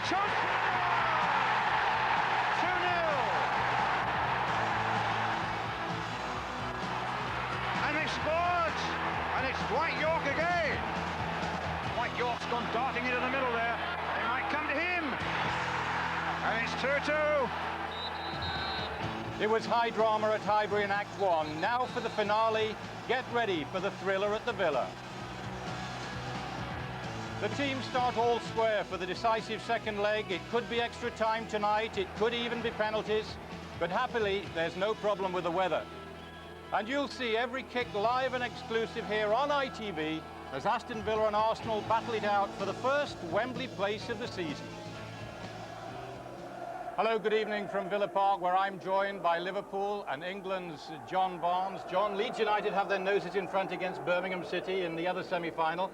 chance! 2-0! And they scored! And it's Dwight York again! Dwight York's gone darting into the middle there. They might come to him! And it's 2-2! It was high drama at Highbury in Act 1. Now for the finale, get ready for the thriller at the Villa. The teams start all square for the decisive second leg. It could be extra time tonight, it could even be penalties, but happily there's no problem with the weather. And you'll see every kick live and exclusive here on ITV as Aston Villa and Arsenal battle it out for the first Wembley place of the season. Hello, good evening from Villa Park, where I'm joined by Liverpool and England's John Barnes. John, Leeds United have their noses in front against Birmingham City in the other semi-final.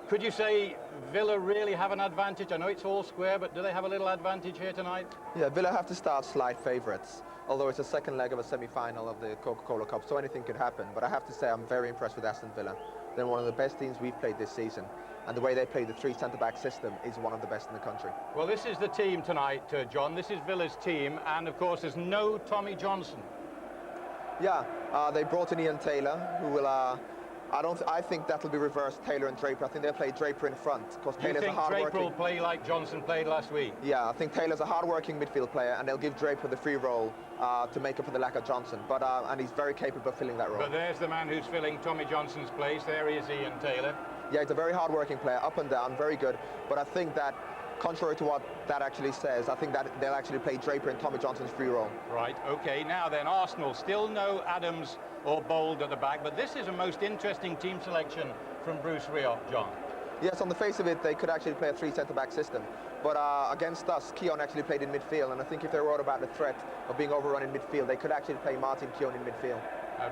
Could you say Villa really have an advantage? I know it's all square, but do they have a little advantage here tonight? Yeah, Villa have to start slight favourites, although it's a second leg of a semi-final of the Coca-Cola Cup, so anything could happen. But I have to say I'm very impressed with Aston Villa. They're one of the best teams we've played this season, and the way they play the three centre-back system is one of the best in the country. Well, this is the team tonight, John. This is Villa's team, and of course there's no Tommy Johnson. Yeah, they brought in Ian Taylor, who will... I think that'll be reversed, Taylor and Draper. I think they'll play Draper in front, because Taylor's a hard-working... Draper will play like Johnson played last week? Yeah, I think Taylor's a hard-working midfield player, and they'll give Draper the free role to make up for the lack of Johnson. But and he's very capable of filling that role. But there's the man who's filling Tommy Johnson's place. There is Ian Taylor. Yeah, he's a very hard-working player, up and down, very good. But I think that, contrary to what that actually says, I think that they'll actually play Draper in Tommy Johnson's free role. Right, OK. Now then, Arsenal, still no Adams or Bold at the back, but this is a most interesting team selection from Bruce Rioch, John. Yes, on the face of it, they could actually play a three centre-back system. But against us, Keown actually played in midfield, and I think if they're worried about the threat of being overrun in midfield, they could actually play Martin Keown in midfield.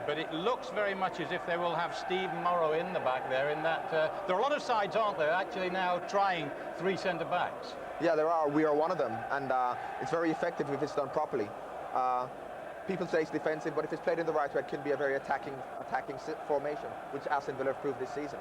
But it looks very much as if they will have Steve Morrow in the back there, in that there are a lot of sides, aren't there, actually now trying three centre-backs? Yeah, there are. We are one of them, and it's very effective if it's done properly. People say it's defensive, but if it's played in the right way, it can be a very attacking formation, which Aston Villa have proved this season.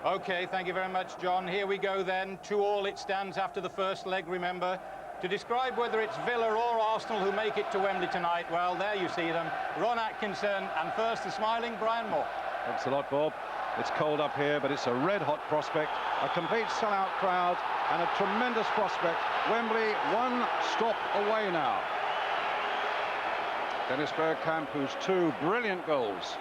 OK, thank you very much, John. Here we go then. 2-2 it stands after the first leg, remember. To describe whether it's Villa or Arsenal who make it to Wembley tonight, well, there you see them. Ron Atkinson, and first the smiling Brian Moore. Thanks a lot, Bob. It's cold up here, but it's a red-hot prospect. A complete sellout crowd and a tremendous prospect. Wembley, one stop away now. Dennis Bergkamp, whose two brilliant goals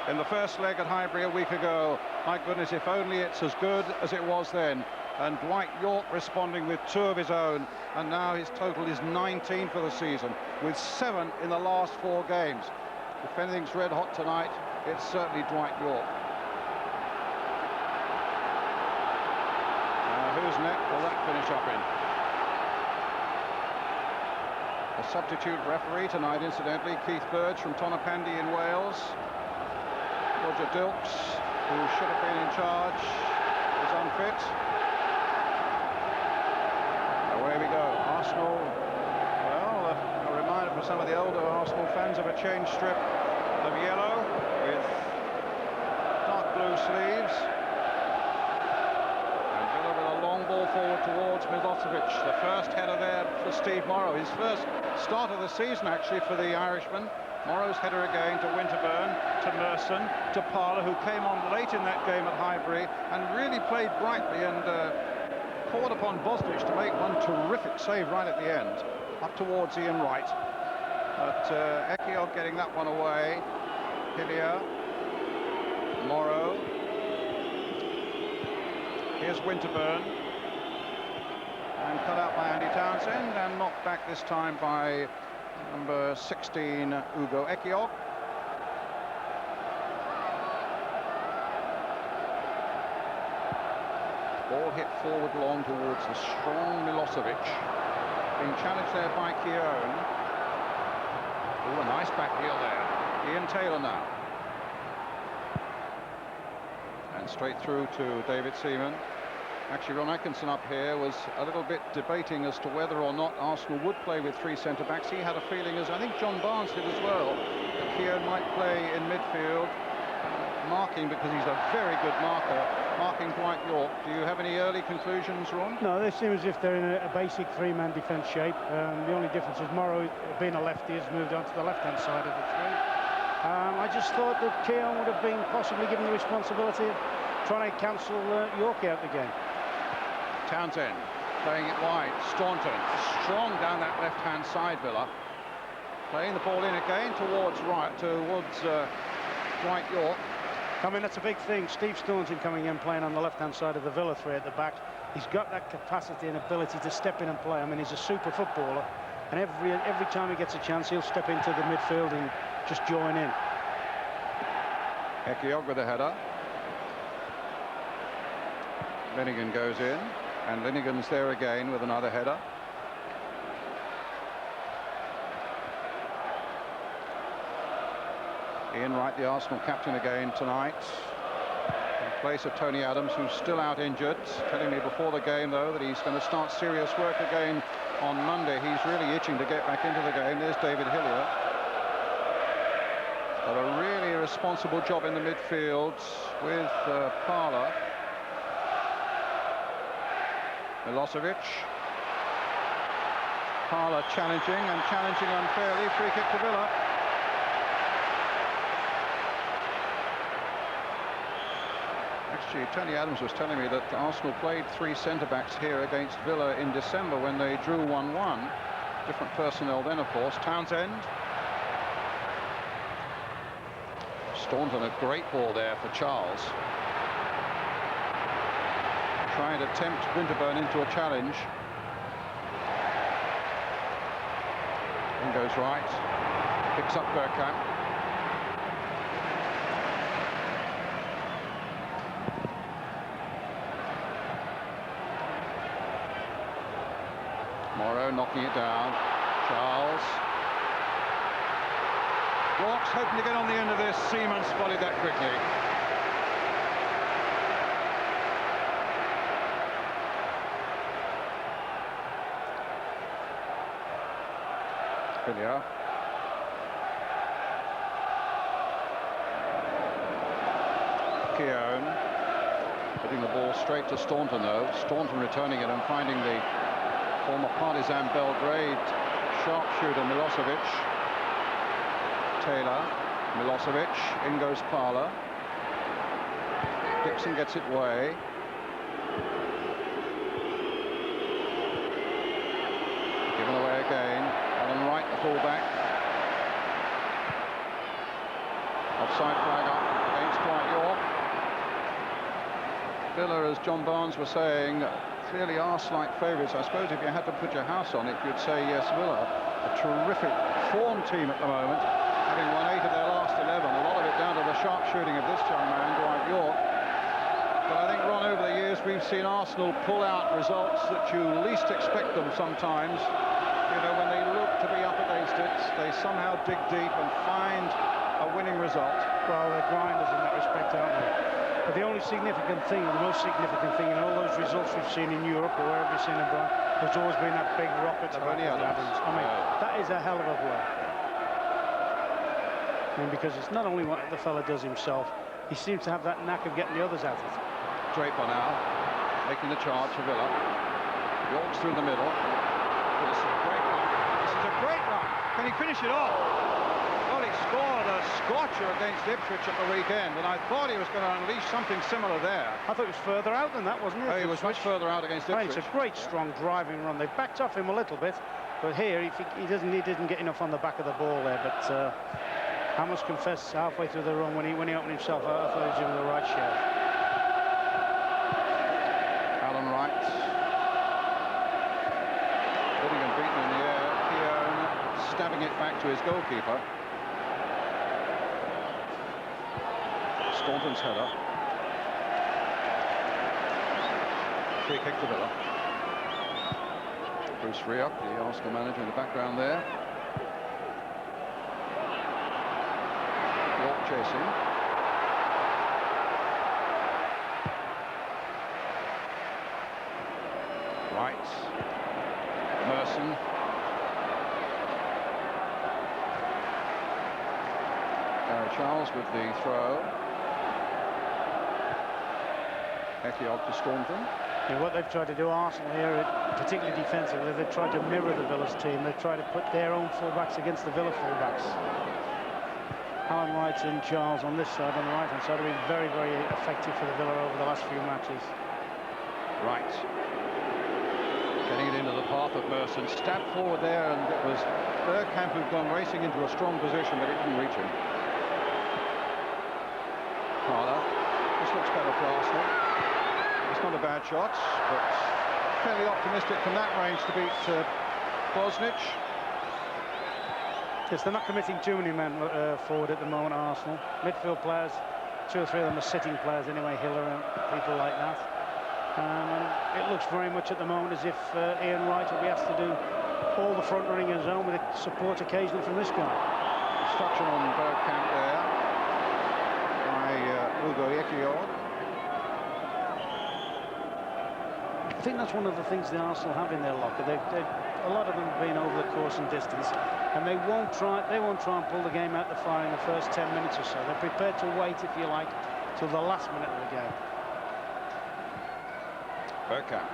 in the first leg at Highbury a week ago. My goodness, if only it's as good as it was then. And Dwight York responding with two of his own, and now his total is 19 for the season, with 7 in the last 4 games. If anything's red hot tonight, it's certainly Dwight York. Whose net will that finish up in? A substitute referee tonight, incidentally, Keith Burge from Tonopandi in Wales. Roger Dilks, who should have been in charge, is unfit. Away we go. Arsenal, well, a reminder for some of the older Arsenal fans of a change strip of yellow with dark blue sleeves. And Villa with a long ball forward towards Milosevic. The first header there for Steve Morrow. His first start of the season, actually, for the Irishman. Morrow's header again to Winterburn, to Merson, to Parler, who came on late in that game at Highbury and really played brightly and called upon Bosnich to make one terrific save right at the end, up towards Ian Wright. But Ekiog getting that one away. Hillier, Morrow. Here's Winterburn. And cut out by Andy Townsend and knocked back this time by number 16, Ugo Ekiog. Ball hit forward long towards the strong Milosevic. Being challenged there by Keown. Oh, a nice back heel there. Ian Taylor now. And straight through to David Seaman. Actually, Ron Atkinson up here was a little bit debating as to whether or not Arsenal would play with 3 centre-backs. He had a feeling, as I think John Barnes did as well, that Keown might play in midfield, marking because he's a very good marker, marking Dwight York. Do you have any early conclusions, Ron? No, they seem as if they're in a basic three-man defence shape. The only difference is Morrow, being a lefty, has moved on to the left-hand side of the three. I just thought that Keown would have been possibly given the responsibility of trying to cancel York out the game. Townsend playing it wide. Staunton strong down that left-hand side, Villa. Playing the ball in again towards Dwight York. I mean, that's a big thing. Steve Staunton coming in, playing on the left-hand side of the Villa three at the back. He's got that capacity and ability to step in and play. I mean, he's a super footballer, and every time he gets a chance, he'll step into the midfield and just join in. Ekiog with a header. Linnigan goes in, and Linnigan's there again with another header. Ian Wright, the Arsenal captain again tonight, in place of Tony Adams, who's still out injured. Telling me before the game, though, that he's going to start serious work again on Monday. He's really itching to get back into the game. There's David Hillier. Got a really responsible job in the midfield with Parler. Milosevic. Parler challenging unfairly. Free kick to Villa. Actually, Tony Adams was telling me that Arsenal played 3 centre-backs here against Villa in December when they drew 1-1. Different personnel then, of course. Townsend. Staunton, a great ball there for Charles. Trying to tempt Winterburn into a challenge. In goes right. Picks up Bergkamp. Morrow knocking it down. Charles. York's hoping to get on the end of this. Seaman spotted that quickly. Hillier. Keown. Putting the ball straight to Staunton, though. Staunton returning it and finding the former Partizan Belgrade sharpshooter Milosevic. Taylor, Milosevic, in goes Parler. Dixon gets it away. Given away again. Alan Wright, the fullback. Offside flag up against Dwight York. Villa, as John Barnes was saying, clearly are slight favourites. I suppose if you had to put your house on it, you'd say yes, Villa. A terrific form team at the moment, having won 8 of their last 11. A lot of it down to the sharp shooting of this young man, Dwight York. But I think, Ron, over the years, we've seen Arsenal pull out results that you least expect them sometimes. You know, when they look to be up against it, they somehow dig deep and find a winning result. Well, they're grinders in that respect, aren't they? But the only significant thing, the most significant thing in all those results we've seen in Europe or wherever you've seen them gone, there's always been that big rocket to Tony Adams. I mean, that is a hell of a blow. I mean, because it's not only what the fella does himself, he seems to have that knack of getting the others at it. Draper now, making the charge for Villa. York's through the middle. This is a great run. This is a great run. Can he finish it off? Well, he scored a scorcher against Ipswich at the weekend, and I thought he was going to unleash something similar there. I thought it was further out than that, wasn't it? Oh, he was much further out against Ipswich. I mean, it's a great, strong driving run. They've backed off him a little bit, but here he didn't get enough on the back of the ball there. But I must confess, halfway through the run, when he opened himself out, I thought he was doing the right shout. Alan Wright. Linnigan beaten in the air. Keown stabbing it back to his goalkeeper. Staunton's header. Free kick to Villa. Bruce Rioch, the Arsenal manager, in the background there. York chasing. Wright. Merson. Gary Charles with the throw. Ekiog to Staunton. Yeah, what they've tried to do, Arsenal here, particularly defensively, they've tried to mirror the Villa's team. They've tried to put their own fullbacks against the Villa fullbacks. Alan Wright and Charles on this side, on the right-hand side, have been very, very effective for the Villa over the last few matches. Right. Getting it into the path of Merson. Stabbed forward there, and it was Bergkamp who'd gone racing into a strong position, but it didn't reach him. Carla. This looks better for Arsenal. It's not a bad shot, but fairly optimistic from that range to beat Bosnich. Yes, they're not committing too many men forward at the moment, Arsenal. Midfield players, 2 or 3 of them are sitting players anyway, Hiller and people like that. And it looks very much at the moment as if Ian Wright will be asked to do all the front running in his own with support occasionally from this guy. Obstruction on Bergkamp there by Ugo Ekiog. I think that's one of the things the Arsenal have in their locker. A lot of them have been over the course and distance, and they won't try and pull the game out the fire in the first 10 minutes or so. They're prepared to wait, if you like, till the last minute of the game. Bergkamp.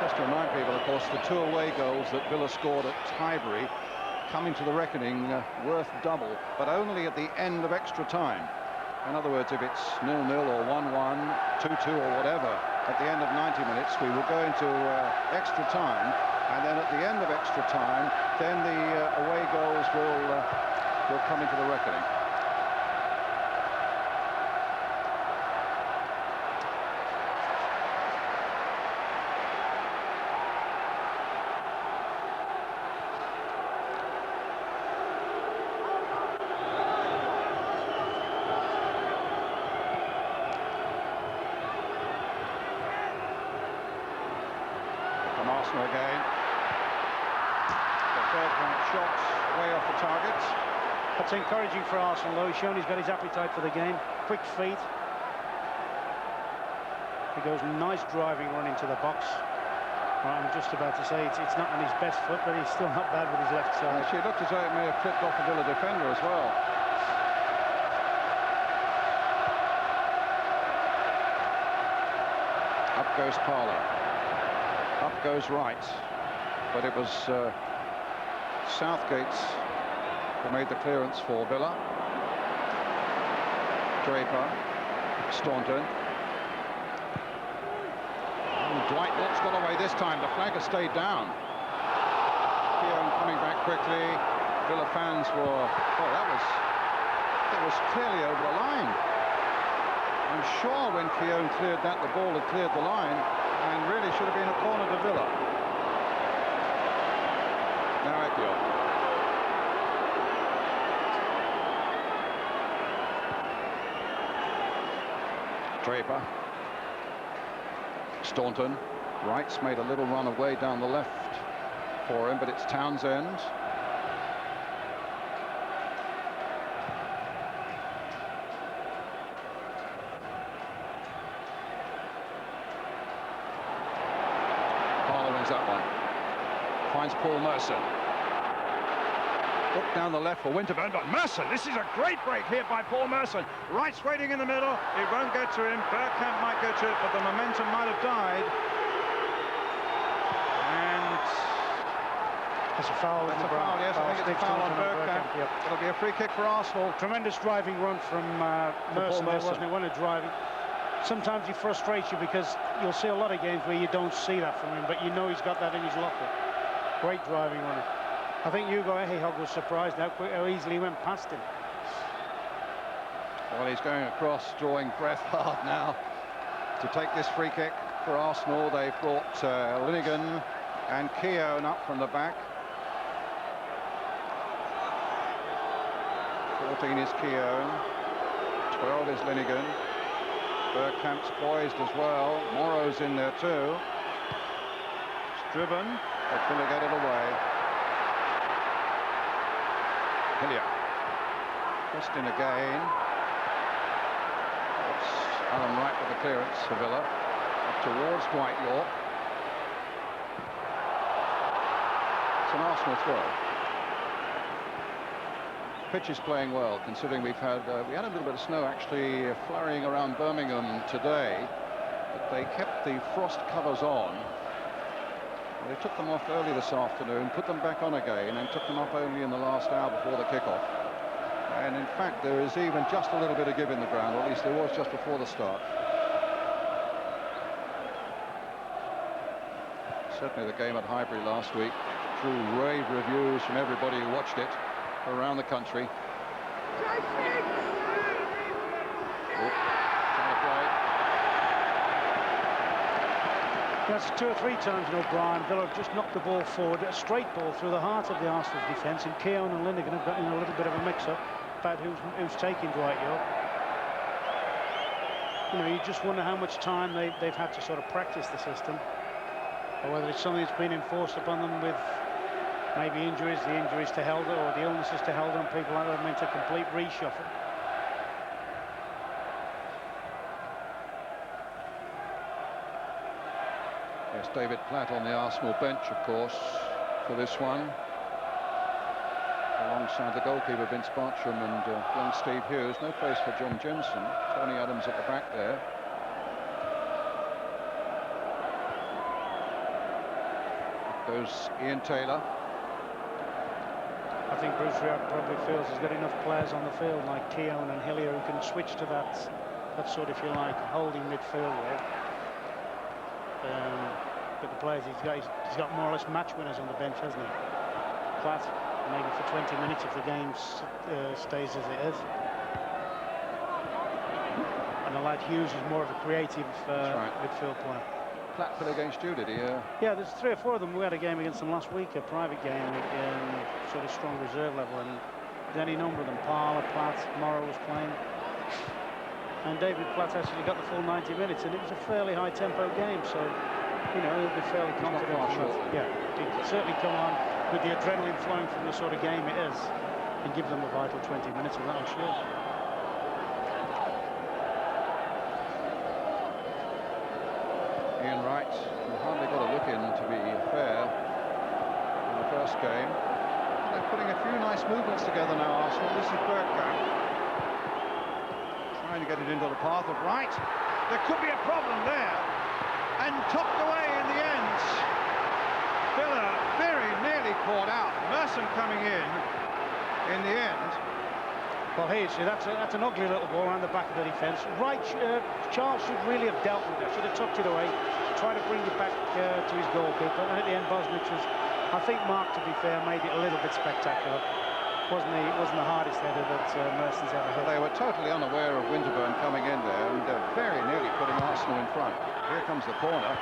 Just to remind people, of course, the 2 away goals that Villa scored at Highbury coming to the reckoning worth double, but only at the end of extra time. In other words, if it's 0-0 or 1-1, 2-2 or whatever, at the end of 90 minutes, we will go into extra time, and then at the end of extra time, then the away goals will come into the reckoning. Arsenal again. The Bergkamp shots way off the target. That's encouraging for Arsenal, though. He's shown he's got his appetite for the game. Quick feet. He goes nice driving run into the box. Right, I'm just about to say it's not on his best foot, but he's still not bad with his left side. Actually, it looked as though it may have flipped off the Villa defender as well. Up goes Parlour. Up goes Wright, but it was Southgate who made the clearance for Villa. Draper, Staunton. Dwight York's got away this time. The flag has stayed down. Keown coming back quickly. Villa fans were, oh, that was clearly over the line. I'm sure when Keown cleared that, the ball had cleared the line and really should have been a corner to Villa. Now Ekiog. Draper. Staunton. Wright's made a little run away down the left for him, but it's Townsend. That one finds Paul Merson. Look down the left for Winterburn, but Merson, this is a great break here by Paul Merson. Wright's waiting in the middle, it won't get to him. Bergkamp might go to it, but the momentum might have died. And that's a foul. That's a foul, yes, I think it's a foul on Bergkamp. Yep. It'll be a free kick for Arsenal. Tremendous driving run from Merson, wasn't it? When it driving. Sometimes he frustrates you because you'll see a lot of games where you don't see that from him, but you know he's got that in his locker. Great driving runner. I think Ugo Ekiog was surprised how easily he went past him. Well, he's going across, drawing breath hard now to take this free kick for Arsenal. They've brought Linnigan and Keown up from the back. 14 is Keown, 12 is Linnigan. Bergkamp's poised as well. Morrow's in there too. It's driven, but Villa get it away. Hillier. Just in again. That's Alan Wright with the clearance for Villa. Up towards Dwight York. It's an Arsenal throw. pitch is playing well, considering we had a little bit of snow actually flurrying around Birmingham today, but they kept the frost covers on. They took them off early this afternoon, put them back on again, and took them up only in the last hour before the kickoff. And in fact, there is even just a little bit of give in the ground, or at least there was just before the start. Certainly the game at Highbury last week drew rave reviews from everybody who watched it around the country. That's 2 or 3 times, O'Brien. Villa have just knocked the ball forward, a straight ball through the heart of the Arsenal defence, and Keown and Lindegan have got in a little bit of a mix-up about who's taking Dwight York. You know, you just wonder how much time they've had to sort of practice the system, or whether it's something that's been enforced upon them with maybe injuries, the injuries to Helder, or the illnesses to Helder, and people like that meant a complete reshuffle. Yes, David Platt on the Arsenal bench, of course, for this one, alongside the goalkeeper Vince Bartram and young Steve Hughes. No place for John Jensen. Tony Adams at the back there. Up goes Ian Taylor. I think Bruce Rioch probably feels he's got enough players on the field like Keown and Hillier who can switch to that sort of, if you like, holding midfield role. But the players he's got more or less match winners on the bench, hasn't he? Platt, maybe for 20 minutes if the game stays as it is. And the lad Hughes is more of a creative midfield player. Platt played against you, did he? Yeah, there's 3 or 4 of them. We had a game against them last week, a private game, sort of strong reserve level, and any number of them, Parler, Platt, Morrow was playing. And David Platt actually got the full 90 minutes, and it was a fairly high-tempo game, so, you know, he'll be fairly confident. Yeah, he can certainly come on with the adrenaline flowing from the sort of game it is, and give them a vital 20 minutes of that, I'm sure. Ian Wright hardly got a look in, to be fair, in the first game. They're putting a few nice movements together now, Arsenal. This is Bergkamp trying to get it into the path of Wright. There could be a problem there, and tucked away in the end. Villa very nearly caught out. Merson coming in the end. Well, here you see, that's an ugly little ball around the back of the defence. Right, Charles should really have dealt with that. Should have tucked it away, tried to bring it back to his goalkeeper. And at the end, Bosnich was, I think, Mark, to be fair, made it a little bit spectacular. Wasn't the hardest header that Merson's ever hit. They were totally unaware of Winterburn coming in there, and very nearly putting Arsenal in front. Here comes the corner.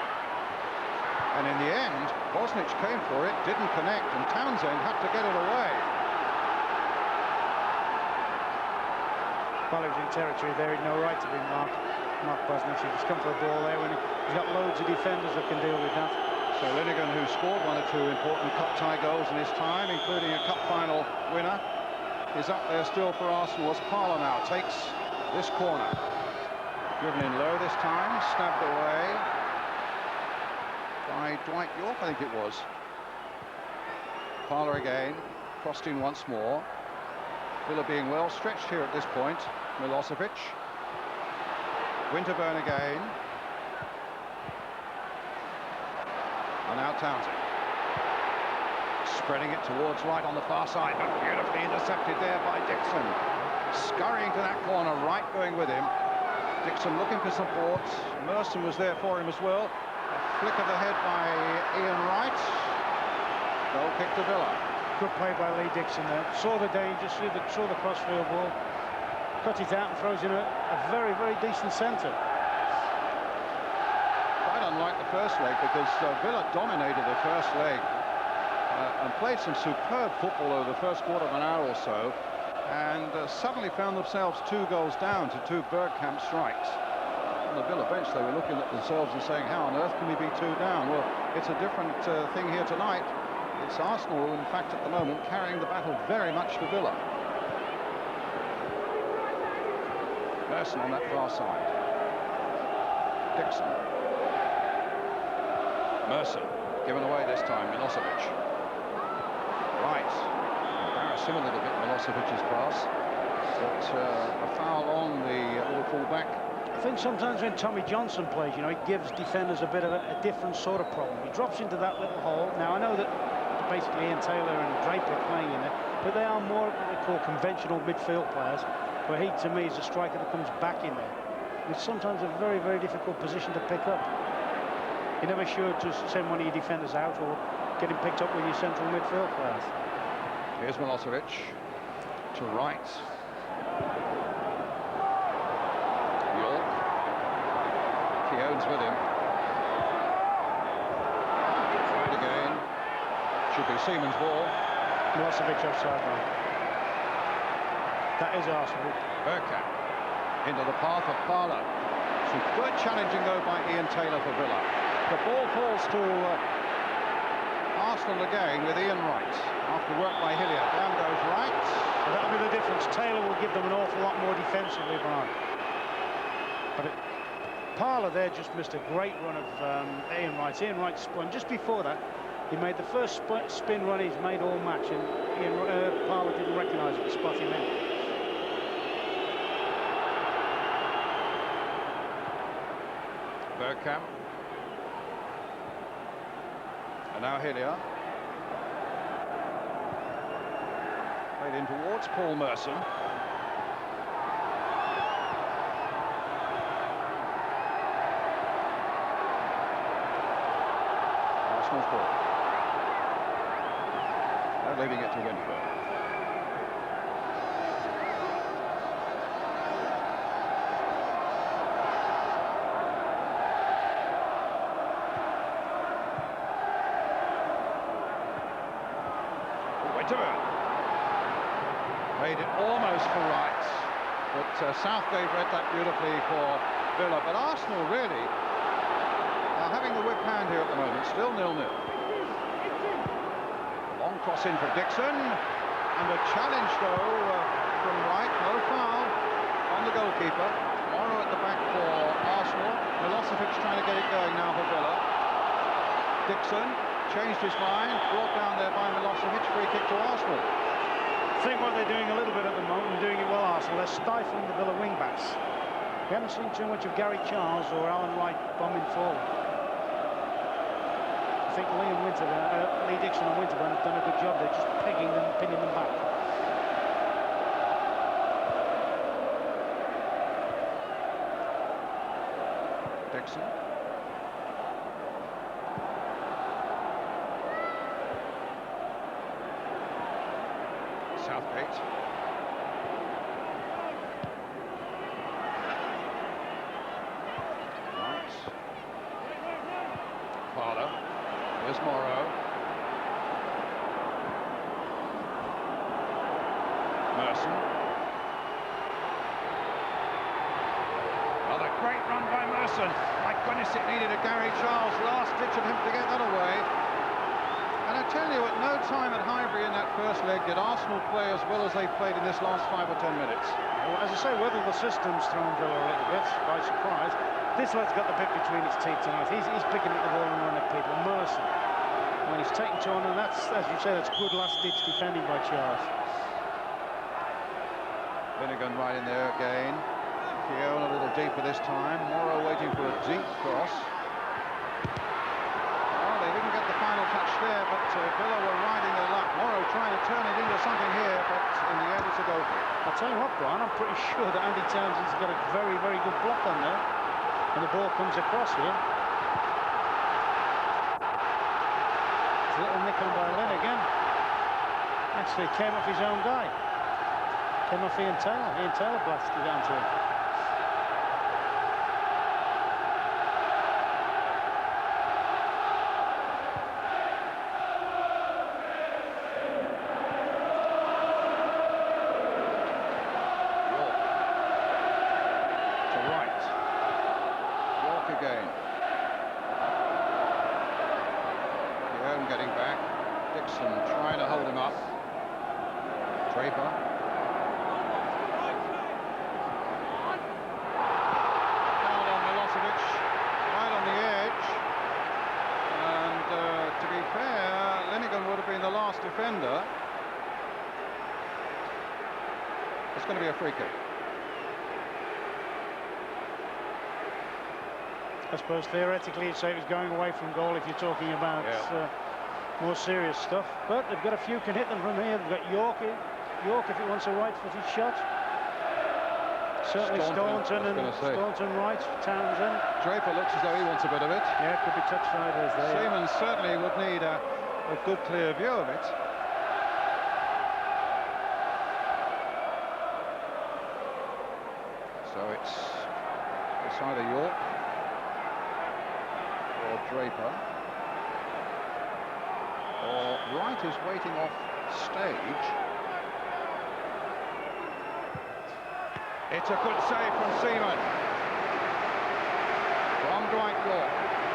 And in the end, Bosnich came for it, didn't connect, and Townsend had to get it away. Well, he was in territory there. He'd no right to be Mark Bosnich. He's come for a ball there when he's got loads of defenders that can deal with that. So Lindegan, who scored 1 or 2 important cup tie goals in his time, including a cup final winner, is up there still for Arsenal as Parler now takes this corner. Driven in low this time, stabbed away by Dwight York, I think it was. Parler again, crossed in once more. Villa being well stretched here at this point. Milosevic. Winterburn again. And now Townsend. Spreading it towards right on the far side, but beautifully intercepted there by Dixon. Scurrying to that corner, Wright going with him. Dixon looking for support. Merson was there for him as well. A flick of the head by Ian Wright. Goal kick to Villa. Good play by Lee Dixon there. Saw the danger, saw the crossfield ball, cut it out and throws in a very, very decent centre. Quite unlike the first leg, because Villa dominated the first leg and played some superb football over the first quarter of an hour or so, and suddenly found themselves 2 goals down to 2 Bergkamp strikes. On the Villa bench, they were looking at themselves and saying, how on earth can we be 2 down? Well, it's a different thing here tonight. It's Arsenal, in fact, at the moment, carrying the battle very much for Villa. Merson on that far side. Dixon. Merson, given away this time, Milosevic. Right. cost him a little bit, Milosevic's pass. But a foul on the full-back. I think sometimes when Tommy Johnson plays, you know, it gives defenders a bit of a different sort of problem. He drops into that little hole. Now, I know that basically Ian Taylor and Draper are playing in there, but they are more what they call conventional midfield players, where he, to me, is a striker that comes back in there. It's sometimes a very, very difficult position to pick up. You're never sure to send one of your defenders out or get him picked up with your central midfield players. Here's Milosevic to right. York. Keown's with him. Right again. Should be Seaman's ball. Milosevic offside line. That is Arsenal. Bergkamp into the path of Parla. Some good challenging though by Ian Taylor for Villa. The ball falls to Arsenal again with Ian Wright. After work by Hillier. Down goes Wright. That'll be the difference. Taylor will give them an awful lot more defensively, Brian. But Parla there just missed a great run of Ian Wright. Ian Wright spun. Just before that, he made the first spin run he's made all match, and Parla didn't recognise it, spot him in. Bergkamp. And now Hillier. Played in towards Paul Merson. Arsenal's ball. They're leaving it to Winterburn. Made it almost for Wright, but Southgate read that beautifully for Villa. But Arsenal really are having the whip hand here at the moment, still 0-0. Long cross in for Dixon, and a challenge though from Wright, no foul on the goalkeeper. Morrow at the back for Arsenal. Milosevic trying to get it going now for Villa. Dixon changed his mind, brought down there by Milosevic, free kick to Arsenal. I think what they're doing a little bit at the moment, and doing it well, Arsenal, they're stifling the Villa wing-backs. We haven't seen too much of Gary Charles or Alan Wright bombing forward. I think Lee Dixon and Winterburn have done a good job. They're just pegging them, pinning them back. Dixon. Southgate. Right. Parla. Here's Morrow. Merson. Another great run by Merson. My goodness, it needed a Gary Charles last ditch attempt to get that away. And I tell you, at no time at Highbury in that first leg did Arsenal play as well as they played in this last 5 or 10 minutes. Well, as I say, whether the system's thrown Villa a little bit by surprise, this lad's got the bit between his teeth tonight. He's picking up the ball and running at people. Merson, when he's taken to on, and that's, as you say, that's good last-ditch defending by Charles. Finnegan right in there again. Keown a little deeper this time. Morrow waiting for a deep cross. They didn't get the final touch there, but Villa were riding their luck. Morrow trying to turn it into something here, but in the end it's a goal kick. I'll tell you what, Brian, I'm pretty sure that Andy Townsend's got a very, very good block on there. And the ball comes across here. It's a little nick on by Lynn again. Actually, it came off his own guy. Came off Ian Taylor. Ian Taylor blasted it onto him. Again. Keown getting back. Dixon trying to hold him up. Draper. Foul on Milosevic, right on the edge. And to be fair, Linnigan would have been the last defender. It's going to be a free kick. I suppose theoretically you'd say it was going away from goal if you're talking about more serious stuff. But they've got a few can hit them from here. They've got York if he wants a right-footed shot. Certainly Staunton right, Townsend. Draper looks as though he wants a bit of it. Yeah, could be touched sideways there. Seaman certainly would need a good clear view of it. So it's either York or Draper, or Wright is waiting off stage. It's a good save from Seaman. From Dwight York.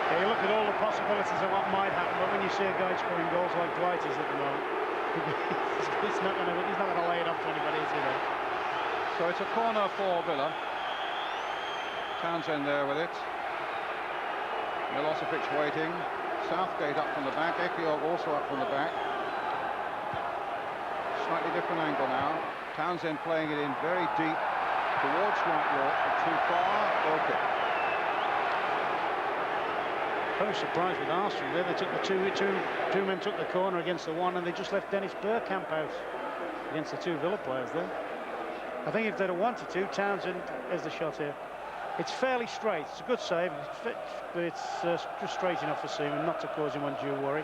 Yeah, you look at all the possibilities of what might happen, but when you see a guy scoring goals like Dwight is at the moment, he's not going to lay it up to anybody, is he? Though? So it's a corner for Villa. Townsend there with it. Milosevic waiting. Southgate up from the back. Ekiog also up from the back. Slightly different angle now. Townsend playing it in very deep towards Dwight York, but too far. Okay. Very surprised with Arsenal there. They took the two men took the corner against the one, and they just left Dennis Bergkamp out against the two Villa players there. I think if they'd have wanted to, Townsend has the shot here. It's fairly straight. It's a good save, but it's just straight enough for Seaman not to cause him undue worry.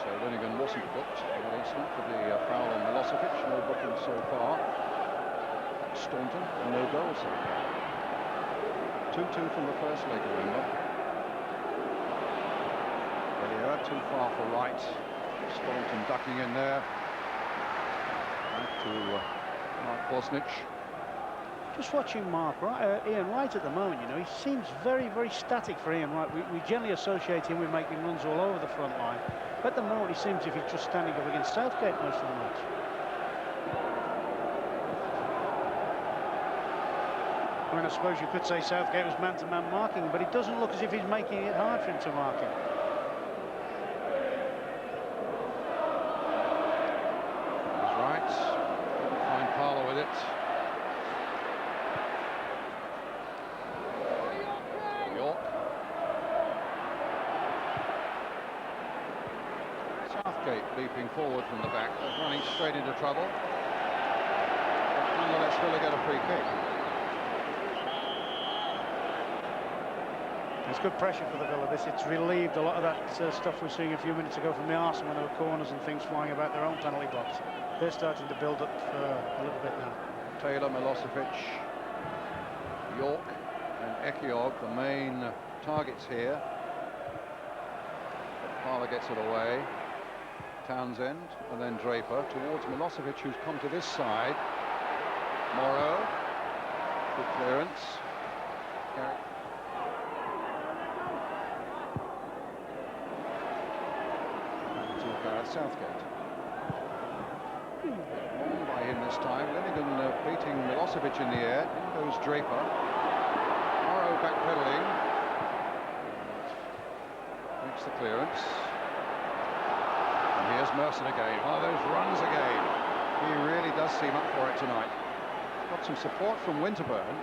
So Linnigan wasn't booked, but it's not for the foul on Milosevic. No booking so far. Staunton, no goal so far. 2-2 from the first leg, remember. Too far for Wright. Staunton ducking in there. Back to Mark Bosnich. Just watching Ian Wright at the moment, you know, he seems very, very static for Ian Wright. We generally associate him with making runs all over the front line. At the moment, he seems as if he's just standing up against Southgate most of the match. I mean, I suppose you could say Southgate was man-to-man marking, but it doesn't look as if he's making it hard for him to mark him. Leaping forward from the back, running straight into trouble. But nonetheless, Villa get a free kick. It's good pressure for the Villa. It's relieved a lot of that stuff we were seeing a few minutes ago from the Arsenal when there were corners and things flying about their own penalty box. They're starting to build up a little bit now. Taylor, Milosevic, York and Ekiog, the main targets here. But Parlour gets it away. Townsend and then Draper towards Milosevic, who's come to this side. Morrow, good clearance. Back to Gareth Southgate. Wrong by him this time. Linnigan beating Milosevic in the air. In goes Draper. Morrow backpedaling. Makes the clearance. Here's Merson again, one of those runs again. He really does seem up for it tonight. Got some support from Winterburn,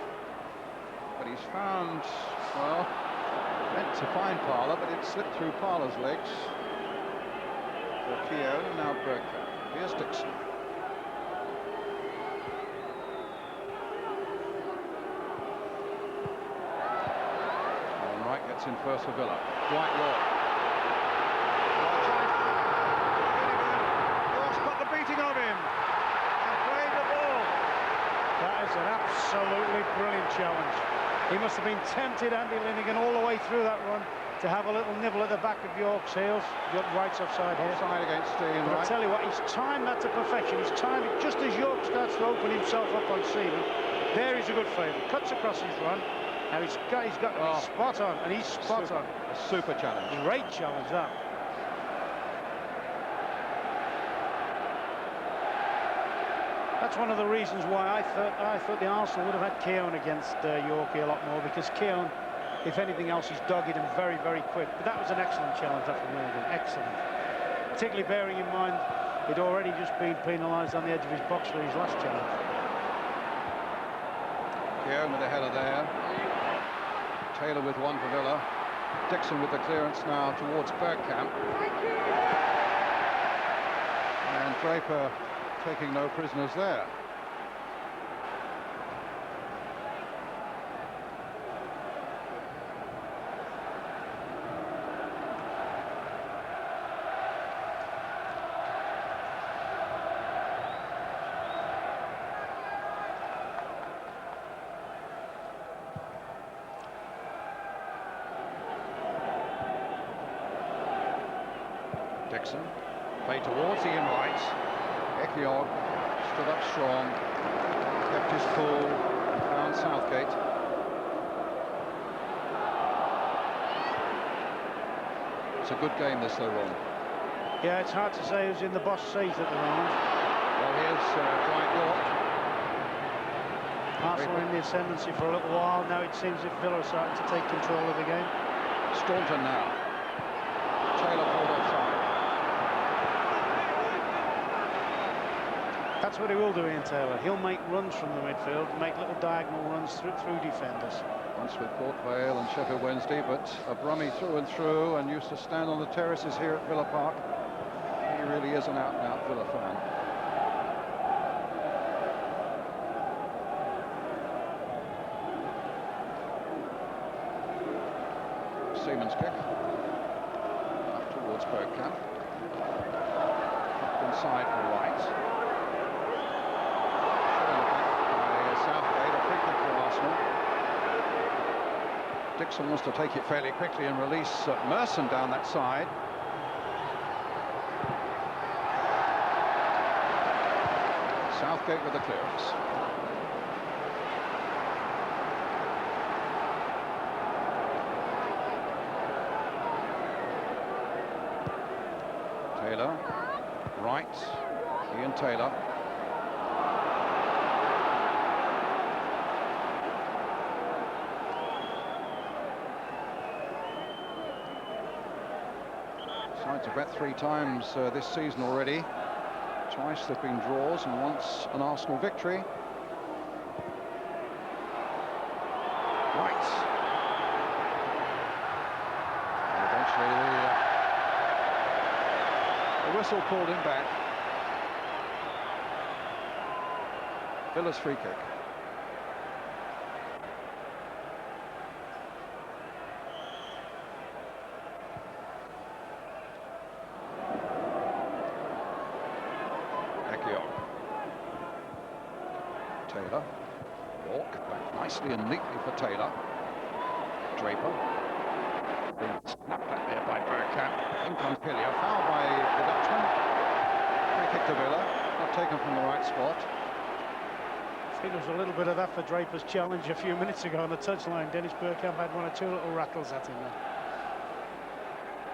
but he's found, well, meant to find Parlour, but it slipped through Parlour's legs. For Keown and now Bergkamp. Here's Dixon. And Wright gets in first for Villa. Dwight York. An absolutely brilliant challenge. He must have been tempted, Andy Linnigan, all the way through that run to have a little nibble at the back of York's heels. Wright's offside here. Offside against Steve. But I tell you what, he's timed that to perfection. He's timed it just as York starts to open himself up on Seaman. There is a good favour. Cuts across his run. Now he's got spot on, and he's spot on. A super challenge. Great challenge, that. That's one of the reasons why I thought the Arsenal would have had Keown against Yorkie a lot more, because Keown if anything else, he's dogged and very, very quick. But that was an excellent challenge that from Morgan, excellent. Particularly bearing in mind he'd already just been penalised on the edge of his box for his last challenge. Keogh with the header there. Taylor with one for Villa. Dixon with the clearance now towards Bergkamp. And Draper taking no prisoners there. Dixon, play towards Ian Wright. Keogh stood up strong, kept his cool, found Southgate. It's a good game this though, Ron. Yeah, it's hard to say who's in the boss seat at the moment. Well, here's Dwight York. Arsenal in the ascendancy for a little while. Now it seems that Villa are starting to take control of the game. Staunton now. Taylor pulled offside. That's what he will do, Ian Taylor. He'll make runs from the midfield, make little diagonal runs through defenders. Once with Port Vale and Sheffield Wednesday, but a Brummie through and through, and used to stand on the terraces here at Villa Park. He really is an out-and-out Villa fan. Seaman's kick. Up towards Bergkamp. Up inside for Wright. Southgate, a free kick for Arsenal. Dixon wants to take it fairly quickly and release Merson down that side. Southgate with the clearance. Taylor, Wright, Ian Taylor. Sides have bet 3 times this season already. Twice they've been draws and once an Arsenal victory. Right. And eventually the whistle called him back. Villa's free kick. Taylor, York, back nicely and neatly for Taylor. Draper, being snapped at there by Bergkamp. In comes Pilio, foul by the Dutchman. Free kick to Villa, not taken from the right spot. I think there was a little bit of that for Draper's challenge a few minutes ago on the touchline. Dennis Bergkamp had 1 or 2 little rattles at him there.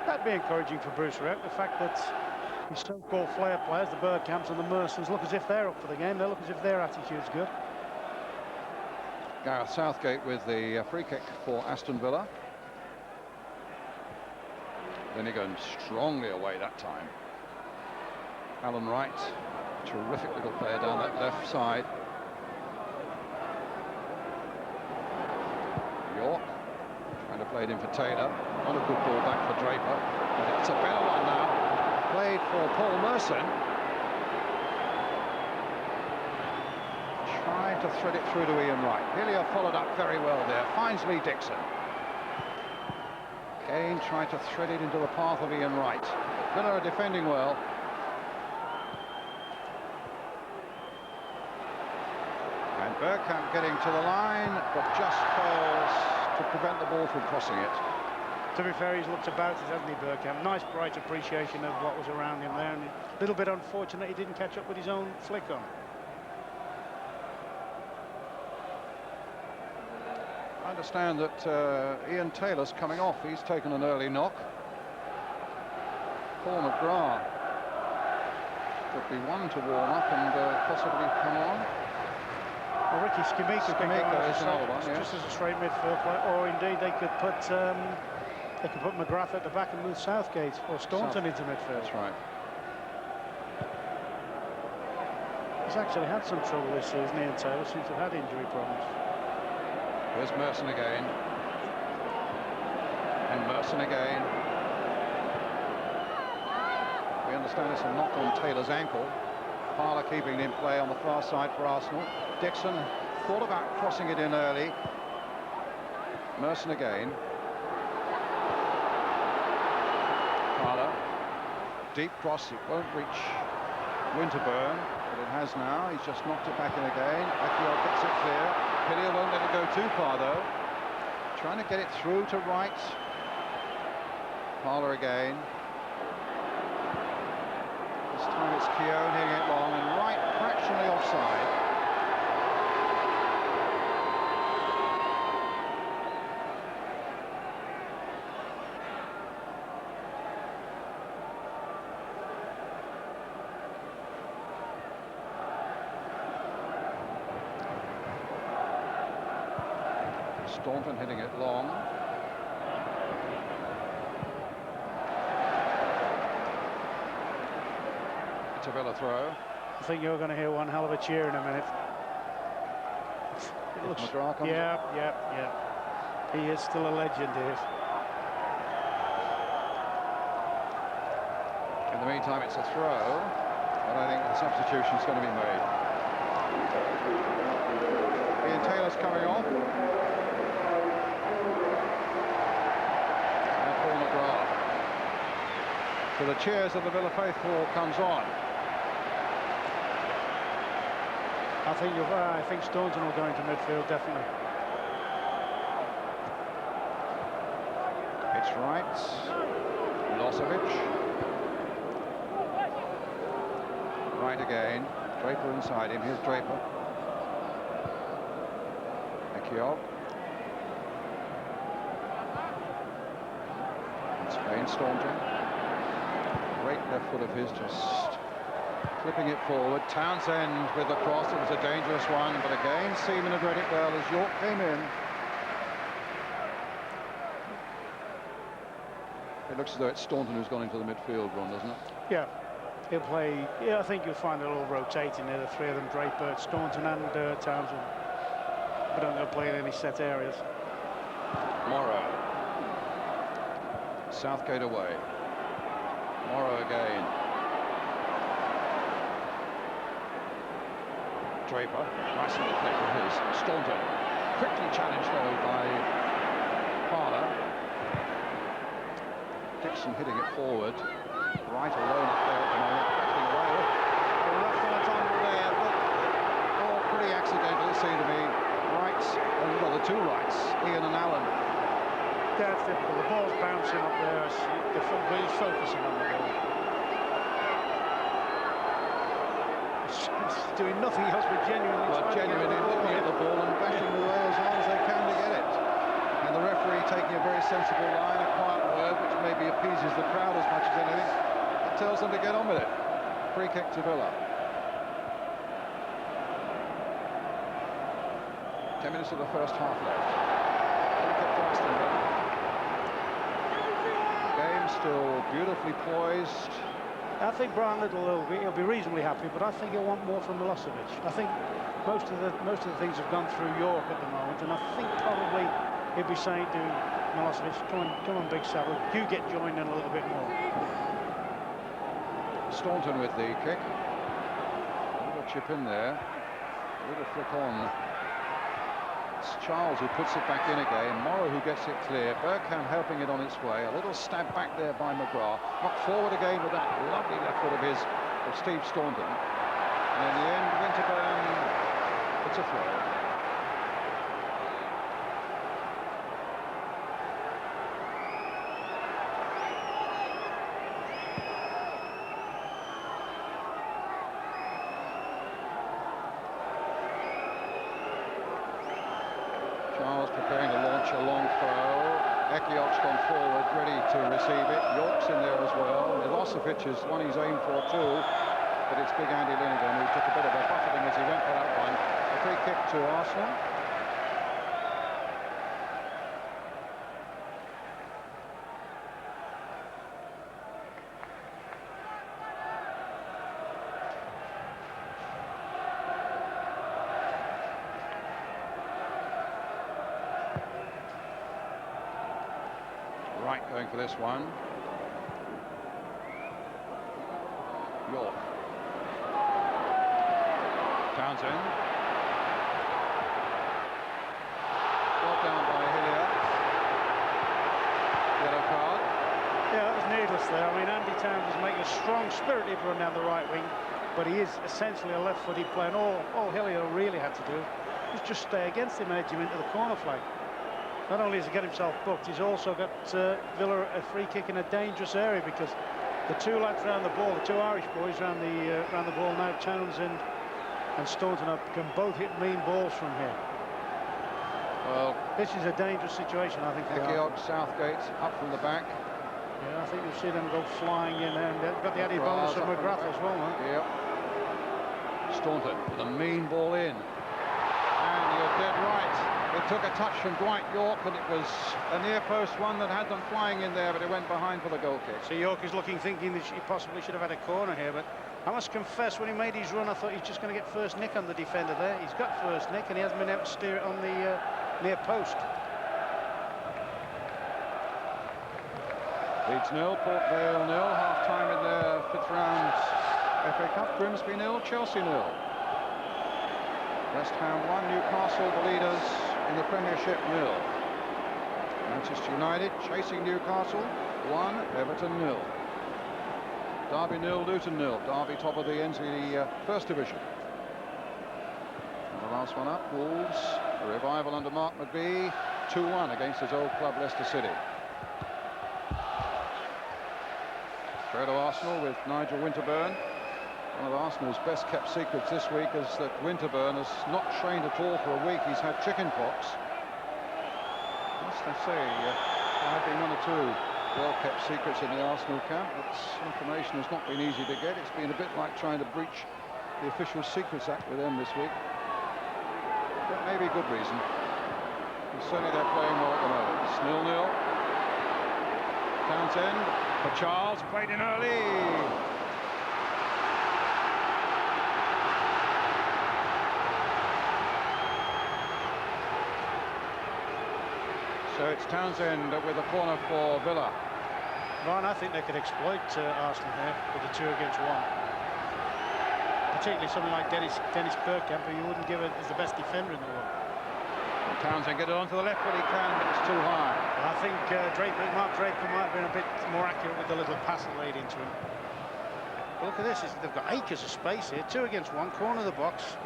That'd be encouraging for Bruce Rep, the fact that his so-called flair players, the Bergkamps and the Mersons, look as if they're up for the game. They look as if their attitude's good. Gareth Southgate with the free kick for Aston Villa. Linnigan strongly away that time. Alan Wright, terrific little player down that left side. York trying to play it in for Taylor. Not a good ball back for Draper, but it's a better one now. Played for Paul Merson. Tried to thread it through to Ian Wright. Hillier followed up very well there. Finds Lee Dixon. Again tried to thread it into the path of Ian Wright. Villa are defending well. And Bergkamp getting to the line, but just fails to prevent the ball from crossing it. To be fair, he's looked about it, hasn't he, Bergkamp? Nice, bright appreciation of what was around him there, and a little bit unfortunate he didn't catch up with his own flick on. I understand that Ian Taylor's coming off. He's taken an early knock. Paul McGrath could be one to warm up and possibly come on. Well, Ricky Skimika can go on is another one, yes. just as a straight midfield player, or indeed they could put McGrath at the back and move Southgate or Staunton into midfield. That's right. He's actually had some trouble this season. Ian Taylor seems to have had injury problems. Here's Merson again. And Merson again. We understand it's a knock on Taylor's ankle. Parler keeping it in play on the far side for Arsenal. Dixon thought about crossing it in early. Merson again. Parler. Deep cross, it won't reach Winterburn, but it has now. He's just knocked it back in again. Aquiel gets it clear. Hillier won't let it go too far though. Trying to get it through to right. Parler again. This time it's Keown hitting it long and right, fractionally offside. Staunton hitting it long. It's a Villa throw. I think you're going to hear one hell of a cheer in a minute. It looks, McGrath comes yeah. He is still a legend here. In the meantime, it's a throw, but I think the substitution's going to be made. Ian Taylor's coming off. So the cheers of the Villa faithful comes on. I think Staunton will go into midfield, definitely. It's right. Milosevic. Right again. Draper inside him. Here's Draper. Aquiel. It's Wayne Staunton. Great left foot of his, just flipping it forward. Townsend with the cross. It was a dangerous one, but again Seaman had read it well as York came in. It looks as though it's Staunton who's gone into the midfield, Ron, doesn't it? Yeah, he'll play. Yeah, I think you'll find it all rotating there. The three of them, Draper, Staunton, and Townsend. But don't go play in any set areas. Morrow. Southgate away. Morrow again. Draper, nice little flick of his. Staunton, quickly challenged though by Parler. Dixon hitting it forward. Right alone up there at the moment, backing away. A rough on a tumble there, but all pretty accidental it seemed to me. Rights, well, the two rights, Ian and Allen. That's difficult. The ball's bouncing up there. He's focusing on the ball. It's doing nothing else but genuinely looking at the ball and bashing away as hard as they can to get it. And the referee taking a very sensible line, a quiet word, which maybe appeases the crowd as much as anything. It tells them to get on with it. Free kick to Villa. 10 minutes of the first half left. Free kick to Aston Villa. Game still beautifully poised. I think Brian Little he'll be reasonably happy, but I think he'll want more from Milosevic. I think most of the things have gone through York at the moment, and I think probably he'll be saying to Milosevic, come on, big saddle, you get joined in a little bit more. Staunton with the kick. A little chip in there. A little flick on. It's Charles who puts it back in again. Morrow who gets it clear. Bergkamp helping it on its way. A little stab back there by McGrath. Knocked forward again with that lovely left foot of his, of Steve Staunton. And in the end, Winterburn, it's a throw. Charles preparing to launch a long throw. Aquiel's gone forward, ready to receive it. York's in there as well. Milosevic is one he's aimed for too, but it's big Andy Linnigan who took a bit of a buffeting as he went for that one. A free kick to Arsenal. Right, going for this one. York. Townsend. Brought down by Hillier. Yellow card. Yeah, that was needless there. I mean, Andy Townsend's making a strong, spirited run down the right wing, but he is essentially a left-footed player. And all Hillier really had to do was just stay against him and edge him into the corner flag. Not only has he got himself booked, he's also got Villa a free kick in a dangerous area, because the two lads around the ball, the two Irish boys around the ball now, Townsend and Staunton, can both hit mean balls from here. Well, this is a dangerous situation, I think. Ekiog, Southgate up from the back. Yeah, I think you'll see them go flying in, and they've got the added bonus of McGrath as well, man. Yep. Staunton with a mean ball in. And you're dead right. It took a touch from Dwight York, but it was a near post one that had them flying in there, but it went behind for the goal kick. So York is thinking that he possibly should have had a corner here, but I must confess, when he made his run, I thought he was just going to get first nick on the defender there. He's got first nick, and he hasn't been able to steer it on the near post. Leeds 0, Port Vale 0, half-time in their 5th round FA Cup. Grimsby 0, Chelsea 0. West Ham 1, Newcastle, the leaders in the Premiership 0. Manchester United chasing Newcastle 1, Everton 0. Derby 0, Luton 0. Derby top of the NZ First Division. And the last one up, Wolves, a revival under Mark McBee, 2-1 against his old club Leicester City. Throw to Arsenal with Nigel Winterburn. One of Arsenal's best kept secrets this week is that Winterburn has not trained at all for a week. He's had chicken pox. Must I say, there have been 1 or 2 well kept secrets in the Arsenal camp, but information has not been easy to get. It's been a bit like trying to breach the Official Secrets Act with them this week. But maybe good reason. And certainly they're playing well at the moment. It's 0-0. Townsend for Charles, played in early. So it's Townsend with a corner for Villa. Ryan, I think they could exploit Arsenal here with the 2 against 1. Particularly something like Dennis Bergkamp, who you wouldn't give it as the best defender in the world. And Townsend get it onto the left, but he can, but it's too high. I think Mark Draper might have been a bit more accurate with the little pass that laid into him. But look at this, they've got acres of space here. 2 against 1, corner of the box.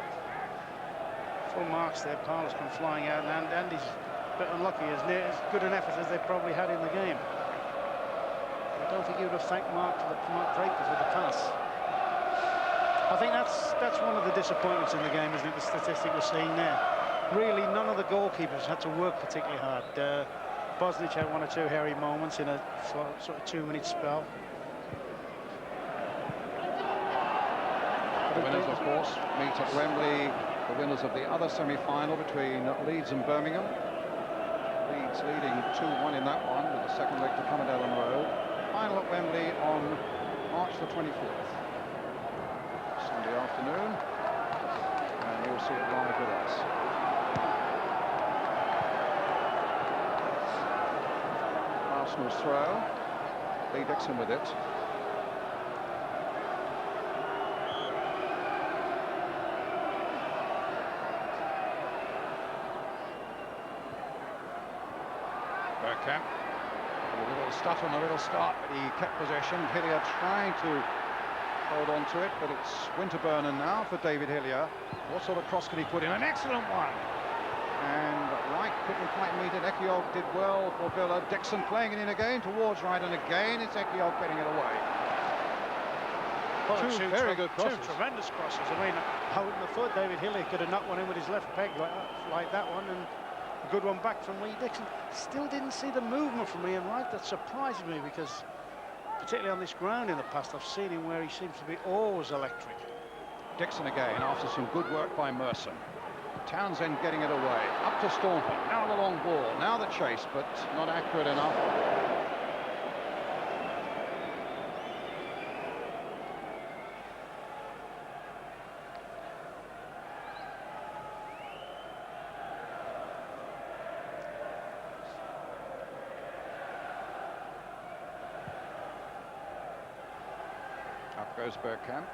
Full marks there, Parler's come flying out, and Andy's a bit unlucky, as good an effort as they probably had in the game. I don't think he would have thanked Mark Draper for the pass. I think that's one of the disappointments in the game, isn't it, the statistic we're seeing there. Really, none of the goalkeepers had to work particularly hard. Bosnich had 1 or 2 hairy moments in a sort of 2-minute spell. The winners, of course, meet at Wembley, the winners of the other semi-final between Leeds and Birmingham. Leeds leading 2-1 in that one, with the second leg to come at Ellen Road. Final at Wembley on March the 24th. Sunday afternoon, and you'll see it live with us. Arsenal's throw. Lee Dixon with it. Bergkamp. A little stutter on a little start, but he kept possession. Hillier trying to hold on to it, but it's Winterburn now for David Hillier. What sort of cross can he put in? An excellent one. And Wright couldn't quite meet it. Ekiog did well for Villa. Dixon playing it in again towards Wright, and again it's Ekiog getting it away. Well, two very good crosses. 2 tremendous crosses. I mean, I wouldn't have thought David Hillier could have knocked one in with his left peg like that one, and a good one back from Lee Dixon. Still didn't see the movement from Ian Wright. That surprised me, because particularly on this ground in the past, I've seen him where he seems to be always electric. Dixon again after some good work by Merson. Townsend getting it away. Up to Staunton. Now the long ball. Now the chase, but not accurate enough. Up goes Bergkamp.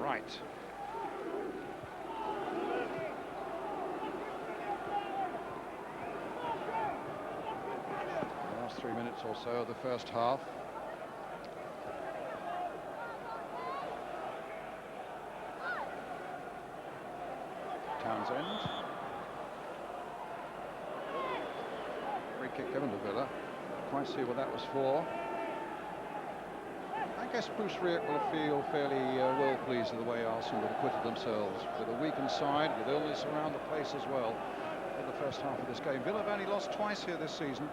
Right. The last 3 minutes or so of the first half. Townsend. Free kick given to Villa. Quite see what that was for. I guess Bruce Rioch will feel fairly well pleased with the way Arsenal have acquitted themselves. With a weakened side, with illness around the place as well in the first half of this game. Villa have only lost twice here this season.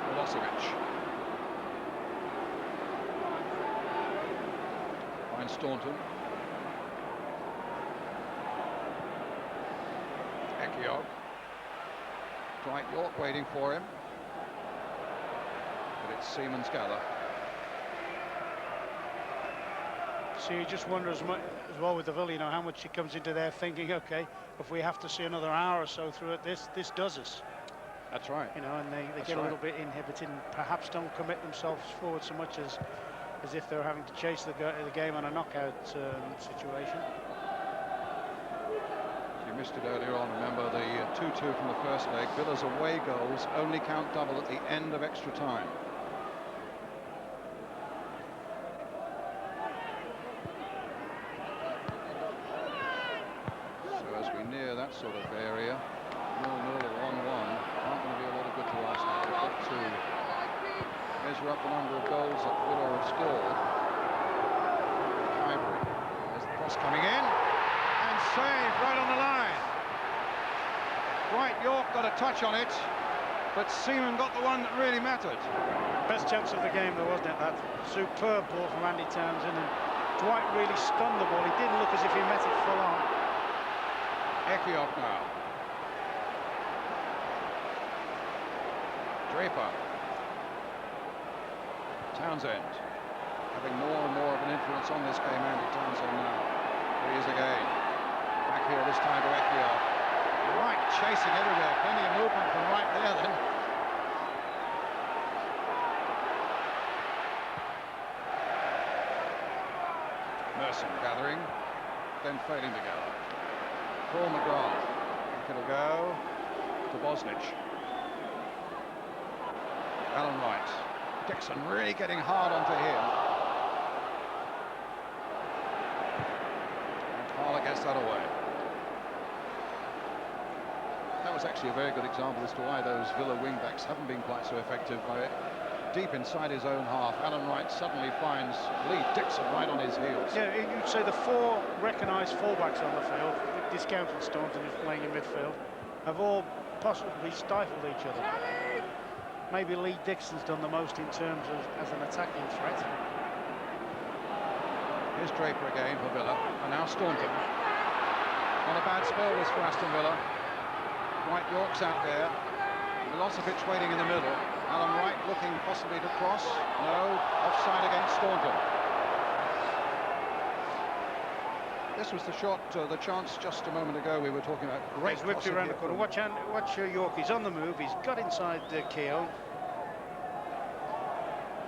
Milosevic. Finds Staunton. Ekiog. Dwight York waiting for him, but it's Seaman's gather. So you just wonder as well with the Villa, you know, how much it comes into there thinking, okay, if we have to see another hour or so through it, this does us. That's right. You know, and they get a little bit inhibited and perhaps don't commit themselves forward so much as if they're having to chase the game on a knockout situation. You missed it earlier on. Remember the 2-2 from the first leg. Villa's away goals only count double at the end of extra time. So as we near that sort of area, 0-0 or 1-1 aren't going to be a lot of good to Arsenal. They've got to measure up the number of goals that Villa have scored. Highbury. There's the cross coming in. Saved right on the line. Dwight York got a touch on it, but Seaman got the one that really mattered. Best chance of the game though, wasn't it? That superb ball from Andy Townsend, and Dwight really stunned the ball. He didn't look as if he met it full on. Ekiog now. Draper. Townsend. Having more and more of an influence on this game, Andy Townsend now. Here he is again. Back here this time to Ekiog. Right, chasing everywhere. Plenty of movement from right there then. Merson gathering, then failing to gather. Paul McGrath. Back it'll go to Bosnich. Alan Wright. Dixon really getting hard onto him. And Harler gets that away. That was actually a very good example as to why those Villa wing-backs haven't been quite so effective. Deep inside his own half, Alan Wright suddenly finds Lee Dixon right on his heels. Yeah, you'd say the four recognised fullbacks on the field, discounting Staunton who's playing in midfield, have all possibly stifled each other. Maybe Lee Dixon's done the most in terms of as an attacking threat. Here's Draper again for Villa, and now Staunton. Not a bad spell this for Aston Villa. Dwight York's out there. Milosevic waiting in the middle. Alan Wright looking possibly to cross. No, offside against Staunton. This was the shot, the chance just a moment ago we were talking about. Great He's whipped around the corner. Watch York, he's on the move. He's got inside Keogh.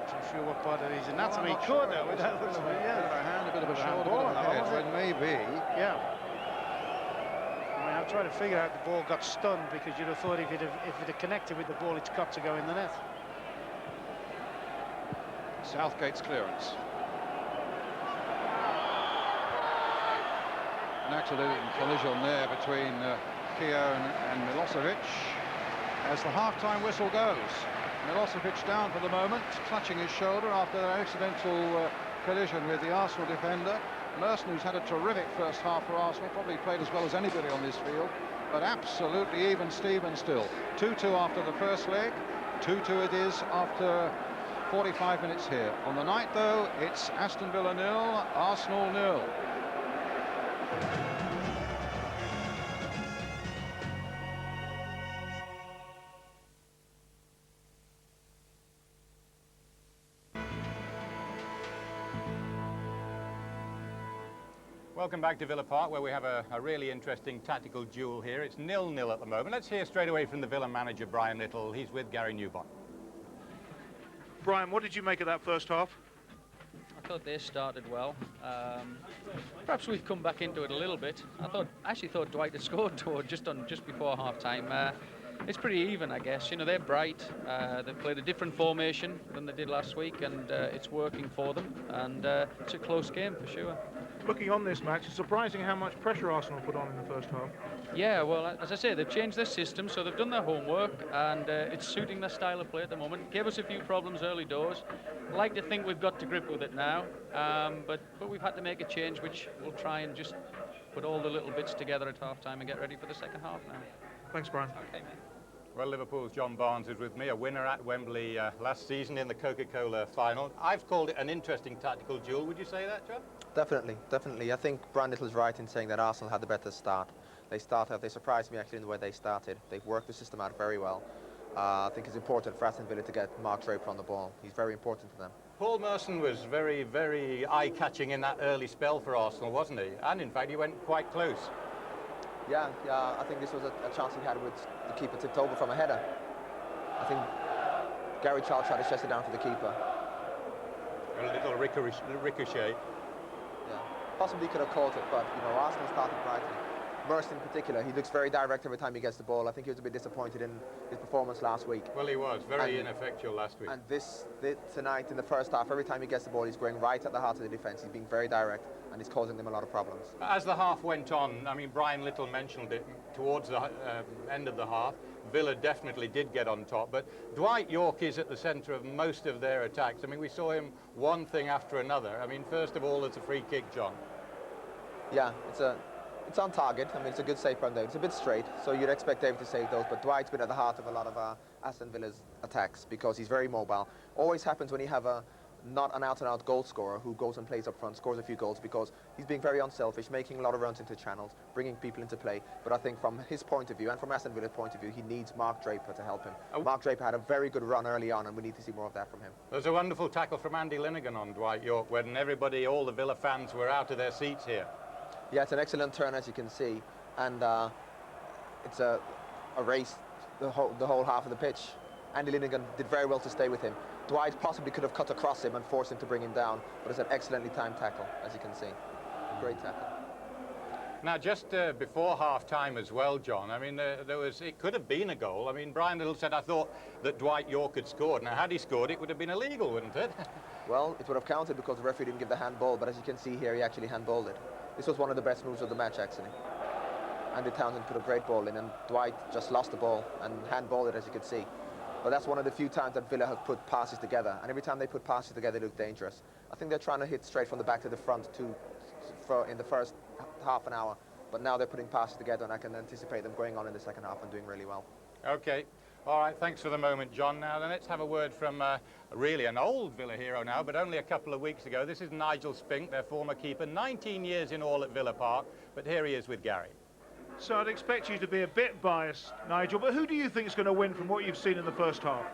Not sure what part of his anatomy he caught that with. That looks like, yeah. A bit of a hand, a bit of a shoulder, a bit of a head, well, maybe. Yeah. I mean, I'm trying to figure out the ball got stunned, because you'd have thought if it had connected with the ball, it's got to go in the net. Southgate's clearance. An accident collision there between Keogh and Milosevic as the half-time whistle goes. Milosevic down for the moment, clutching his shoulder after an accidental collision with the Arsenal defender. Merson, who's had a terrific first half for Arsenal, probably played as well as anybody on this field, but absolutely even Steven still. 2-2 after the first leg, 2-2 it is after 45 minutes here. On the night, though, it's Aston Villa 0, Arsenal 0. Welcome back to Villa Park, where we have a really interesting tactical duel here. It's 0-0 at the moment. Let's hear straight away from the Villa manager, Brian Little. He's with Gary Newbon. Brian, what did you make of that first half? I thought they started well. Perhaps we've come back into it a little bit. I actually thought Dwight had scored just before half time. It's pretty even, I guess. You know, they're bright. They've played a different formation than they did last week, and it's working for them. And it's a close game for sure. Looking on this match, it's surprising how much pressure Arsenal put on in the first half. Yeah, well, as I say, they've changed their system, so they've done their homework, and it's suiting their style of play at the moment. Gave us a few problems early doors. I'd like to think we've got to grip with it now, but we've had to make a change, which we'll try and just put all the little bits together at half-time and get ready for the second half now. Thanks, Brian. Okay, mate. Well, Liverpool's John Barnes is with me, a winner at Wembley last season in the Coca-Cola final. I've called it an interesting tactical duel. Would you say that, John? Definitely, definitely. I think Brian Little's right in saying that Arsenal had the better start. They surprised me actually in the way they started. They've worked the system out very well. I think it's important for Aston Villa to get Mark Draper on the ball. He's very important to them. Paul Merson was very, very eye-catching in that early spell for Arsenal, wasn't he? And in fact, he went quite close. Yeah, I think this was a chance he had with the keeper tipped over from a header. I think Gary Charles tried to chest it down for the keeper. A little ricochet. Yeah, possibly could have caught it, but you know, Arsenal started brightly. Merson in particular, he looks very direct every time he gets the ball. I think he was a bit disappointed in his performance last week. Well, he was very ineffectual last week. And tonight in the first half, every time he gets the ball, he's going right at the heart of the defence. He's being very direct, and he's causing them a lot of problems. As the half went on, I mean, Brian Little mentioned it towards the end of the half. Villa definitely did get on top, but Dwight York is at the centre of most of their attacks. I mean, we saw him one thing after another. I mean, first of all, it's a free kick, John. Yeah, it's on target. I mean, it's a good save from David. It's a bit straight, so you'd expect David to save those, but Dwight's been at the heart of a lot of Aston Villa's attacks because he's very mobile. Always happens when you have not an out-and-out goal scorer who goes and plays up front, scores a few goals, because he's being very unselfish, making a lot of runs into channels, bringing people into play. But I think from his point of view and from Aston Villa's point of view, he needs Mark Draper to help him. Mark Draper had a very good run early on, and we need to see more of that from him. There's a wonderful tackle from Andy Linnigan on Dwight York when everybody, all the Villa fans, were out of their seats here. Yeah, it's an excellent turn, as you can see, and it's a race the whole half of the pitch. Andy Linnigan did very well to stay with him. Dwight possibly could have cut across him and forced him to bring him down, but it's an excellently timed tackle, as you can see. Great tackle. Now, just before half-time as well, John, I mean, it could have been a goal. I mean, Brian Little said, I thought that Dwight York had scored. Now, had he scored, it would have been illegal, wouldn't it? Well, it would have counted because the referee didn't give the handball, but as you can see here, he actually handballed it. This was one of the best moves of the match, actually. Andy Townsend put a great ball in, and Dwight just lost the ball and handballed it, as you could see. But that's one of the few times that Villa have put passes together, and every time they put passes together, they look dangerous. I think they're trying to hit straight from the back to the front in the first half an hour, but now they're putting passes together, and I can anticipate them going on in the second half and doing really well. Okay. All right, thanks for the moment, John. Now, then let's have a word from really an old Villa hero now, but only a couple of weeks ago. This is Nigel Spink, their former keeper, 19 years in all at Villa Park, but here he is with Gary. So I'd expect you to be a bit biased, Nigel, but who do you think is going to win from what you've seen in the first half?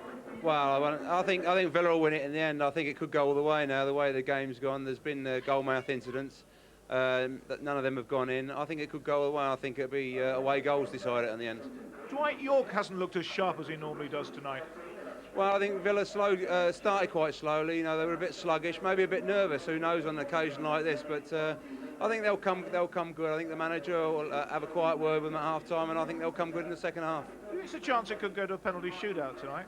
Well, I think Villa will win it in the end. I think it could go all the way now, the way the game's gone. There's been goalmouth incidents. That none of them have gone in. I think it could go all the way. I think it'll be away goals decide it in the end. Dwight York hasn't looked as sharp as he normally does tonight. Well, I think Villa started quite slowly. You know, they were a bit sluggish, maybe a bit nervous. Who knows on an occasion like this? But I think they'll come good. I think the manager will have a quiet word with them at half-time, and I think they'll come good in the second half. It's a chance it could go to a penalty shootout tonight.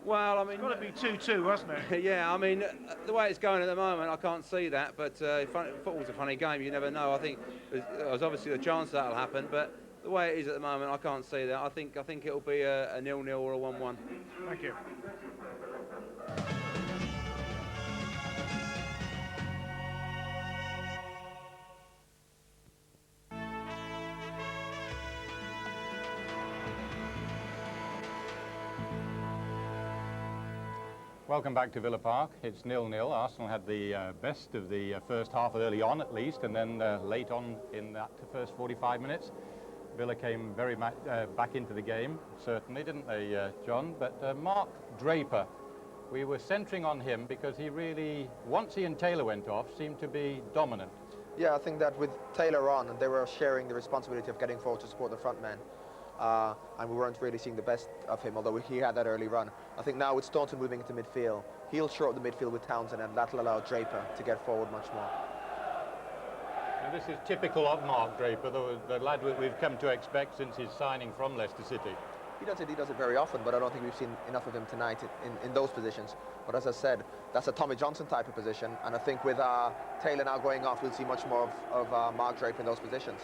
Well, I mean, it's got to be 2-2, hasn't it? Yeah, I mean, the way it's going at the moment, I can't see that. But football's a funny game. You never know. I think there's obviously a chance that'll happen, but the way it is at the moment, I can't see that. I think it'll be a 0-0 or a 1-1. Thank you. Welcome back to Villa Park. It's 0-0. Arsenal had the best of the first half early on at least, and then late on in that first 45 minutes. Villa came very back into the game, certainly, didn't they, John? But Mark Draper, we were centring on him because he really, once he and Taylor went off, seemed to be dominant. Yeah, I think that with Taylor on, they were sharing the responsibility of getting forward to support the front man. And we weren't really seeing the best of him, although he had that early run. I think now with Staunton moving into midfield, he'll shore up the midfield with Townsend, and that'll allow Draper to get forward much more. And this is typical of Mark Draper, the lad we've come to expect since his signing from Leicester City. He does it very often, but I don't think we've seen enough of him tonight in those positions. But as I said, that's a Tommy Johnson type of position, and I think with Taylor now going off, we'll see much more of Mark Draper in those positions.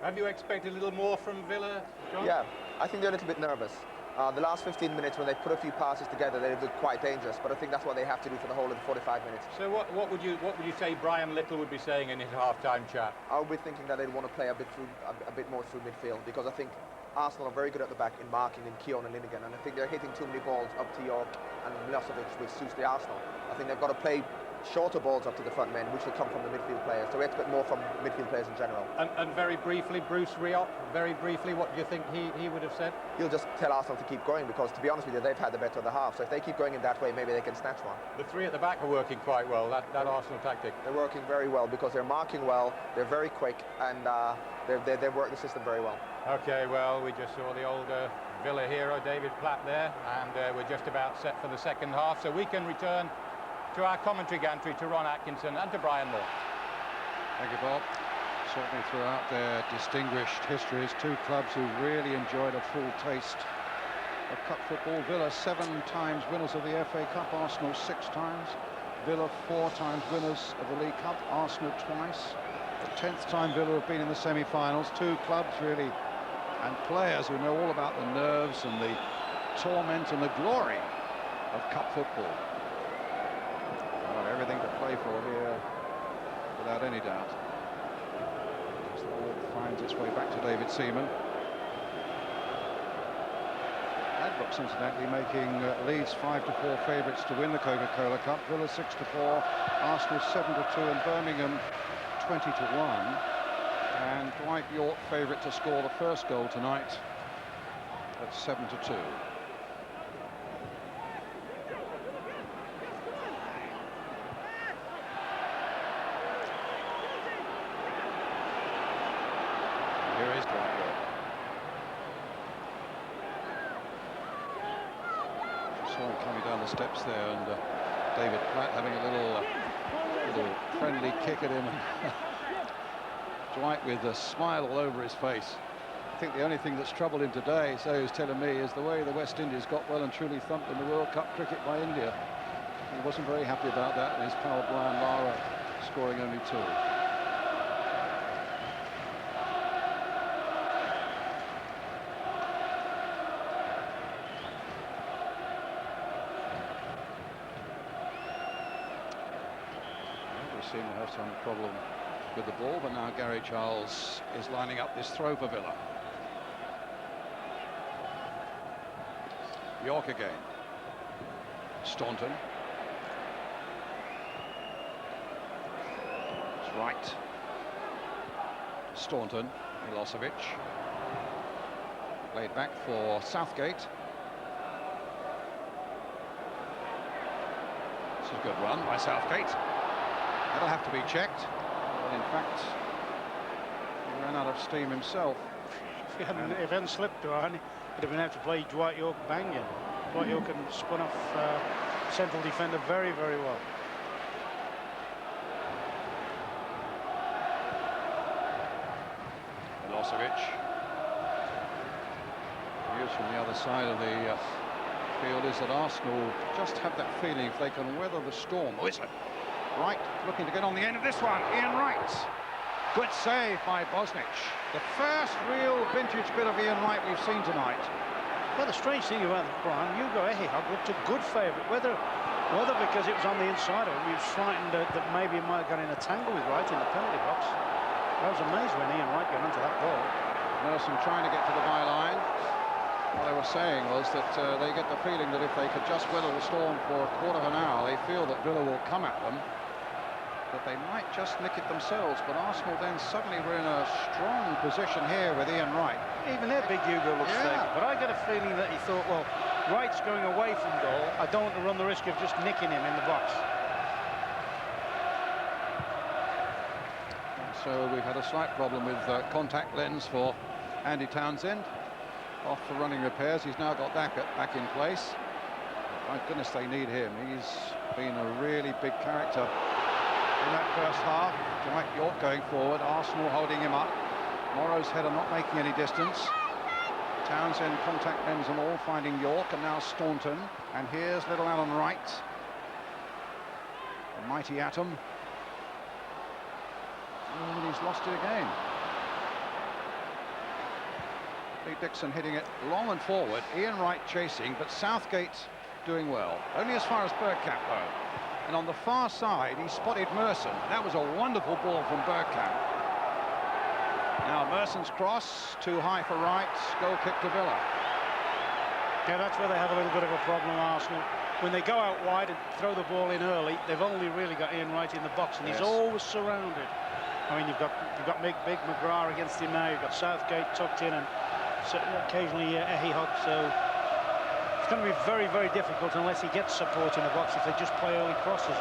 Have you expected a little more from Villa, John? Yeah, I think they're a little bit nervous. The last 15 minutes, when they put a few passes together, they look quite dangerous, but I think that's what they have to do for the whole of the 45 minutes. So what would you say Brian Little would be saying in his half-time chat? I would be thinking that they'd want to play a bit more through midfield, because I think Arsenal are very good at the back in marking in Keown and Linnigan, and I think they're hitting too many balls up to York and Milosevic, which suits the Arsenal. I think they've got to play shorter balls up to the front men, which will come from the midfield players. So we expect more from midfield players in general. And very briefly, Bruce Rioch, very briefly, what do you think he would have said? He'll just tell Arsenal to keep going, because to be honest with you, they've had the better of the half. So if they keep going in that way, maybe they can snatch one. The three at the back are working quite well, that Arsenal tactic. They're working very well because they're marking well, they're very quick, and they've worked the system very well. Okay, well, we just saw the old Villa hero, David Platt, there, and we're just about set for the second half, so we can return to our commentary gantry, to Ron Atkinson and to Brian Moore. Thank you, Bob. Certainly throughout their distinguished histories, two clubs who really enjoyed a full taste of cup football. Villa 7 times winners of the FA Cup, Arsenal 6 times. Villa 4 times winners of the League Cup, Arsenal twice. The 10th time Villa have been in the semi-finals. Two clubs really, and players who know all about the nerves and the torment and the glory of cup football. Everything to play for here, without any doubt. As the ball finds its way back to David Seaman. Ladbrokes, incidentally, making Leeds 5-4 favourites to win the Coca-Cola Cup. Villa 6-4, Arsenal 7-2, and Birmingham 20-1. And Dwight York favourite to score the first goal tonight at 7-2. Here is Dwight York. Just saw him coming down the steps there, and David Platt having a little friendly kick at him. Dwight with a smile all over his face. I think the only thing that's troubled him today, so he's telling me, is the way the West Indies got well and truly thumped in the World Cup cricket by India. He wasn't very happy about that, and his pal Brian Lara scoring only 2. Seem to have some problem with the ball, but now Gary Charles is lining up this throw for Villa. York again. Staunton. It's right. Staunton. Milosevic. Played back for Southgate. This is a good run by Southgate. That'll have to be checked. In fact, he ran out of steam himself. If he hadn't slipped, Ryan, he'd have been able to play Dwight York banging. Dwight York can spun off central defender very, very well. Milosevic. Views from the other side of the field is that Arsenal just have that feeling if they can weather the storm. Oh, is it? Wright looking to get on the end of this one. Ian Wright. Good save by Bosnich. The first real vintage bit of Ian Wright we've seen tonight. Well, the strange thing about Brian, Hugo Ehihag looked a good favourite. Whether because it was on the inside or he was frightened that maybe he might have got in a tangle with Wright in the penalty box. I was amazed when Ian Wright got onto that ball. Merson trying to get to the byline. What they were saying was that they get the feeling that if they could just weather the storm for a quarter of an hour, they feel that Villa will come at them, but they might just nick it themselves. But Arsenal then suddenly were in a strong position here with Ian Wright. Even their big Hugo looks Yeah. thick, but I get a feeling that he thought, well, Wright's going away from goal. I don't want to run the risk of just nicking him in the box. So we've had a slight problem with contact lens for Andy Townsend. Off for running repairs. He's now got that back in place. My goodness, they need him. He's been a really big character in that first half. Dwight York going forward. Arsenal holding him up. Morrow's header not making any distance. Townsend, contact lens and all, finding York, and now Staunton. And here's little Alan Wright. The mighty Atom. And he's lost it again. Lee Dixon hitting it long and forward. Ian Wright chasing, but Southgate doing well. Only as far as Bergkamp though. And on the far side, he spotted Merson. That was a wonderful ball from Bergkamp. Now Merson's cross, too high for Wright. Goal kick to Villa. Yeah, that's where they have a little bit of a problem, Arsenal. When they go out wide and throw the ball in early, they've only really got Ian Wright in the box, and he's always surrounded. I mean, you've got big McGrath against him now. You've got Southgate tucked in, and occasionally Ehi Hug. So it's going to be very, very difficult unless he gets support in the box if they just play early crosses.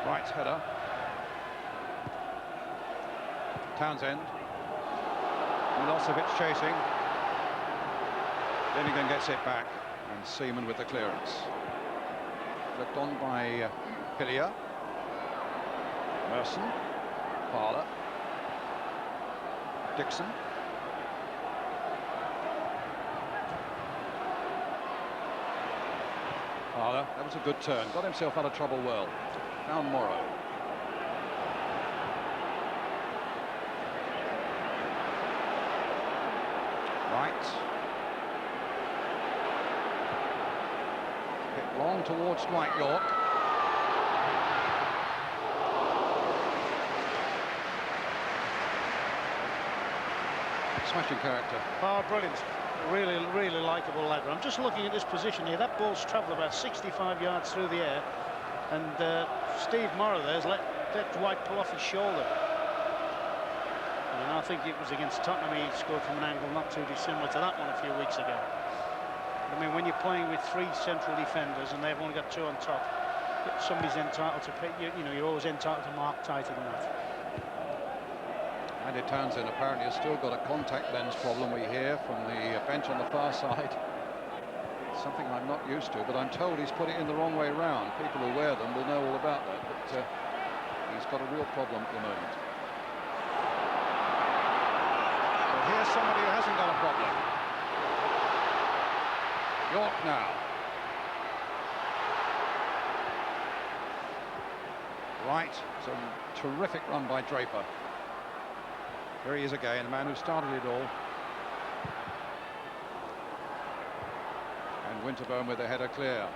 Wright's header. Townsend. Milosevic chasing. Linnigan gets it back, and Seaman with the clearance. Flipped on by Hillier. Merson. Parler. Dixon. Parler, that was a good turn. Got himself out of trouble well. Found Morrow. Right. Hit long towards Dwight York. Smashing character. Oh, brilliant. Really, really likeable lad. I'm just looking at this position here. That ball's travelled about 65 yards through the air, and Steve Morrow there's let Dwight pull off his shoulder. And I think it was against Tottenham he scored from an angle not too dissimilar to that one a few weeks ago. I mean, when you're playing with 3 central defenders and they've only got 2 on top, somebody's entitled to pick. You know, you're always entitled to mark tighter than that. Andy Townsend apparently has still got a contact lens problem, we hear from the bench on the far side. Something I'm not used to, but I'm told he's put it in the wrong way round. People who wear them will know all about that, but he's got a real problem at the moment. But here's somebody who hasn't got a problem. York now. Right, some terrific run by Draper. Here he is again, the man who started it all. And Winterburn with the header clear.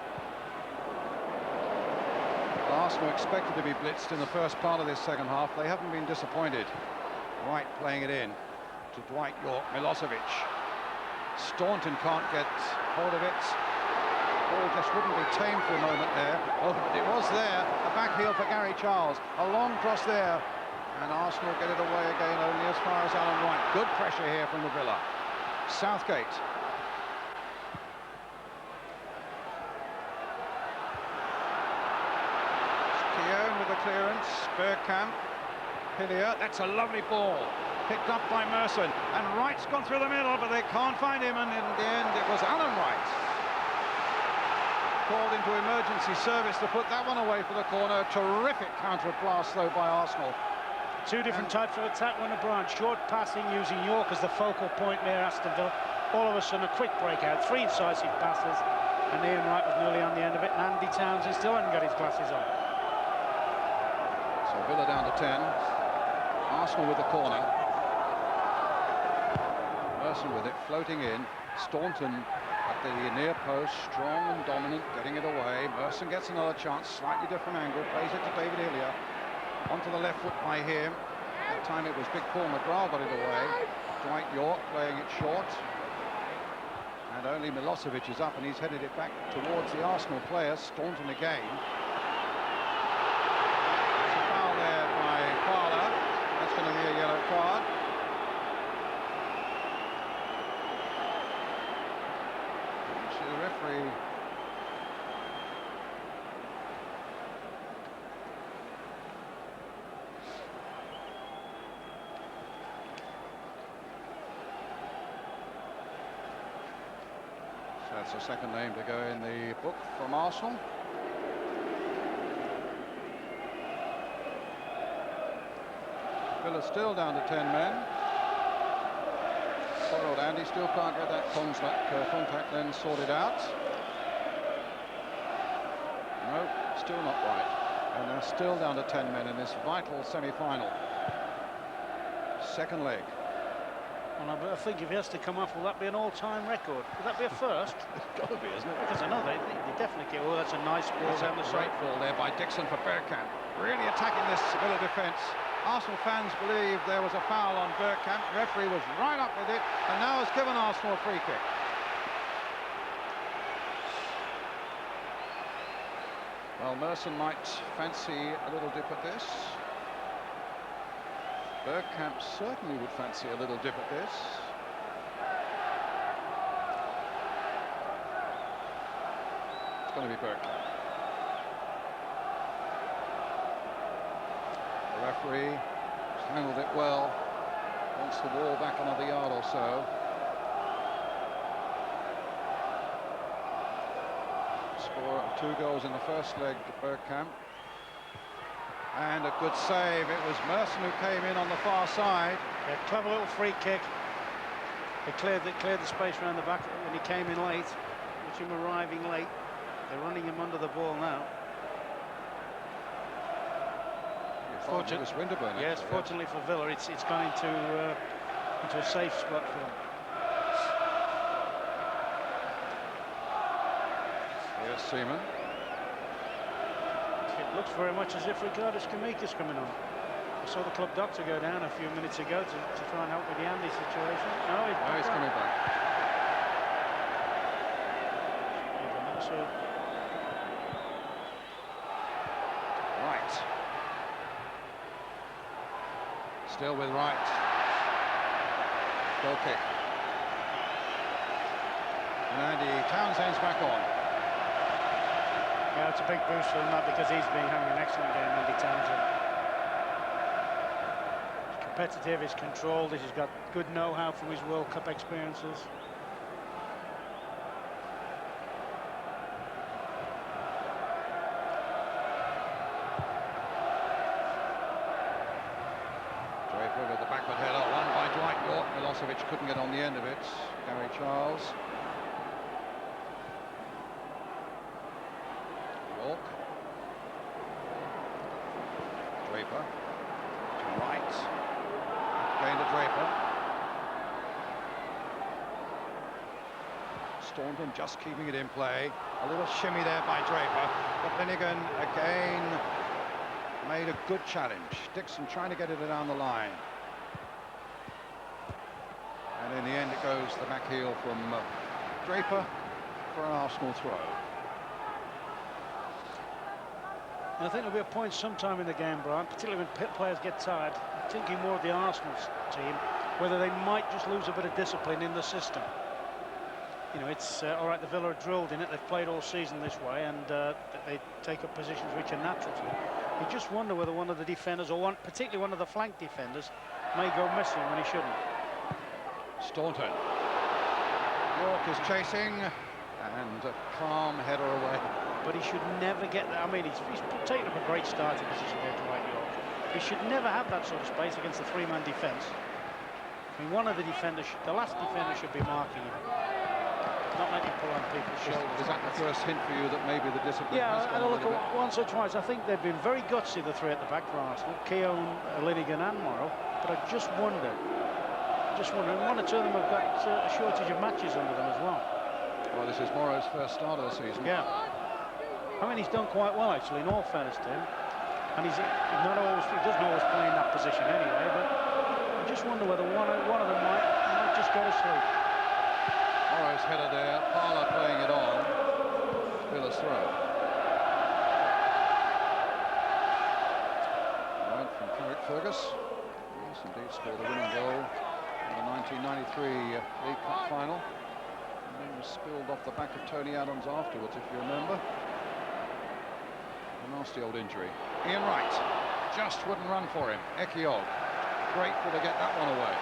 Arsenal expected to be blitzed in the first part of this second half. They haven't been disappointed. Wright playing it in to Dwight York. Milosevic. Staunton can't get hold of it. Ball just wouldn't be tamed for a moment there. Oh, but it was there. A back heel for Gary Charles. A long cross there. And Arsenal get it away again only as far as Alan Wright. Good pressure here from the Villa. Southgate. Keown with the clearance. Bergkamp. Hillier. That's a lovely ball. Picked up by Merson. And Wright's gone through the middle, but they can't find him. And in the end, it was Alan Wright. Called into emergency service to put that one away for the corner. Terrific counter blast, though, by Arsenal. 2 different types of attack when O'Brien. Short passing using York as the focal point near Aston Villa. All of a sudden a quick breakout, 3 incisive passes, and Ian Wright was nearly on the end of it, and Andy Townsend still hadn't got his glasses on. So Villa down to 10. Arsenal with the corner. Merson with it, floating in. Staunton at the near post, strong and dominant, getting it away. Merson gets another chance, slightly different angle, plays it to David Hillier. Onto the left foot by him. That time it was big Paul McGrath got it away. Dwight York playing it short. And only Milosevic is up, and he's headed it back towards the Arsenal player, Staunton again. There's a foul there by Fowler. That's going to be a yellow card. Actually, the referee... That's the second name to go in the book from Arsenal. Villa still down to 10 men. Poor old Andy still can't get that contact lens sorted out. No, still not right. And they're still down to 10 men in this vital semi-final. Second leg. Well, I think if he has to come off, will that be an all-time record? Will that be a first? It's got to be, isn't it? Because I know they definitely get. Oh, that's a nice ball down the Great side. ball there by Dixon for Bergkamp. Really attacking this Villa defence. Arsenal fans believe there was a foul on Bergkamp. The referee was right up with it, and now has given Arsenal a free kick. Well, Merson might fancy a little dip at this. Bergkamp certainly would fancy a little dip at this. It's going to be Bergkamp. The referee has handled it well. Wants the ball back another yard or so. Score of 2 goals in the first leg to Bergkamp. And a good save. It was Merson who came in on the far side. Yeah, clever little free kick. They cleared the space around the back when he came in late, with him arriving late. They're running him under the ball now. Fortunately, it was Winterburn. Yes, actually, fortunately for Villa, it's gone into a safe spot for them. Here's Seaman. It looks very much as if Ricardo Kamika's coming on. I saw the club doctor go down a few minutes ago to try and help with the Andy situation. No, he's Coming back. Right. Still with Wright. Goal kick. And Andy Townsend's back on. Yeah, it's a big boost for him, that, because he's been having an excellent game, Andy Townsend. He's competitive, he's controlled, he's got good know-how from his World Cup experiences. Draper with the backward header, won by Dwight York. Milosevic couldn't get on the end of it. Gary Charles. York. Draper. To Wright. Again to Draper. Staunton just keeping it in play. A little shimmy there by Draper. But Finnegan again made a good challenge. Dixon trying to get it down the line. And in the end it goes the back heel from Draper for an Arsenal throw. And I think there'll be a point sometime in the game, Brian, particularly when pit players get tired. I'm thinking more of the Arsenal team, whether they might just lose a bit of discipline in the system. You know, it's all right, the Villa are drilled in it, they've played all season this way, and they take up positions which are natural to them. You just wonder whether one of the defenders, or particularly one of the flank defenders, may go missing when he shouldn't. Staunton. York is chasing, and a calm header away. But he should never get that. I mean, he's taken up a great starting position there, Dwight York. He should never have that sort of space against a three-man defence. I mean, one of the defenders, the last defender, should be marking him, not letting him pull on people's shoulders. Is that the first hint for you that maybe the discipline has Yeah, gone I a look little at bit? once or twice. I think they've been very gutsy, the three at the back for Arsenal, Keown, Linnigan and Morrow. But I just wonder, and one or two of them have got a shortage of matches under them as well. Well, this is Morrow's first start of the season. Yeah. I mean, he's done quite well, actually, in all fairness to him. and he doesn't always play in that position anyway. But I just wonder whether one of them might just go to sleep. Morrow's header there, Parlour playing it on. Villa's throw. Right from Carrick Fergus. Yes, indeed, scored a winning goal in the 1993 League Cup final. And then was spilled off the back of Tony Adams afterwards, if you remember. A nasty old injury. Ian Wright just wouldn't run for him. Ekiog, grateful to get that one away.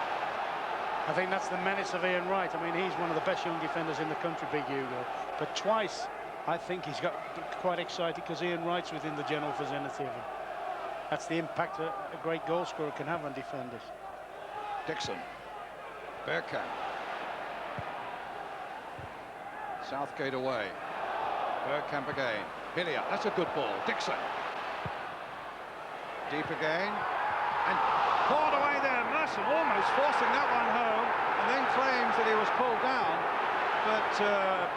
I think that's the menace of Ian Wright. I mean, he's one of the best young defenders in the country, Big Hugo. But twice, I think he's got quite excited because Ian Wright's within the general vicinity of him. That's the impact a great goal scorer can have on defenders. Dixon, Bergkamp. Southgate away. Bergkamp again. Hillier, that's a good ball. Dixon. Deep again. And Pulled away there, Merson almost forcing that one home, and then claims that he was pulled down. But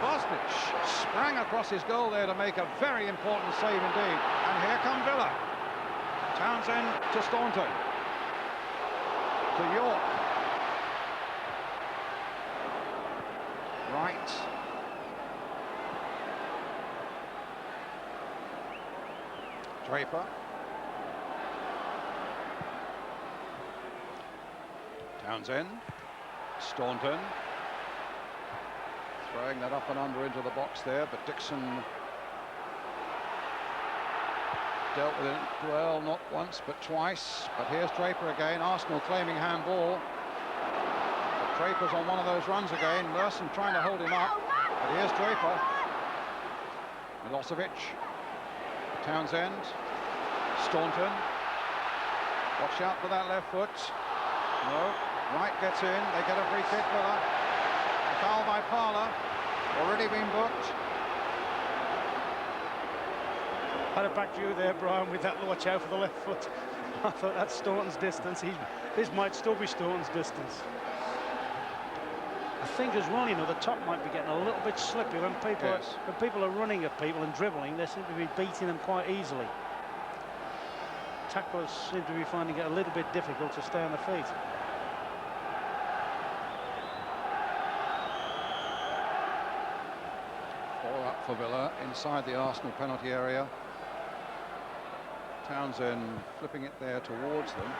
Bosnich sprang across his goal there to make a very important save indeed. And here come Villa. Townsend to Staunton. To York. Right. Draper. Townsend. Staunton. Throwing that up and under into the box there, but Dixon dealt with it well, not once but twice. But here's Draper again. Arsenal claiming handball. But Draper's on one of those runs again. Merson trying to hold him up. But here's Draper. Milosevic. Townsend. Staunton. Watch out for that left foot. No. Wright gets in. They get a free kick. Villa. Foul by Parlour. Already been booked. I'd have backed you there, Brian, with that watch out for the left foot. I thought that's Staunton's distance. This might still be Staunton's distance. I think as well, you know, the top might be getting a little bit slippy when people are running at people and dribbling. They seem to be beating them quite easily. Tacklers seem to be finding it a little bit difficult to stay on the feet. For Villa inside the Arsenal penalty area. Townsend flipping it there towards them.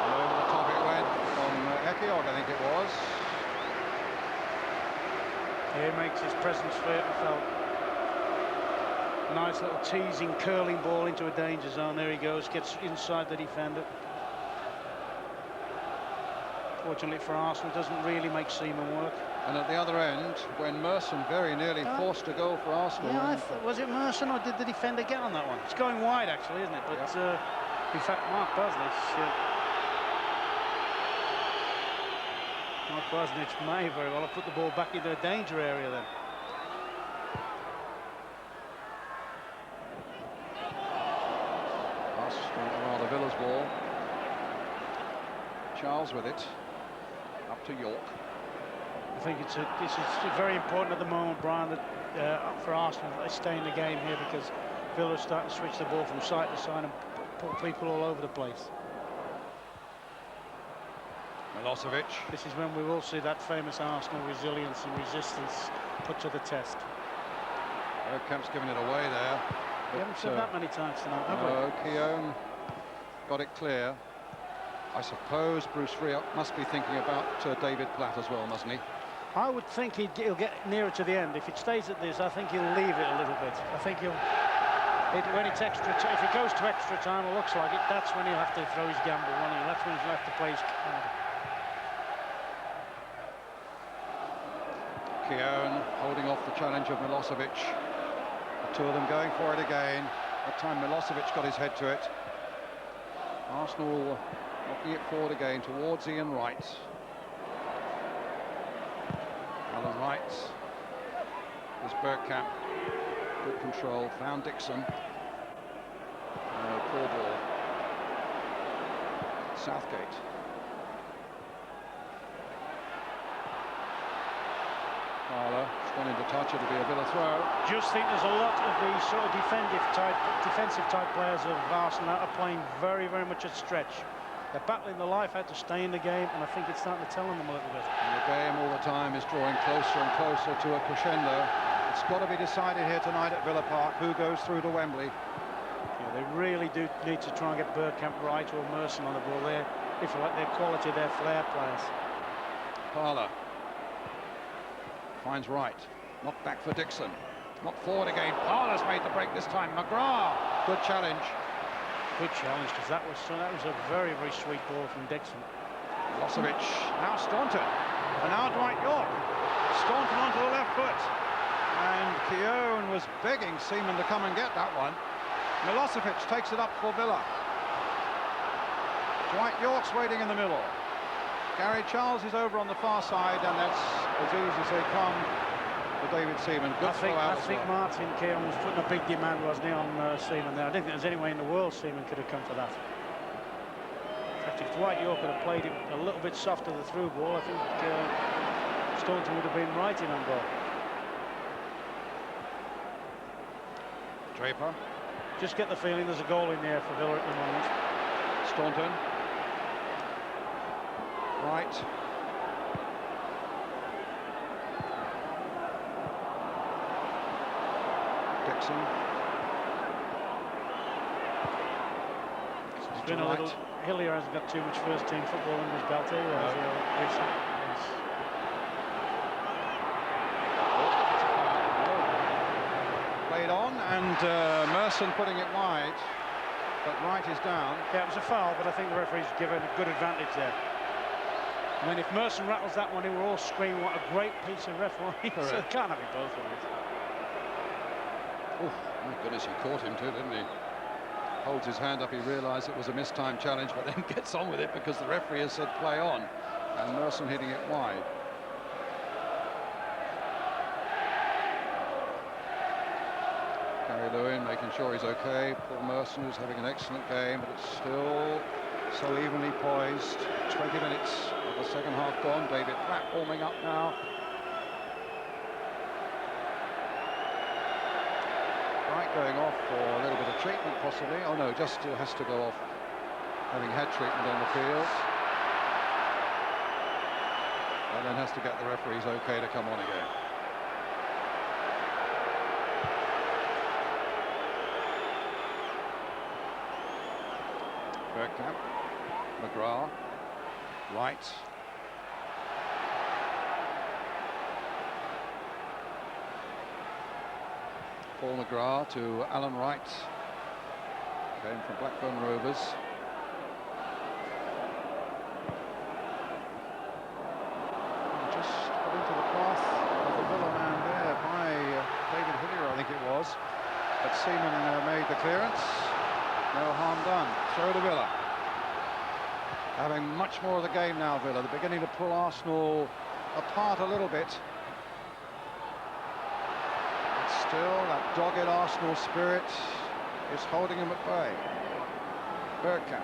And over the top it went from Ekiog, I think it was. Here makes his presence felt. Nice little teasing, curling ball into a danger zone. There he goes, gets inside the defender. Fortunately for Arsenal, doesn't really make Seaman work. And at the other end, when Merson very nearly forced a goal for Arsenal. Yeah, was it Merson or did the defender get on that one? It's going wide actually, isn't it? But in fact, Mark Bosnich may very well have put the ball back into a danger area then. Rather Villa's ball. Charles with it. Up to York. I think this is very important at the moment, Brian, that for Arsenal they stay in the game here, because Villa's starting to switch the ball from side to side and put people all over the place. Milosevic. This is when we will see that famous Arsenal resilience and resistance put to the test. Bergkamp's given it away there. We haven't seen that many times tonight, have we? No, Keown got it clear. I suppose Bruce Freer must be thinking about David Platt as well, mustn't he? I would think he'll get nearer to the end. If it stays at this, I think he'll leave it a little bit. I think when it's extra time, if it goes to extra time, it looks like it, that's when he'll have to throw his gamble, that's when he'll have to play his card. Keown holding off the challenge of Milosevic. The two of them going for it again. That time Milosevic got his head to it. Arsenal knocking it forward again towards Ian Wright. Alan Wright. There's Bergkamp. Good control. Found Dixon. Poor ball. Southgate. Parlour gone into touch. It'll be a Villa throw. Just think there's a lot of these sort of defensive type players of Arsenal that are playing very, very much at stretch. They're battling the life out to stay in the game, and I think it's starting to tell on them a little bit. And the game all the time is drawing closer and closer to a crescendo. It's got to be decided here tonight at Villa Park who goes through to Wembley. Yeah, they really do need to try and get Bergkamp right or Merson on the ball there. If you like their quality, their flair players. Parler finds Wright. Knocked back for Dixon. Knocked forward again. Parler's made the break this time. McGrath. Good challenge. Good challenge, because that was a very, very sweet ball from Dixon. Milosevic. Now Staunton. And now Dwight York. Staunton onto the left foot. And Keown was begging Seaman to come and get that one. Milosevic takes it up for Villa. Dwight York's waiting in the middle. Gary Charles is over on the far side, and that's as easy as they come for David Seaman. Good throw out. I think Martin Keown was putting a big demand, wasn't he, on Seaman there. I don't think there's any way in the world Seaman could have come for that. In fact, if Dwight York had played it a little bit softer the through ball, I think Staunton would have been right in on goal. Draper. Just get the feeling there's a goal in there for Villa at the moment. Staunton. Right. Dixon. It's been a little. Hillier hasn't got too much first-team football in his belt either. Played on, and Merson putting it wide, but Wright is down. Yeah, it was a foul, but I think the referee's given a good advantage there. I mean, if Merson rattles that one, we're all screaming, what a great piece of refereeing. So can't have it both ways. Oh, my goodness, he caught him too, didn't he? Holds his hand up, he realised it was a mistimed challenge, but then gets on with it because the referee has said play on. And Merson hitting it wide. Gary Lewin making sure he's okay. Paul Merson, who's having an excellent game, but it's still so evenly poised. 20 minutes of the second half gone. David Platt warming up now. Wright going off for a little bit of treatment possibly. Oh no, just has to go off having had treatment on the field. And then has to get the referees okay to come on again. Bergkamp, McGrath, Wright. Paul McGrath to Alan Wright. Came from Blackburn Rovers. Just put into the path of the Villa man there by David Hillier, I think it was. But Seaman made the clearance. No harm done. Throw to Villa. Having much more of the game now, Villa. They're beginning to pull Arsenal apart a little bit. But still, that dogged Arsenal spirit is holding him at bay. Bergkamp.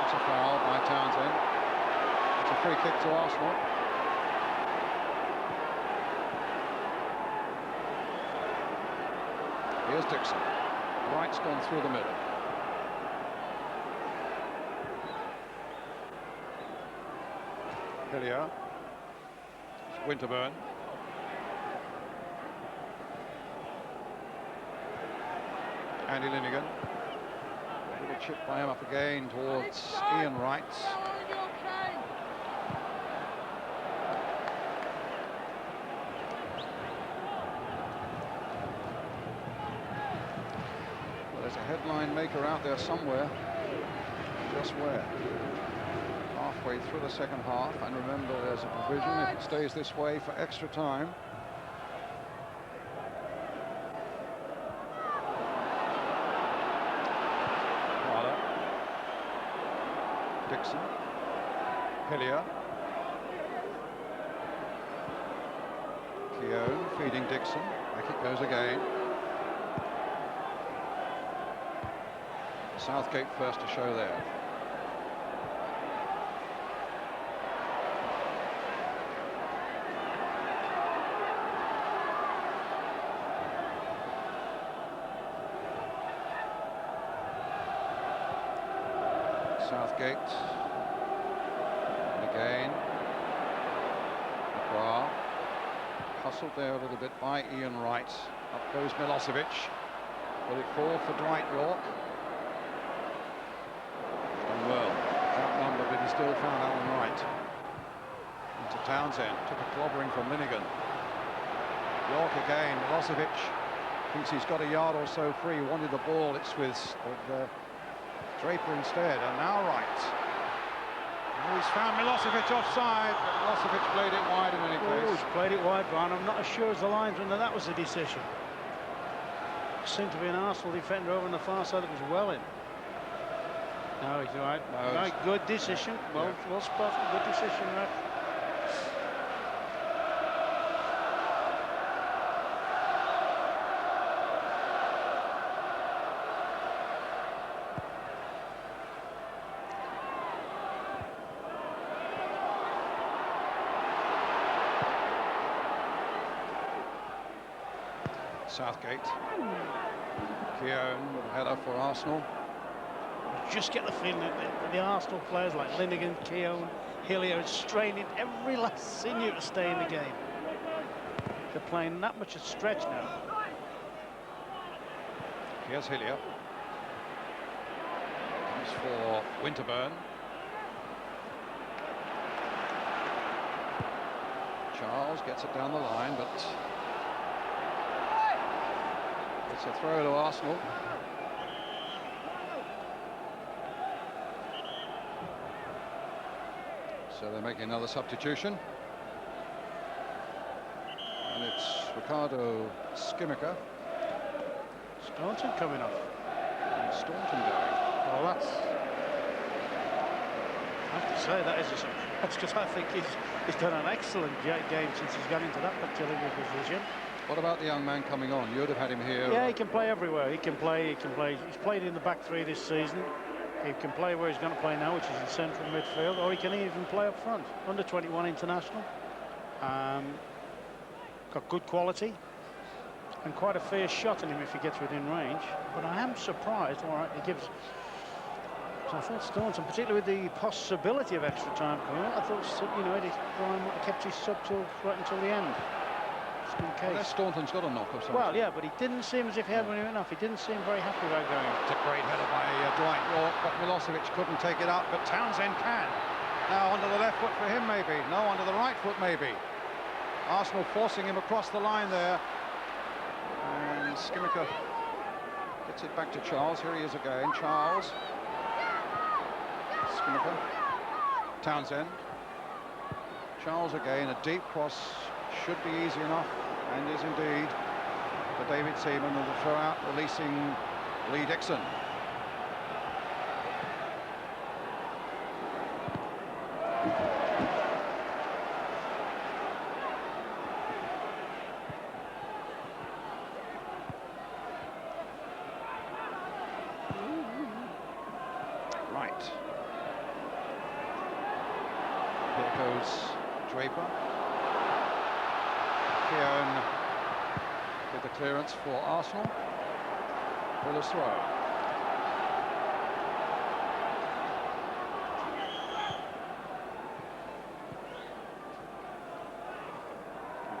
It's a foul by Townsend. It's a free kick to Arsenal. Here's Dixon. Wright's gone through the middle. Hillier. Winterburn. Andy Linnigan. A little chip by him up again towards Ian Wright. There's a headline maker out there somewhere. Just where? Halfway through the second half, and remember there's a provision if it stays this way for extra time. Parler. Dixon. Hillier. Keown feeding Dixon. Back it goes again. Southgate first to show there. Southgate. And again. McGrath. Hustled there a little bit by Ian Wright. Up goes Milosevic. Will it fall for Dwight York? Done well. Outnumbered, but he still found Alan Wright. Into Townsend. Took a clobbering from Linnigan. York again. Milosevic thinks he's got a yard or so free. Wanted the ball. It's with Draper instead. And now Wright. Oh, he's found Milosevic offside. But Milosevic played it wide in any case. Oh, he's played it wide, Brian. I'm not as sure as the linesman that was the decision. Seemed to be an Arsenal defender over on the far side that was well in. No, he's all right. No, right, good decision. Well spotted. Good decision, ref. Southgate. Keown, header for Arsenal. Just get the feeling that the Arsenal players like Linnigan, Keown, Hillier are straining every last sinew to stay in the game. They're playing that much a stretch now. Here's Hillier. Comes for Winterburn. Charles gets it down the line, but it's a throw to Arsenal. So they're making another substitution. And it's Ricardo Skimica. Staunton coming off. And Staunton going. Well, that's... I have to say, that is a surprise, because I think he's done an excellent game since he's got into that particular position. What about the young man coming on? You'd have had him here. Yeah, he can play everywhere. He can play. He's played in the back three this season. He can play where he's going to play now, which is in central midfield, or he can even play up front. Under 21 international. Got good quality and quite a fierce shot in him if he gets within range. But I am surprised. All right, he gives. So I thought Staunton, particularly with the possibility of extra time coming out, I thought, you know, Brian might have kept his sub right until the end. Unless Staunton's got a knock or something. Well, yeah, but he didn't seem as if he had one enough. He didn't seem very happy about going. It's a great header by Dwight York, but Milosevic couldn't take it up, but Townsend can. Now onto the left foot for him, maybe. No, onto the right foot, maybe. Arsenal forcing him across the line there. And Skimica gets it back to Charles. Here he is again. Charles. Skimica. Townsend. Charles again. A deep cross. Should be easy enough, and is indeed, for David Seaman, and the throw out releasing Lee Dixon. Right. Here goes Draper. Keown with the clearance for Arsenal. Villa's throw.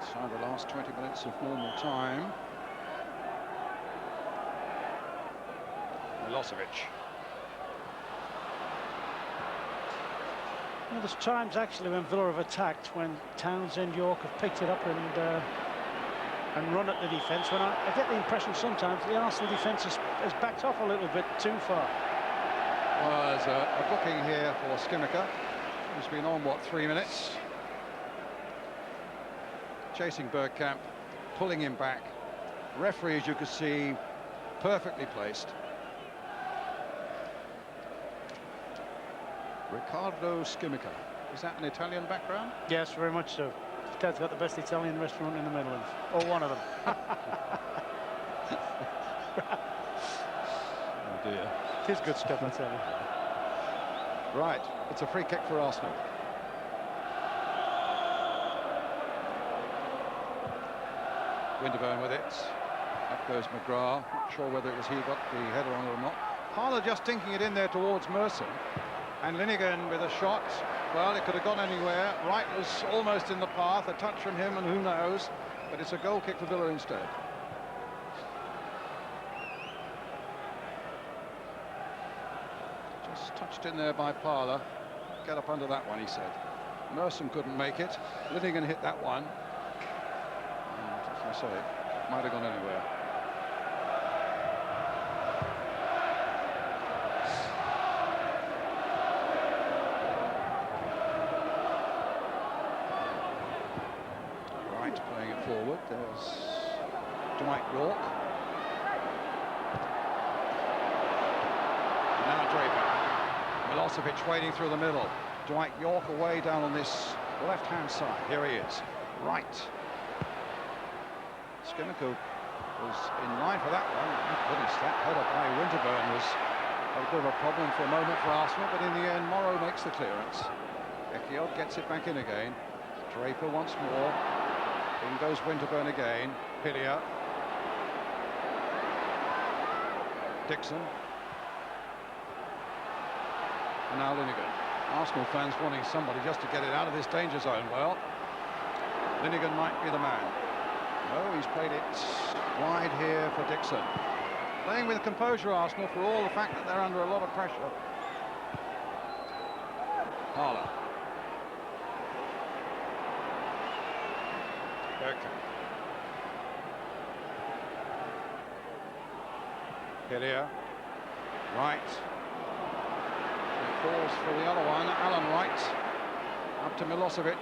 Inside the last 20 minutes of normal time. Milosevic. Well, there's times actually when Villa have attacked, when Townsend, York have picked it up and run at the defence. When I get the impression sometimes the Arsenal defence has backed off a little bit too far. Well, there's a booking here for Skimica. He's been on, what, 3 minutes? Chasing Bergkamp, pulling him back. Referee, as you can see, perfectly placed. Ricardo Skimica. Is that an Italian background? Yes, very much so. Ted's got the best Italian restaurant in the Midlands, or one of them. Oh dear. It is good stuff, I tell you. Right, it's a free kick for Arsenal. Winterburn with it. Up goes McGrath. Not sure whether it was he got the header on or not. Harler just dinking it in there towards Merson. And Linnigan with a shot. Well, it could have gone anywhere. Wright was almost in the path. A touch from him, and who knows? But it's a goal kick for Villa instead. Just touched in there by Parler. Get up under that one, he said. Merson couldn't make it. Linnigan hit that one. And as I say, it might have gone anywhere. Right, playing it forward. There's Dwight York. Now Draper. Milosevic waiting through the middle. Dwight York away down on this left-hand side. Here he is. Right. Skimmico was in line for that one. My goodness, that header by Winterburn was a bit of a problem for a moment for Arsenal, but in the end, Morrow makes the clearance. Ekiod gets it back in again. Draper once more. In goes Winterburn again. Hillier. Dixon. And now Linnigan. Arsenal fans wanting somebody just to get it out of this danger zone. Well, Linnigan might be the man. No, he's played it wide here for Dixon. Playing with composure, Arsenal, for all the fact that they're under a lot of pressure. Parler. Coca. Hillier. Right. Falls for the other one, Alan Wright, up to Milosevic.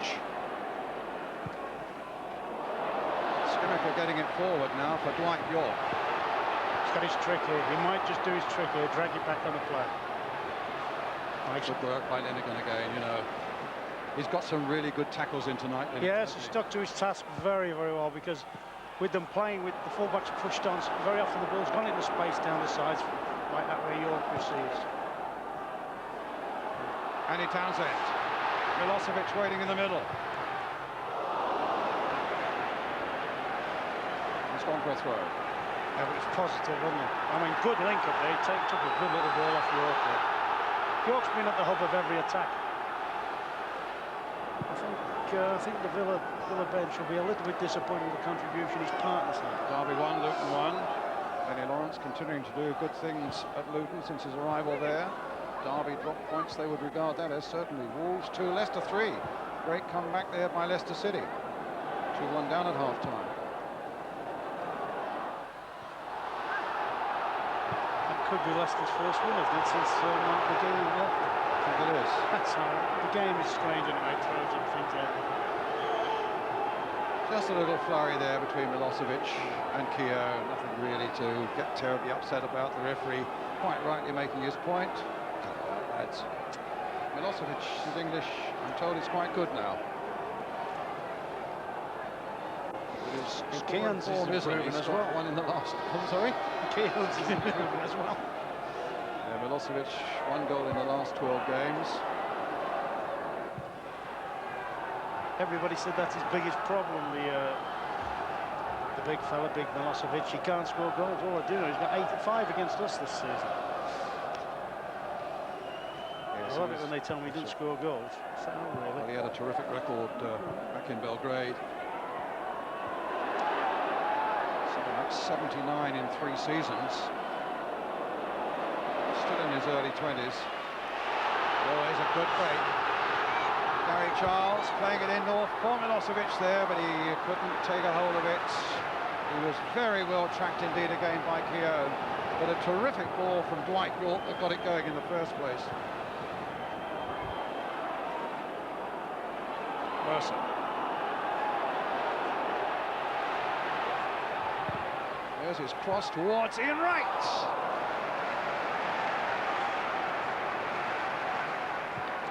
Skimmico getting it forward now for Dwight York. He's got his trick here. He might just do his trick here, drag it back on the flag. Nice work by Linnigan again, you know. He's got some really good tackles in tonight. Yes, he stuck to his task very, very well, because with them playing with the fullbacks pushed on, very often the ball's gone into space down the sides, like that where York receives. Andy Townsend. Milosevic waiting in the middle. He's gone for a throw. Yeah, but it's positive, wasn't it? I mean, good link up there. He took a good little ball off York there. York's been at the hub of every attack. I think the Villa bench will be a little bit disappointed with the contribution his partners had. Derby 1, Luton 1. Benny Lawrence continuing to do good things at Luton since his arrival there. Derby dropped points, they would regard that as certainly. Wolves 2, Leicester 3. Great comeback there by Leicester City. 2-1 down at half-time. That could be Leicester's first win, isn't it, since Mark McGinn left? I think it is. That's how the game is strange anyway, throws and things like that. Just a little flurry there between Milosevic and Keogh. Nothing really to get terribly upset about. The referee quite rightly making his point. Milosevic is English, I'm told he's quite good now. Keown's is improving as well. One in the last. I'm sorry? Keown's is improving as well. Yeah, Milosevic, 1 goal in the last 12 games. Everybody said that's his biggest problem, the big fella, big Milosevic. He can't score goals. All I do know, he's got 5 against us this season. I love it when they tell me he didn't score goals. So, really. Well, he had a terrific record back in Belgrade. So that's 79 in 3 seasons. Still in his early 20s. Always a good break. Gary Charles playing it in north. Poor Milosevic there, but he couldn't take a hold of it. He was very well tracked indeed again by Keogh. But a terrific ball from Dwight York that got it going in the first place. Merson. There's his cross towards Ian Wright.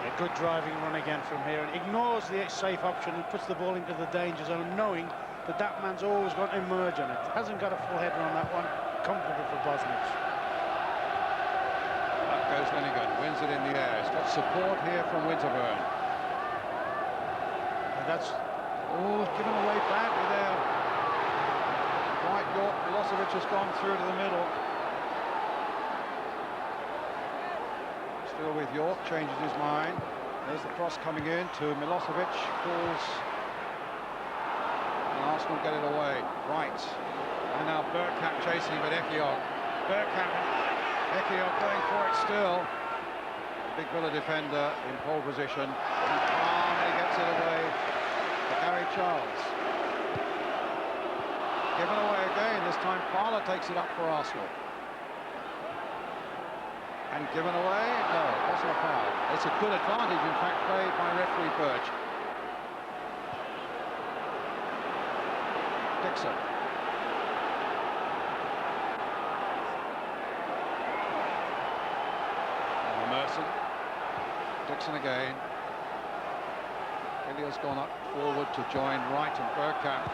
A good driving run again from here, and ignores the safe option and puts the ball into the danger zone, knowing that that man's always going to emerge on it. Hasn't got a full header on that one. Comfortable for Bosnich. Up goes Linnigan, wins it in the air. He's got support here from Winterburn. That's given away badly there. Dwight York, Milosevic has gone through to the middle. Still with York, changes his mind. There's the cross coming in to Milosevic, falls. And Arsenal get it away. Right. And now Bergkamp chasing, but Ekiog. Bergkamp, Ekiog going for it still. Big Villa defender in pole position. And calmly gets it away to Gary Charles. Given away again, this time Parler takes it up for Arsenal. And given away? No, it wasn't a foul. It's a good advantage, in fact, played by referee Birch. Dixon. And Merson. Dixon again. Ilya's gone up forward to join Wright and Bergkamp.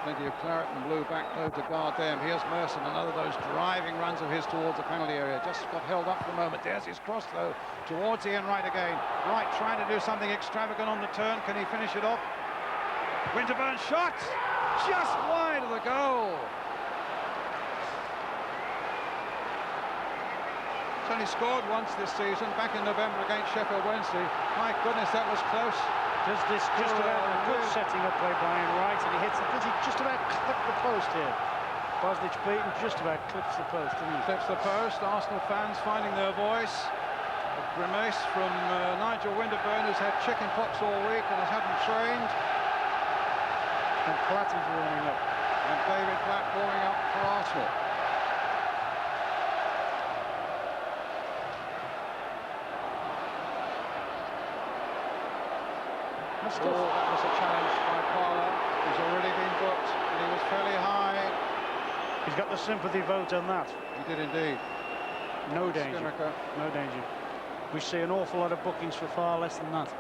Plenty of claret and blue back though to guard them. Here's Merson, another of those driving runs of his towards the penalty area. Just got held up for a moment. There's his cross though towards Ian Wright again. Wright trying to do something extravagant on the turn. Can he finish it off? Winterburn shot just wide of the goal. He's only scored once this season, back in November against Sheffield Wednesday. My goodness, that was close. Just about a good setting up play by Ian Wright, and he hits it. Does he just about clip the post here? Bosnich beaten, just about clips the post, doesn't he? Clips the post. Arsenal fans finding their voice. A grimace from Nigel Winterburn, who's had chicken pox all week and hasn't trained. And Platty's warming up. And David Platt warming up for Arsenal. Oh, that was a challenge by Parler. He's already been booked, and he was fairly high. He's got the sympathy vote on that. He did indeed. No danger. Skimmaker. No danger. We see an awful lot of bookings for far less than that.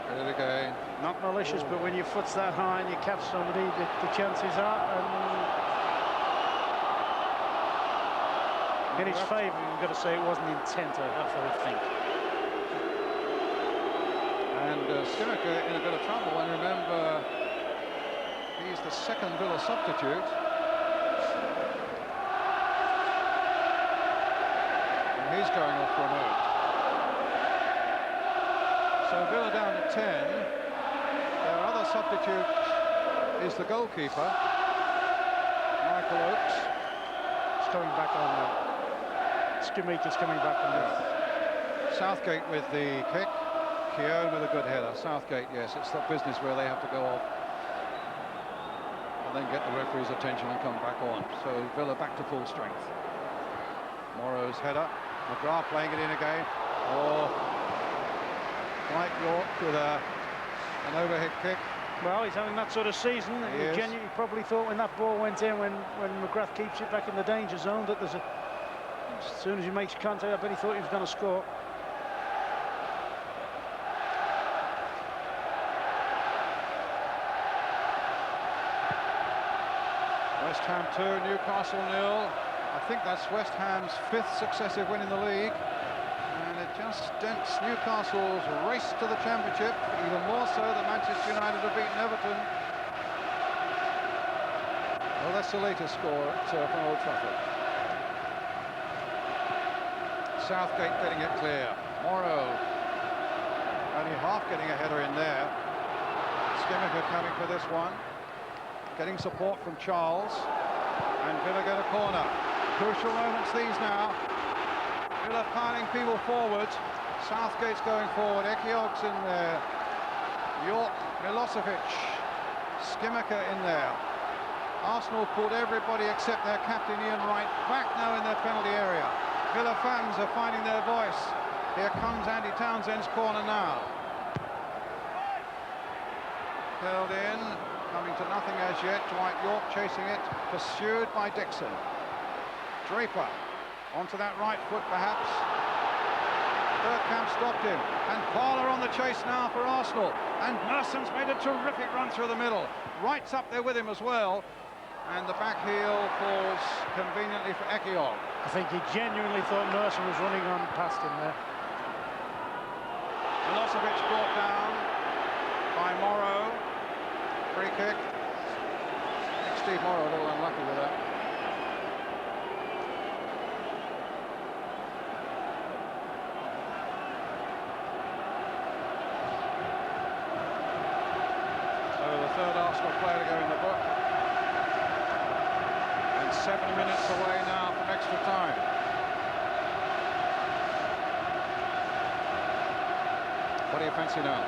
Did it again. Not malicious, but when your foot's that high and you catch somebody, the chances are. In his favour, we've got to say it wasn't intent, that's what I think. And Skimmaker in a bit of trouble, and remember, he's the second Villa substitute. And he's going off for a moment. So Villa down to 10. Their other substitute is the goalkeeper, Michael Oakes. It's coming back on now. Skimmaker's coming back on now. Southgate with the kick. Keown with a good header. Southgate, yes, it's that business where they have to go off and then get the referee's attention and come back on. So Villa back to full strength. Morrow's header. McGrath playing it in again. Oh, Mike York with an overhead kick. Well, he's having that sort of season. He genuinely probably thought when that ball went in, when McGrath keeps it back in the danger zone, that there's a... As soon as he makes contact, I bet he thought he was going to score. West Ham 2, Newcastle 0. I think that's West Ham's 5th successive win in the league. And it just dents Newcastle's race to the championship, even more so that Manchester United have beaten Everton. Well, that's the latest score from Old Trafford. Southgate getting it clear. Morrow only half getting a header in there. Skimmaker coming for this one. Getting support from Charles. And Villa get a corner. Crucial moments these now. Villa piling people forward. Southgate's going forward. Ekiog's in there. York, Milosevic. Skimmaker in there. Arsenal pulled everybody except their captain Ian Wright back now in their penalty area. Villa fans are finding their voice. Here comes Andy Townsend's corner now. Held in, coming to nothing as yet. Dwight York chasing it, pursued by Dixon. Draper onto that right foot perhaps. Bergkamp stopped him, and Parler on the chase now for Arsenal. And Merson's made a terrific run through the middle. Wright's up there with him as well. And the back heel falls conveniently for Ekiog. I think he genuinely thought Merson was running on past him there. Milosevic brought down by Morrow. Free kick. Steve Morrow a little unlucky with that. 7 minutes away now from extra time. What do you fancy now?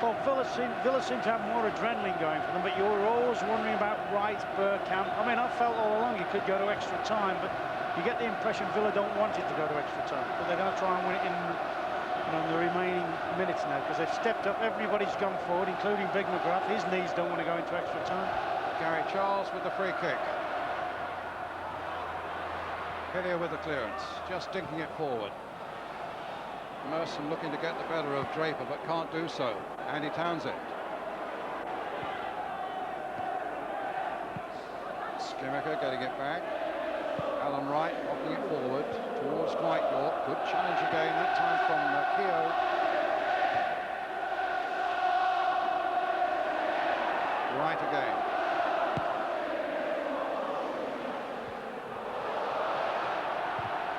Well, Villa seem to have more adrenaline going for them, but you were always wondering about Wright, Bergkamp. I mean, I felt all along it could go to extra time, but you get the impression Villa don't want it to go to extra time. But they're going to try and win it in, the remaining minutes now, because they've stepped up. Everybody's gone forward, including Big McGrath. His knees don't want to go into extra time. Gary Charles with the free kick. Hillier with the clearance, just dinking it forward. Merson looking to get the better of Draper, but can't do so. Andy Townsend. Skimmicker getting it back. Alan Wright knocking it forward towards Dwight York. Good challenge again, that time from Keogh. Wright again.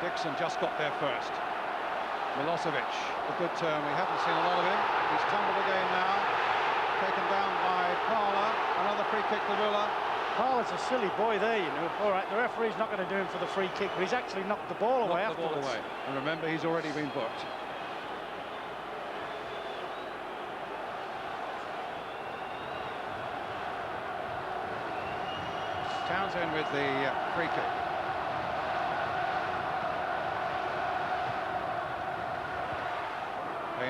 Dixon just got there first. Milosevic, a good turn. We haven't seen a lot of him. He's tumbled again now. Taken down by Parler. Another free kick to Villa. Parler's a silly boy there, All right, the referee's not going to do him for the free kick, but he's actually knocked the ball away afterwards. And remember, he's already been booked. Townsend with the free kick.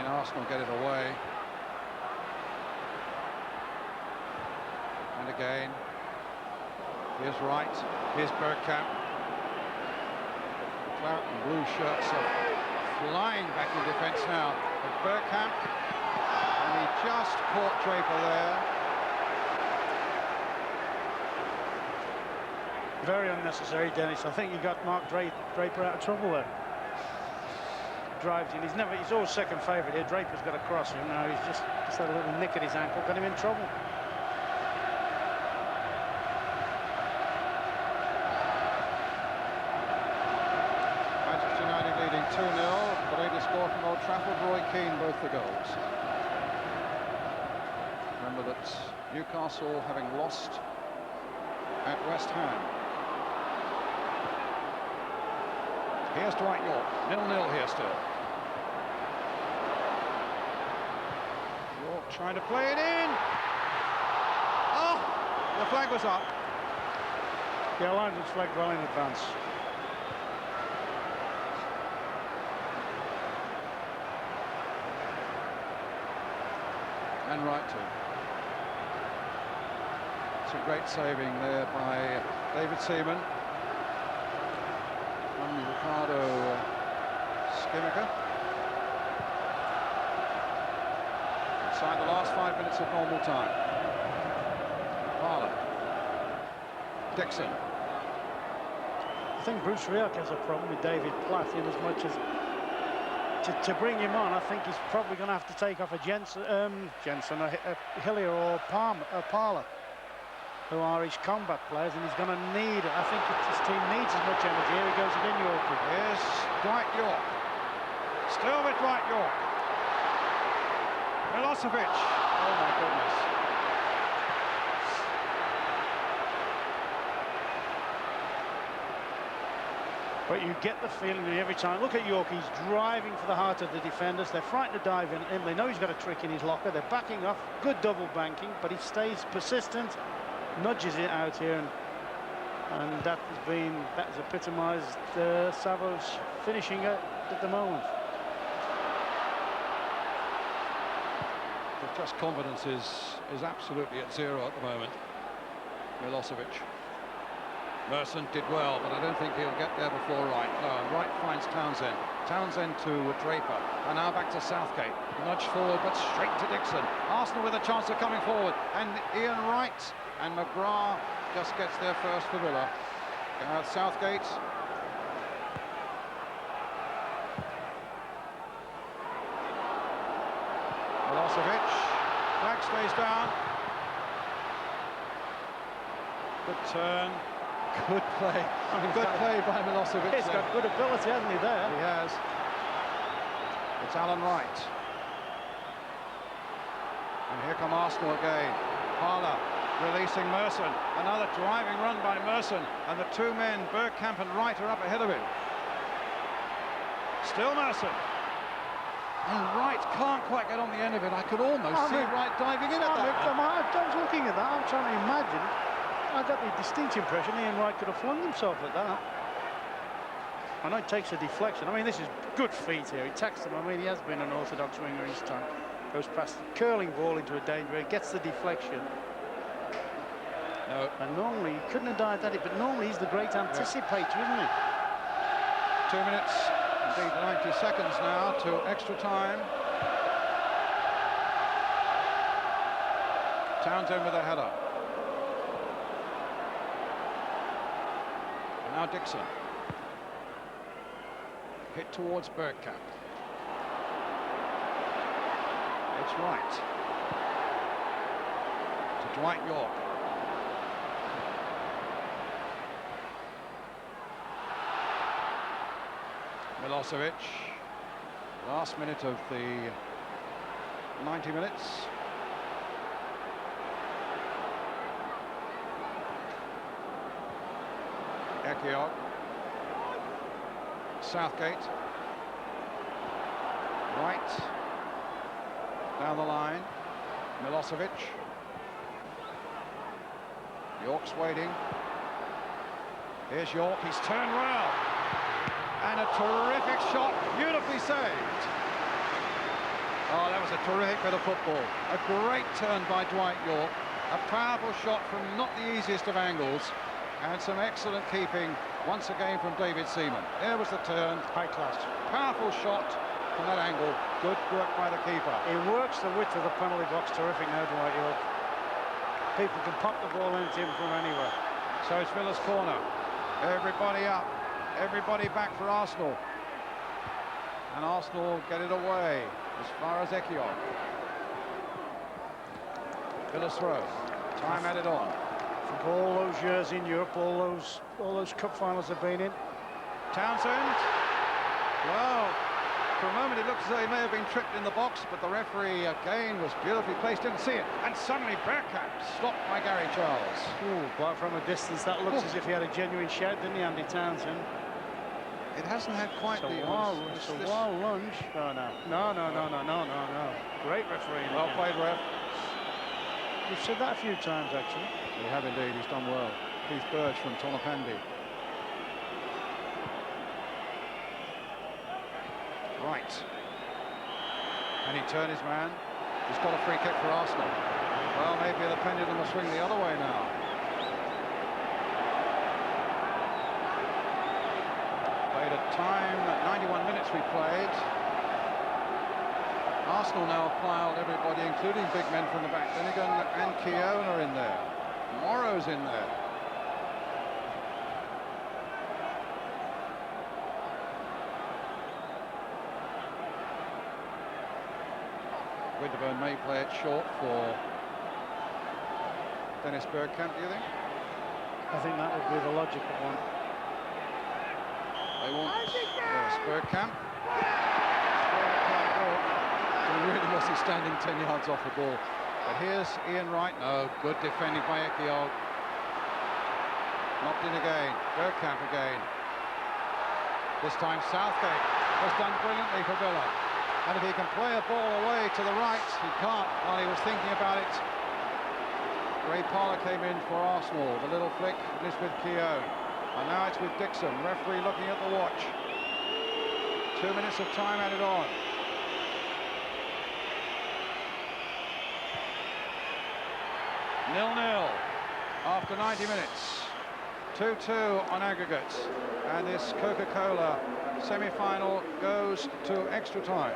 Arsenal get it away. And again, here's Wright, here's Bergkamp. Claret and blue shirts are flying back in defence now. But Bergkamp, and he just caught Draper there. Very unnecessary, Dennis. I think you got Mark Draper out of trouble there. Drives in. He's always second favourite here. Draper's got to cross him now. He's just had a little nick at his ankle, got him in trouble. Manchester United leading 2-0. Brady scored from Old Trafford. Roy Keane both the goals. Remember that Newcastle having lost at West Ham. Here's Dwight York, 0-0 here still. York trying to play it in. Oh, the flag was up. The linesman's flagged well in advance. And right too. Some great saving there by David Seaman. Ricardo Skimmiker. Inside the last 5 minutes of normal time. Parler. Dixon. I think Bruce Rioch has a problem with David Platt in as much as to bring him on. I think he's probably going to have to take off a Jensen, a Hillier or Parler, who are his combat players, and he's going to need, I think his team needs as much energy. Here he goes again, York. Here's Dwight York. Still with Dwight York. Milosevic. Oh my goodness. But you get the feeling that every time, look at York, he's driving for the heart of the defenders. They're frightened to dive in him. They know he's got a trick in his locker. They're backing off, good double banking, but he stays persistent, nudges it out here, and that has epitomised Savo's finishing at the moment. But just confidence is absolutely at zero at the moment. Milosevic. Merson did well, but I don't think he'll get there before Wright. No, Wright finds Townsend. Townsend to Draper, and now back to Southgate. Nudge forward, but straight to Dixon. Arsenal with a chance of coming forward, and Ian Wright and McGrath just gets there first for Villa. Gareth Southgate. Milosevic. Flag stays down. Good turn. Good play. Good play by Milosevic. He's got good ability, hasn't he, there? He has. It's Alan Wright. And here come Arsenal again. Parler. releasing Merson. Another driving run by Merson, and the two men, Bergkamp and Wright, are up ahead of him. Still Merson. And Wright can't quite get on the end of it. I could almost see Wright diving in at that. I was looking at that. I'm trying to imagine. I got the distinct impression Ian Wright could have flung himself at that. I know it takes a deflection. I mean, this is good feet here. He tacks them. I mean, he has been an orthodox winger each time. Goes past the curling ball into a danger area, gets the deflection. No. And normally, he couldn't have dived at it, but normally he's the great anticipator, isn't he? 2 minutes, indeed 90 seconds now to extra time. Townsend with a header. And now Dixon. Hit towards Bergkamp. It's Wright. To Dwight York. Milosevic. Last minute of the 90 minutes. Ekiog. Southgate. Wright. Down the line. Milosevic. York's waiting. Here's York. He's turned round. And a terrific shot, beautifully saved. Oh, that was a terrific bit of football. A great turn by Dwight York. A powerful shot from not the easiest of angles. And some excellent keeping once again from David Seaman. There was the turn. High class. Powerful shot from that angle. Good work by the keeper. He works the width of the penalty box. Terrific now, Dwight York. People can pop the ball into him from anywhere. So it's Villa's corner. Everybody up. Everybody back for Arsenal. And Arsenal get it away as far as Ekiog. Villa's throw. Time added on. For all those years in Europe, all those cup finals have been in. Townsend. Well, for a moment it looked as though he may have been tripped in the box, but the referee again was beautifully placed, didn't see it. And suddenly Bergkamp stopped by Gary Charles. Ooh, but from a distance that looks as if he had a genuine shout, didn't he, Andy Townsend? It hasn't had quite It's a wild lunge. Oh, no. Great referee. Well played, ref. You've said that a few times, actually. We have indeed, he's done well. Keith Birch from Tonopandi. Right. And he turned his man. He's got a free kick for Arsenal. Well, maybe the pendulum will swing the other way now. Played at time, 91 minutes we played. Arsenal now have piled everybody, including big men from the back. Finnegan and Keown are in there. Morrow's in there. Winterburn may play it short for Dennis Bergkamp, do you think? I think that would be the logical one. They want Bergkamp. He really wasn't standing 10 yards off the ball. But here's Ian Wright. No, good defending by Ekiog. Knocked in again. Bergkamp again. This time Southgate has done brilliantly for Villa. And if he can play a ball away to the right, he can't while he was thinking about it. Ray Parlour came in for Arsenal. The little flick is with Keown. And now it's with Dixon. Referee looking at the watch. 2 minutes of time added on. Nil-nil after 90 minutes. 2-2 on aggregate. And this Coca-Cola semi-final goes to extra time.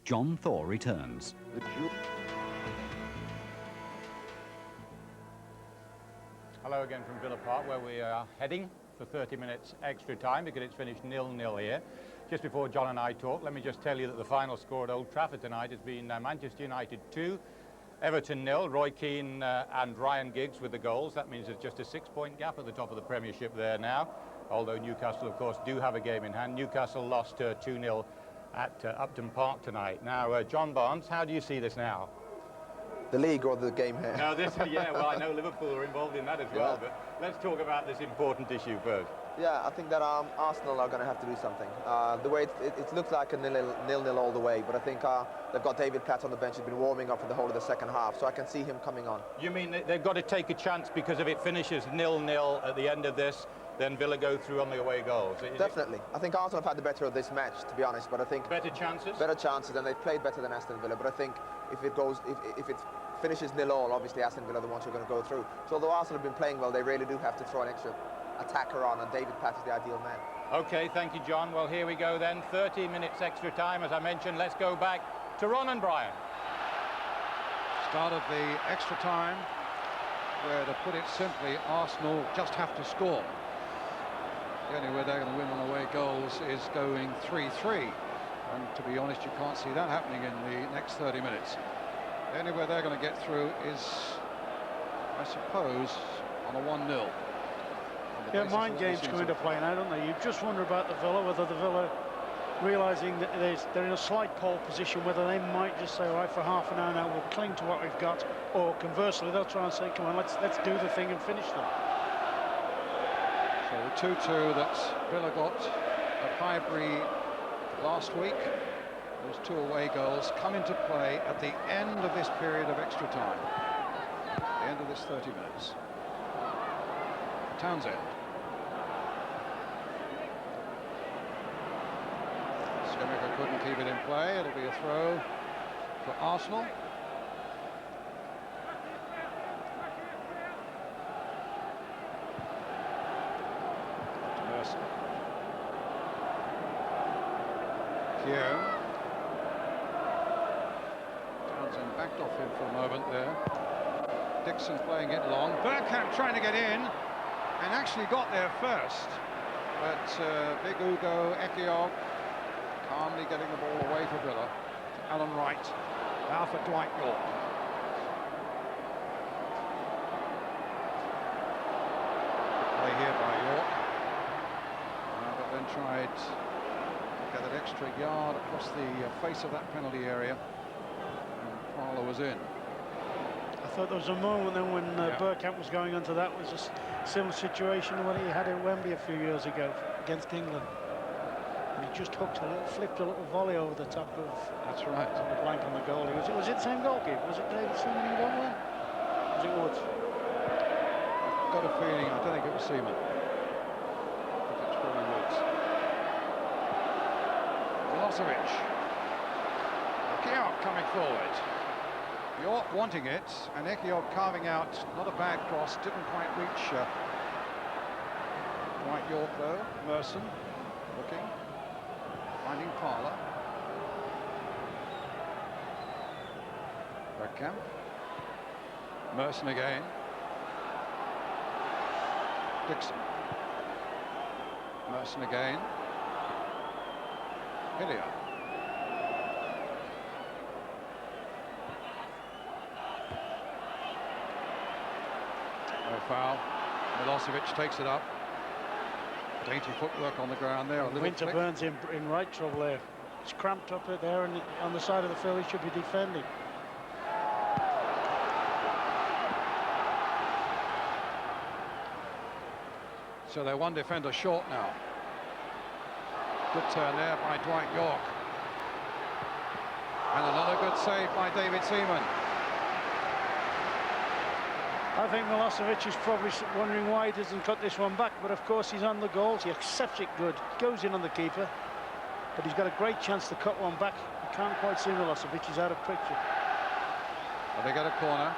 John Thaw returns. Hello again from Villa Park, where we are heading for 30 minutes extra time because it's finished 0-0 here. Just before John and I talk, let me just tell you that the final score at Old Trafford tonight has been Manchester United 2, Everton 0, Roy Keane and Ryan Giggs with the goals. That means there's just a 6-point gap at the top of the Premiership there now, although Newcastle, of course, do have a game in hand. Newcastle lost 2-0 at Upton Park tonight. Now, John Barnes, how do you see this now? The league or the game here? No, this, yeah, well, I know Liverpool are involved in that as well, but let's talk about this important issue first. Yeah, I think that Arsenal are going to have to do something. The way it looks like a nil-nil all the way, but I think they've got David Platt on the bench. He's been warming up for the whole of the second half, so I can see him coming on. You mean they've got to take a chance because if it finishes 0-0 at the end of this, then Villa go through on the away goals? Definitely. I think Arsenal have had the better of this match, to be honest, but I think... Better chances? Better chances, and they've played better than Aston Villa, but I think if it finishes 0-0, obviously Aston Villa are the ones who are going to go through. So although Arsenal have been playing well, they really do have to throw an extra attacker on, and David Platt is the ideal man. Okay, thank you, John. Well, here we go then. 30 minutes extra time, as I mentioned. Let's go back to Ron and Brian. Start of the extra time, where, to put it simply, Arsenal just have to score. The only way they're going to win on away goals is going 3-3. And to be honest, you can't see that happening in the next 30 minutes. The only way they're going to get through is, I suppose, on a 1-0. Yeah, mind games come into play now, don't they? You just wonder about the Villa, whether the Villa, realising that they're in a slight pole position, whether they might just say, all right, for half an hour now, we'll cling to what we've got, or conversely, they'll try and say, come on, let's do the thing and finish them. So the 2-2 that Villa got at Highbury last week, those 2 away goals come into play at the end of this period of extra time, the end of this 30 minutes. Townsend. Schumacher couldn't keep it in play. It'll be a throw for Arsenal. To Merson. Keown. Townsend backed off him for a moment there. Dixon playing it long. Bergkamp trying to get in, and actually got there first, but big Ugo Ekiog calmly getting the ball away for Villa to Alan Wright, now for Dwight York. Play here by York, but then tried to get an extra yard across the face of that penalty area, and Parlour was in. I thought there was a moment then when Bergkamp was going onto that, was a similar situation to what he had at Wembley a few years ago against England. And he just flipped a little volley over the top of... That's right. The blank on the goalie. Was it the same goalkeeper? Was it David Seaman in goal then? Was it Woods? I've got a feeling, I don't think it was Seaman. I think it's probably Woods. Milosevic. Ekiog coming forward. York wanting it, and Ekiog carving out not a bad cross, didn't quite reach Dwight York though. Merson looking, finding Parlour. Bergkamp. Merson again. Dixon. Merson again. Hillier. No foul. Milosevic takes it up. Dainty footwork on the ground there. Winterburn's in right trouble there. It's cramped up there, and on the side of the field he should be defending. So they're one defender short now. Good turn there by Dwight York. And another good save by David Seaman. I think Milosevic is probably wondering why he doesn't cut this one back, but of course he's on the goals. He accepts it good, goes in on the keeper, but he's got a great chance to cut one back. You can't quite see Milosevic, he's out of picture. Well, they get a corner.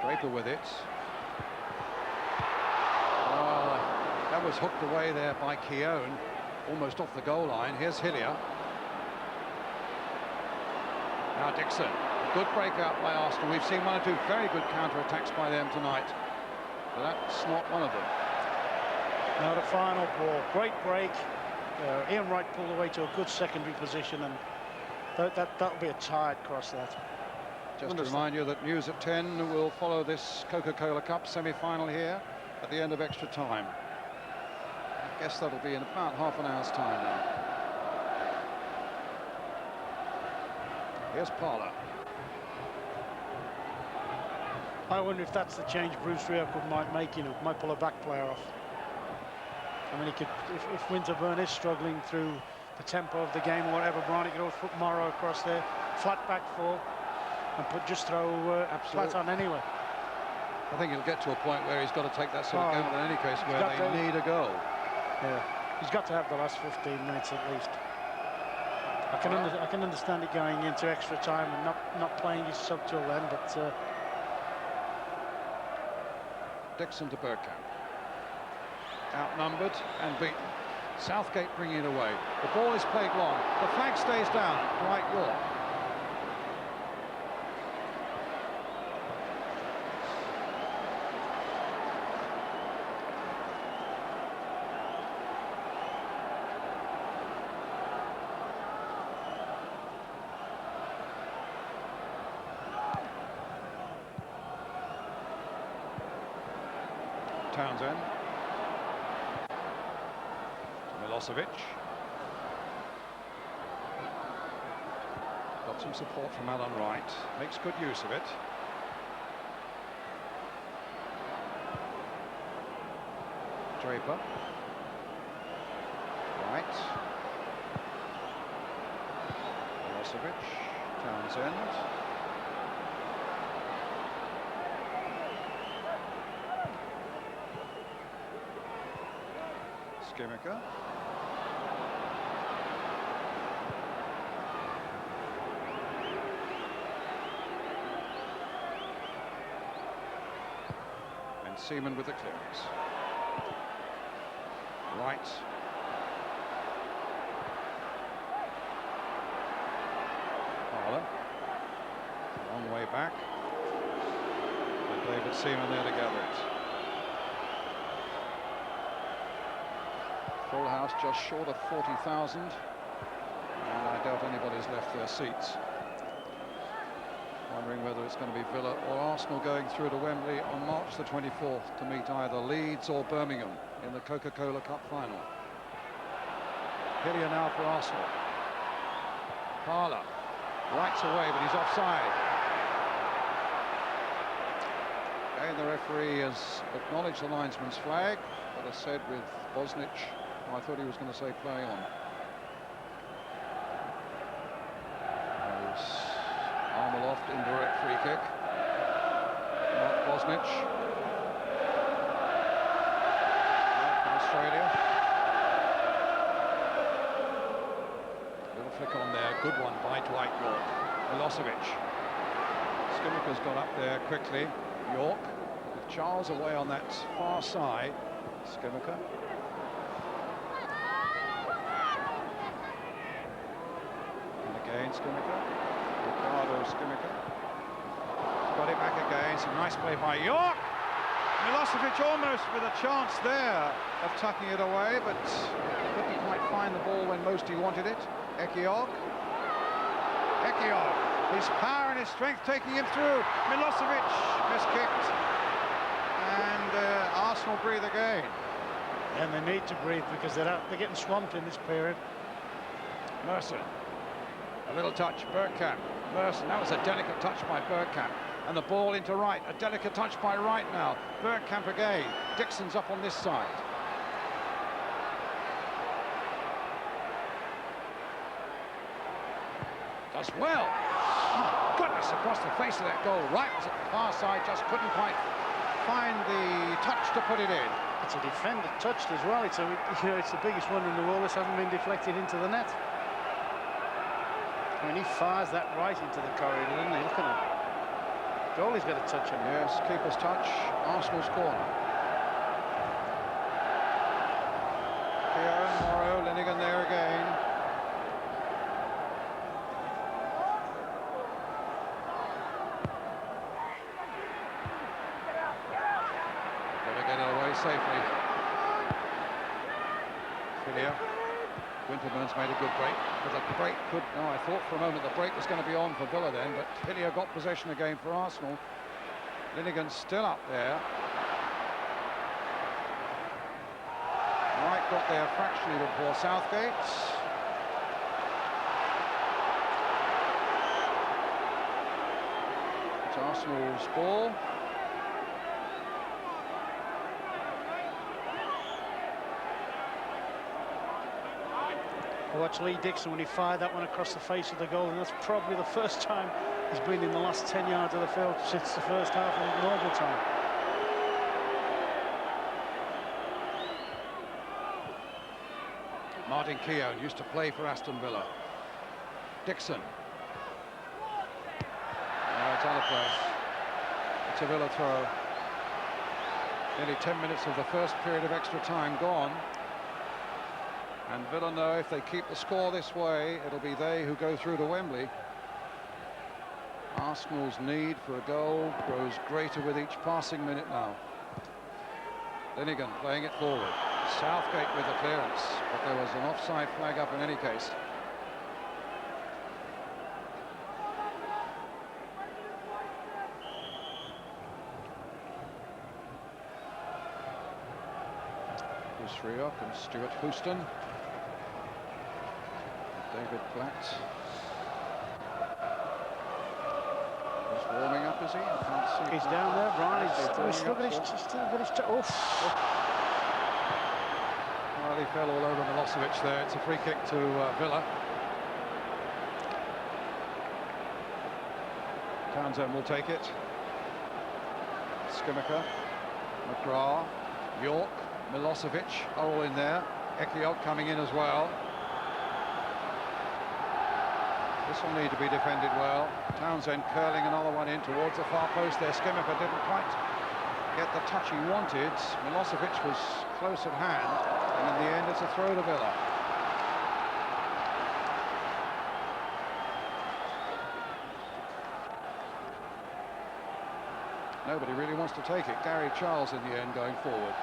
Draper with it. Well, that was hooked away there by Keown, almost off the goal line. Here's Hillier. Now Dixon. Good breakout by Aston. We've seen 1 or 2 very good counter-attacks by them tonight, but that's not one of them. Now the final ball. Great break. Ian Wright pulled away to a good secondary position, and that'll be a tired cross, that. Just to remind you that news at 10 will follow this Coca-Cola Cup semi-final here at the end of extra time. I guess that'll be in about half an hour's time now. Here's Parlour. I wonder if that's the change Bruce Rioch might make. You know, might pull a back player off. I mean, he could, if Winterburn is struggling through the tempo of the game or whatever, Brian, he could always put Morrow across there, flat back four, and just throw flat on anyway. I think he'll get to a point where he's got to take that sort of gamble in any case, where they need a goal. Yeah, he's got to have the last 15 minutes at least. I can understand it going into extra time and not playing his sub till then, but Dixon to Bergkamp. Outnumbered and beaten. Southgate bringing it away. The ball is played long. The flag stays down. Right, York. Townsend. Milosevic. Got some support from Alan Wright. Makes good use of it. Draper. Wright. Milosevic. Townsend. Skimica. And Seaman with the clearance. Right. Parlour. Long way back. And David Seaman there to gather it. Full house, just short of 40,000, and I doubt anybody's left their seats. Wondering whether it's going to be Villa or Arsenal going through to Wembley on March the 24th to meet either Leeds or Birmingham in the Coca-Cola Cup final. Hillier now for Arsenal. Parlour rights away, but he's offside. Again, the referee has acknowledged the linesman's flag, but has said with Bosnich, I thought he was going to say play on. There's arm aloft, indirect free kick. Mark Bosnich. From Australia. Little flick on there, good one by Dwight York. Milosevic. Skimica's got up there quickly. York with Charles away on that far side. Skimica. Again, Skimica. Ricardo Skimica. Got it back again. Some nice play by York. Milosevic almost with a chance there of tucking it away, but couldn't quite find the ball when most he wanted it. Ekiog. His power and his strength taking him through. Milosevic miskicked. And Arsenal breathe again. And they need to breathe because they're getting swamped in this period. Merson. A little touch, Bergkamp. Merson, that was a delicate touch by Bergkamp. And the ball into Wright, a delicate touch by Wright now. Bergkamp again. Dixon's up on this side. Does well. Oh, goodness, across the face of that goal. Wright was at the far side, just couldn't quite find the touch to put it in. It's a defender touched as well. It's the biggest one in the world. This hasn't been deflected into the net. I mean, he fires that right into the corridor, doesn't he? Look at him. Goalie's got to touch him. Yes, keeper's touch. Arsenal's corner. Keown, Morrow, Linnigan there again. Got to get it away safely. Hillier. Winterburn's made a good break, but the break could... No, I thought for a moment the break was going to be on for Villa then, but Hillier got possession again for Arsenal. Linnigan's still up there. Wright got there fractionally before Southgate. It's Arsenal's ball. I watched Lee Dixon when he fired that one across the face of the goal, and that's probably the first time he's been in the last 10 yards of the field since the first half of normal time. Martin Keown used to play for Aston Villa. Dixon. Oh, it's out of play. It's a Villa throw. Nearly 10 minutes of the first period of extra time gone. And Villa know if they keep the score this way, it'll be they who go through to Wembley. Arsenal's need for a goal grows greater with each passing minute now. Linnigan playing it forward. Southgate with the clearance, but there was an offside flag up in any case. Bruce Rioch and Stuart Houston. David Platt. He's warming up, is he? I can't see. He's down there, Brian. He's struggling. Well, he fell all over Milosevic there. It's a free kick to Villa. Townsend will take it. Skimmaker, McGrath, York, Milosevic are all in there. Ekiot coming in as well. This will need to be defended well. Townsend curling another one in towards the far post there. Skimmaker didn't quite get the touch he wanted. Milosevic was close at hand, and in the end it's a throw to Villa. Nobody really wants to take it. Gary Charles in the end going forward.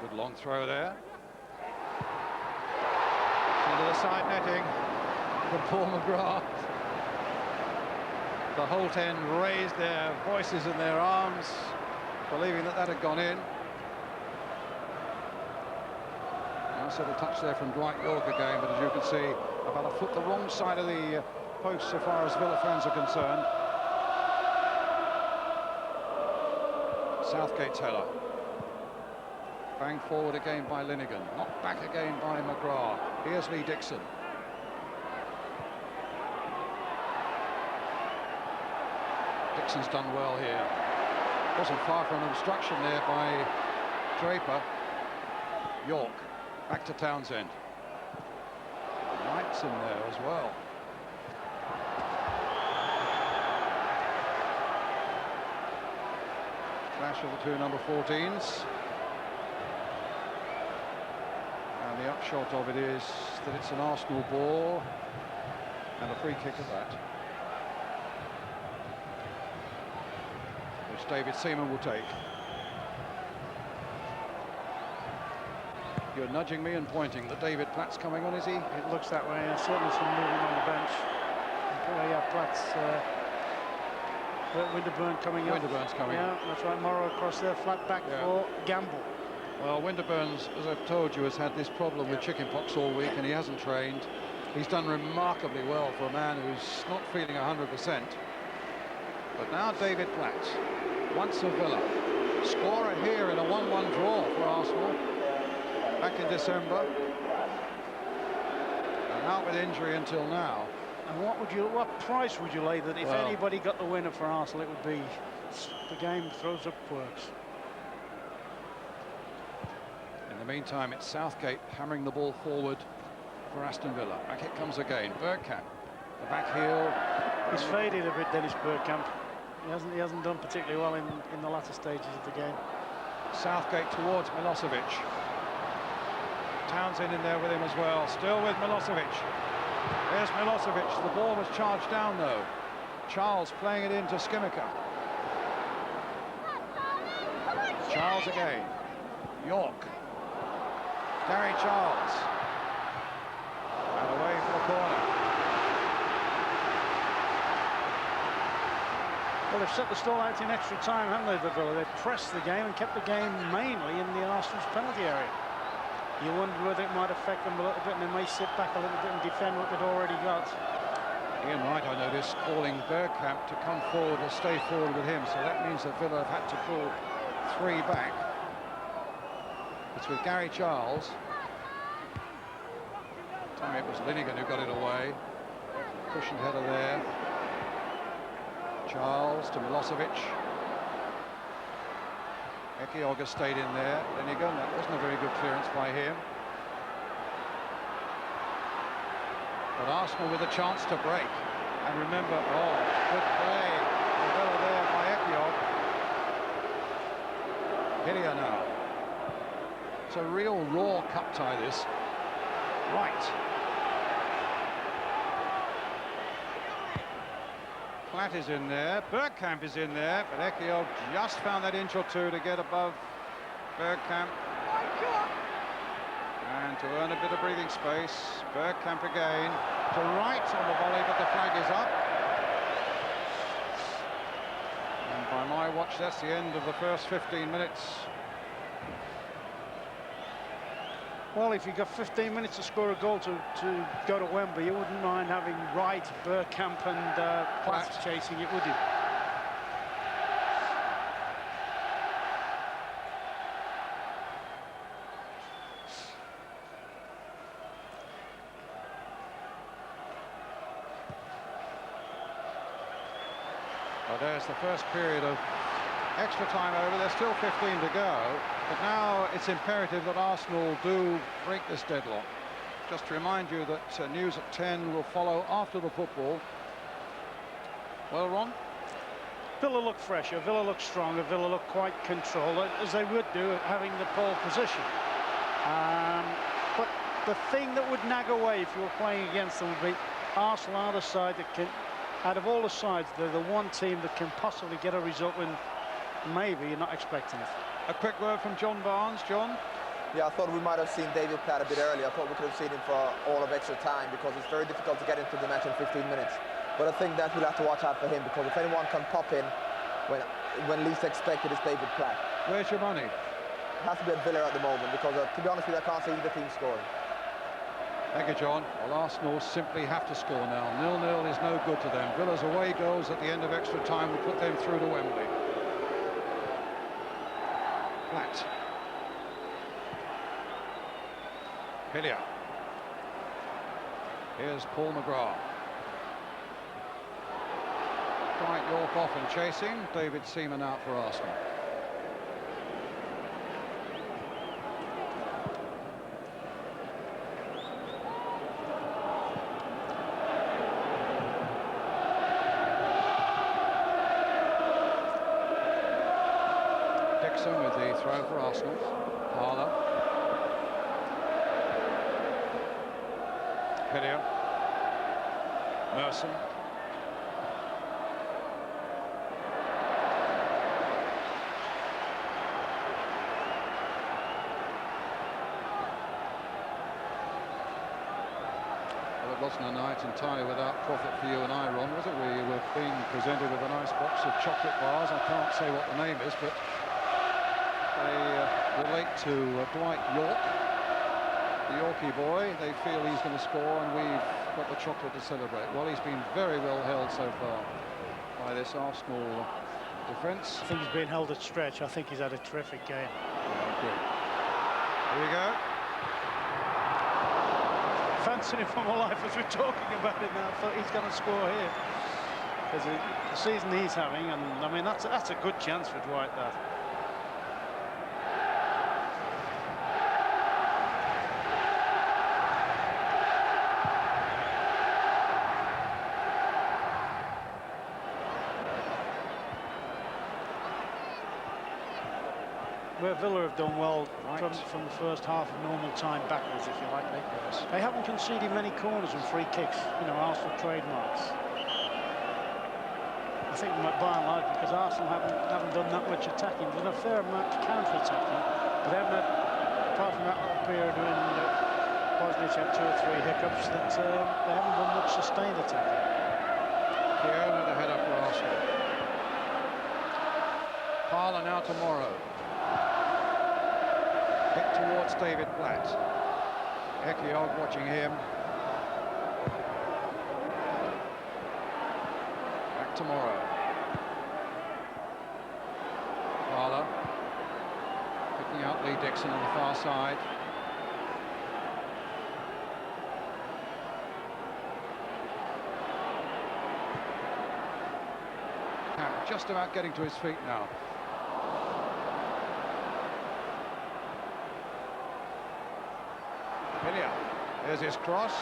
Good long throw there. Into the side netting from Paul McGrath. The Holt end raised their voices and their arms, believing that that had gone in. Nice little touch there from Dwight York again, but as you can see, about a foot the wrong side of the post so far as Villa fans are concerned. Southgate's header. Bang forward again by Linnigan. Knocked back again by McGrath. Here's Lee Dixon. Dixon's done well here. Wasn't far from an obstruction there by Draper. York. Back to Townsend. Wright's in there as well. Clash of the two number 14s. And the upshot of it is that it's an Arsenal ball and a free kick at that, which David Seaman will take. You're nudging me and pointing that David Platt's coming on, is he? It looks that way. Certainly some movement on the bench. Yeah, Platt's Winterburn coming up. Winterburn's coming. Yeah, that's right. Morrow across there, flat back for Gamble. Well, Winterburn's, as I've told you, has had this problem with chickenpox all week, and he hasn't trained. He's done remarkably well for a man who's not feeling 100%. But now David Platt, once a Villa, scorer here in a 1-1 draw for Arsenal back in December, and out with injury until now. And what price would you lay that if anybody got the winner for Arsenal, it would be the game throws up works? In the meantime, it's Southgate hammering the ball forward for Aston Villa. Back it comes again. Bergkamp, the back heel. He's faded a bit, Dennis Bergkamp. He hasn't done particularly well in the latter stages of the game. Southgate towards Milosevic. Townsend in there with him as well, still with Milosevic. There's Milosevic, the ball was charged down though. Charles playing it into Skimica. Charles again. York. Gary Charles. And away for the corner. Well, they've set the stall out in extra time, haven't they, Villa? They've pressed the game and kept the game mainly in the Arsenal's penalty area. You wonder whether it might affect them a little bit, and they may sit back a little bit and defend what they've already got. Ian Wright, I noticed, calling Bergkamp to come forward or stay forward with him, so that means that Villa have had to pull 3 back. It's with Gary Charles. Time it was Linnigan who got it away. Cushioned header there. Charles to Milosevic. Ekioga stayed in there. Linnigan, that wasn't a very good clearance by him. But Arsenal with a chance to break. And remember, oh, good play. The Villa there by Ekioga. Hillier now. It's a real raw cup tie, this. Right. Platt is in there, Bergkamp is in there, but Ekio just found that inch or two to get above Bergkamp. And to earn a bit of breathing space, Bergkamp again, to Wright on the volley, but the flag is up. And by my watch, that's the end of the first 15 minutes. Well, if you've got 15 minutes to score a goal to go to Wembley, you wouldn't mind having Wright, Bergkamp and Platt chasing it, would you? Well, there's the first period of extra time over. There's still 15 to go, but now it's imperative that Arsenal do break this deadlock. Just to remind you that news at 10 will follow after the football. Well, Ron? Villa look fresher, Villa look stronger, Villa look quite controlled, as they would do having the pole position. But the thing that would nag away if you were playing against them would be Arsenal are the side that can, out of all the sides, they're the one team that can possibly get a result when maybe you're not expecting it. A quick word from John Barnes. John? Yeah, I thought we might have seen David Platt a bit earlier. I thought we could have seen him for all of extra time because it's very difficult to get into the match in 15 minutes. But I think that we'll have to watch out for him because if anyone can pop in when least expected, it's David Platt. Where's your money? It has to be at Villa at the moment because, to be honest with you, I can't see either team scoring. Thank you, John. Well, Arsenal simply have to score now. 0-0 is no good to them. Villa's away goals at the end of extra time will put them through to Wembley. Platt. Hillier. Here's Paul McGrath. Dwight York off and chasing. David Seaman out for Arsenal. Dixon with the throw for Arsenal. Harlow. Hillier. Merson. Well, it wasn't a night entirely without profit for you and I, Ron, was it? We were being presented with a nice box of chocolate bars. I can't say what the name is, but they relate to Dwight York, the Yorkie boy. They feel he's going to score, and we've got the chocolate to celebrate. Well, he's been very well held so far by this Arsenal defence. I think he's been held at stretch. I think he's had a terrific game. Yeah, good. Here we go. Fancying him for my life as we're talking about it now. I thought he's going to score here. Because the season he's having, and I mean, that's a good chance for Dwight, that. where Villa have done well from the first half of normal time backwards, if you like. They haven't conceded many corners and free kicks, you know, Arsenal trademarks. I think by and large because Arsenal haven't done that much attacking. There's been a fair amount of counter-attacking, but they haven't had, apart from that little period when Bosnich had 2 or 3 hiccups, that they haven't done much sustained attacking. Keown with a header for Arsenal. Parler now to Morrow. Kick towards David Platt. Ekiog watching him. Back to Morrow. Parler picking out Lee Dixon on the far side. Just about getting to his feet now. Hillier, there's his cross.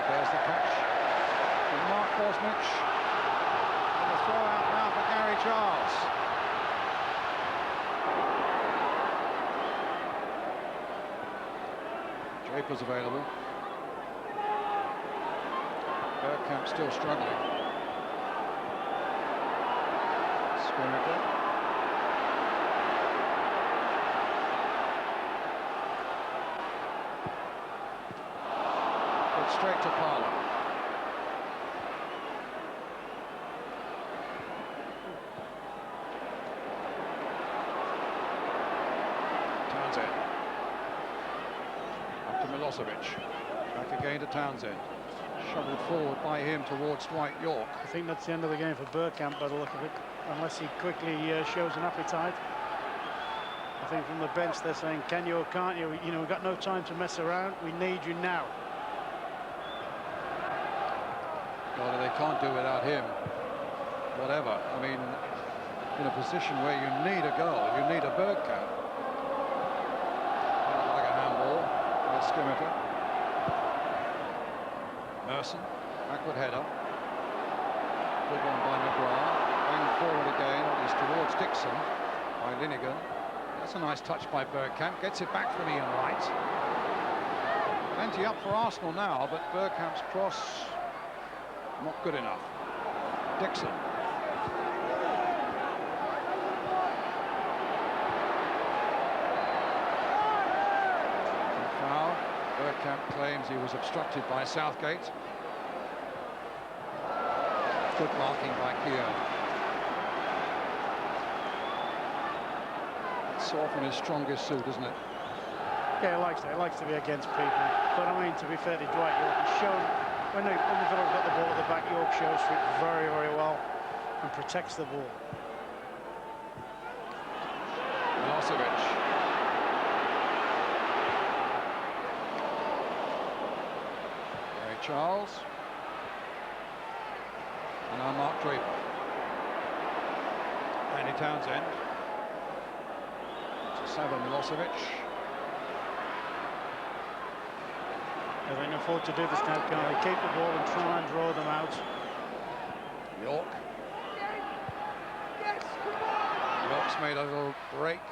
There's the touch from Mark Bosnich. And the throw out now for Gary Charles. Draper's available. Bergkamp still struggling. Put straight to Parler. Townsend. Up to Milosevic. Back again to Townsend. Shoveled forward by him towards Dwight York. I think that's the end of the game for Bergkamp by the look of it, unless he quickly shows an appetite. I think from the bench they're saying, can you or can't you? You know, we've got no time to mess around. We need you now. Well, they can't do without him. Whatever. I mean, in a position where you need a goal, you need a Bergkamp. Like a handball with Skimitter. Merson, backward header. Good one by McGrath. Bang forward again, is towards Dixon by Linnigan. That's a nice touch by Bergkamp. Gets it back from Ian Wright. Plenty up for Arsenal now, but Bergkamp's cross not good enough. Dixon. Foul. Bergkamp claims he was obstructed by Southgate. Good marking by Keown. It's often his strongest suit, isn't it? Yeah, he likes to be against people. But I mean, to be fair to Dwight York, he's shown when the Villa's got the ball at the back, York shows for it very, very well and protects the ball. Milosevic. Ray Charles. And now Mark Draper. Andy Townsend. To Sava Milosevic. They can afford to do this now, can they? Keep the ball and try and draw them out. York. York's made a little break.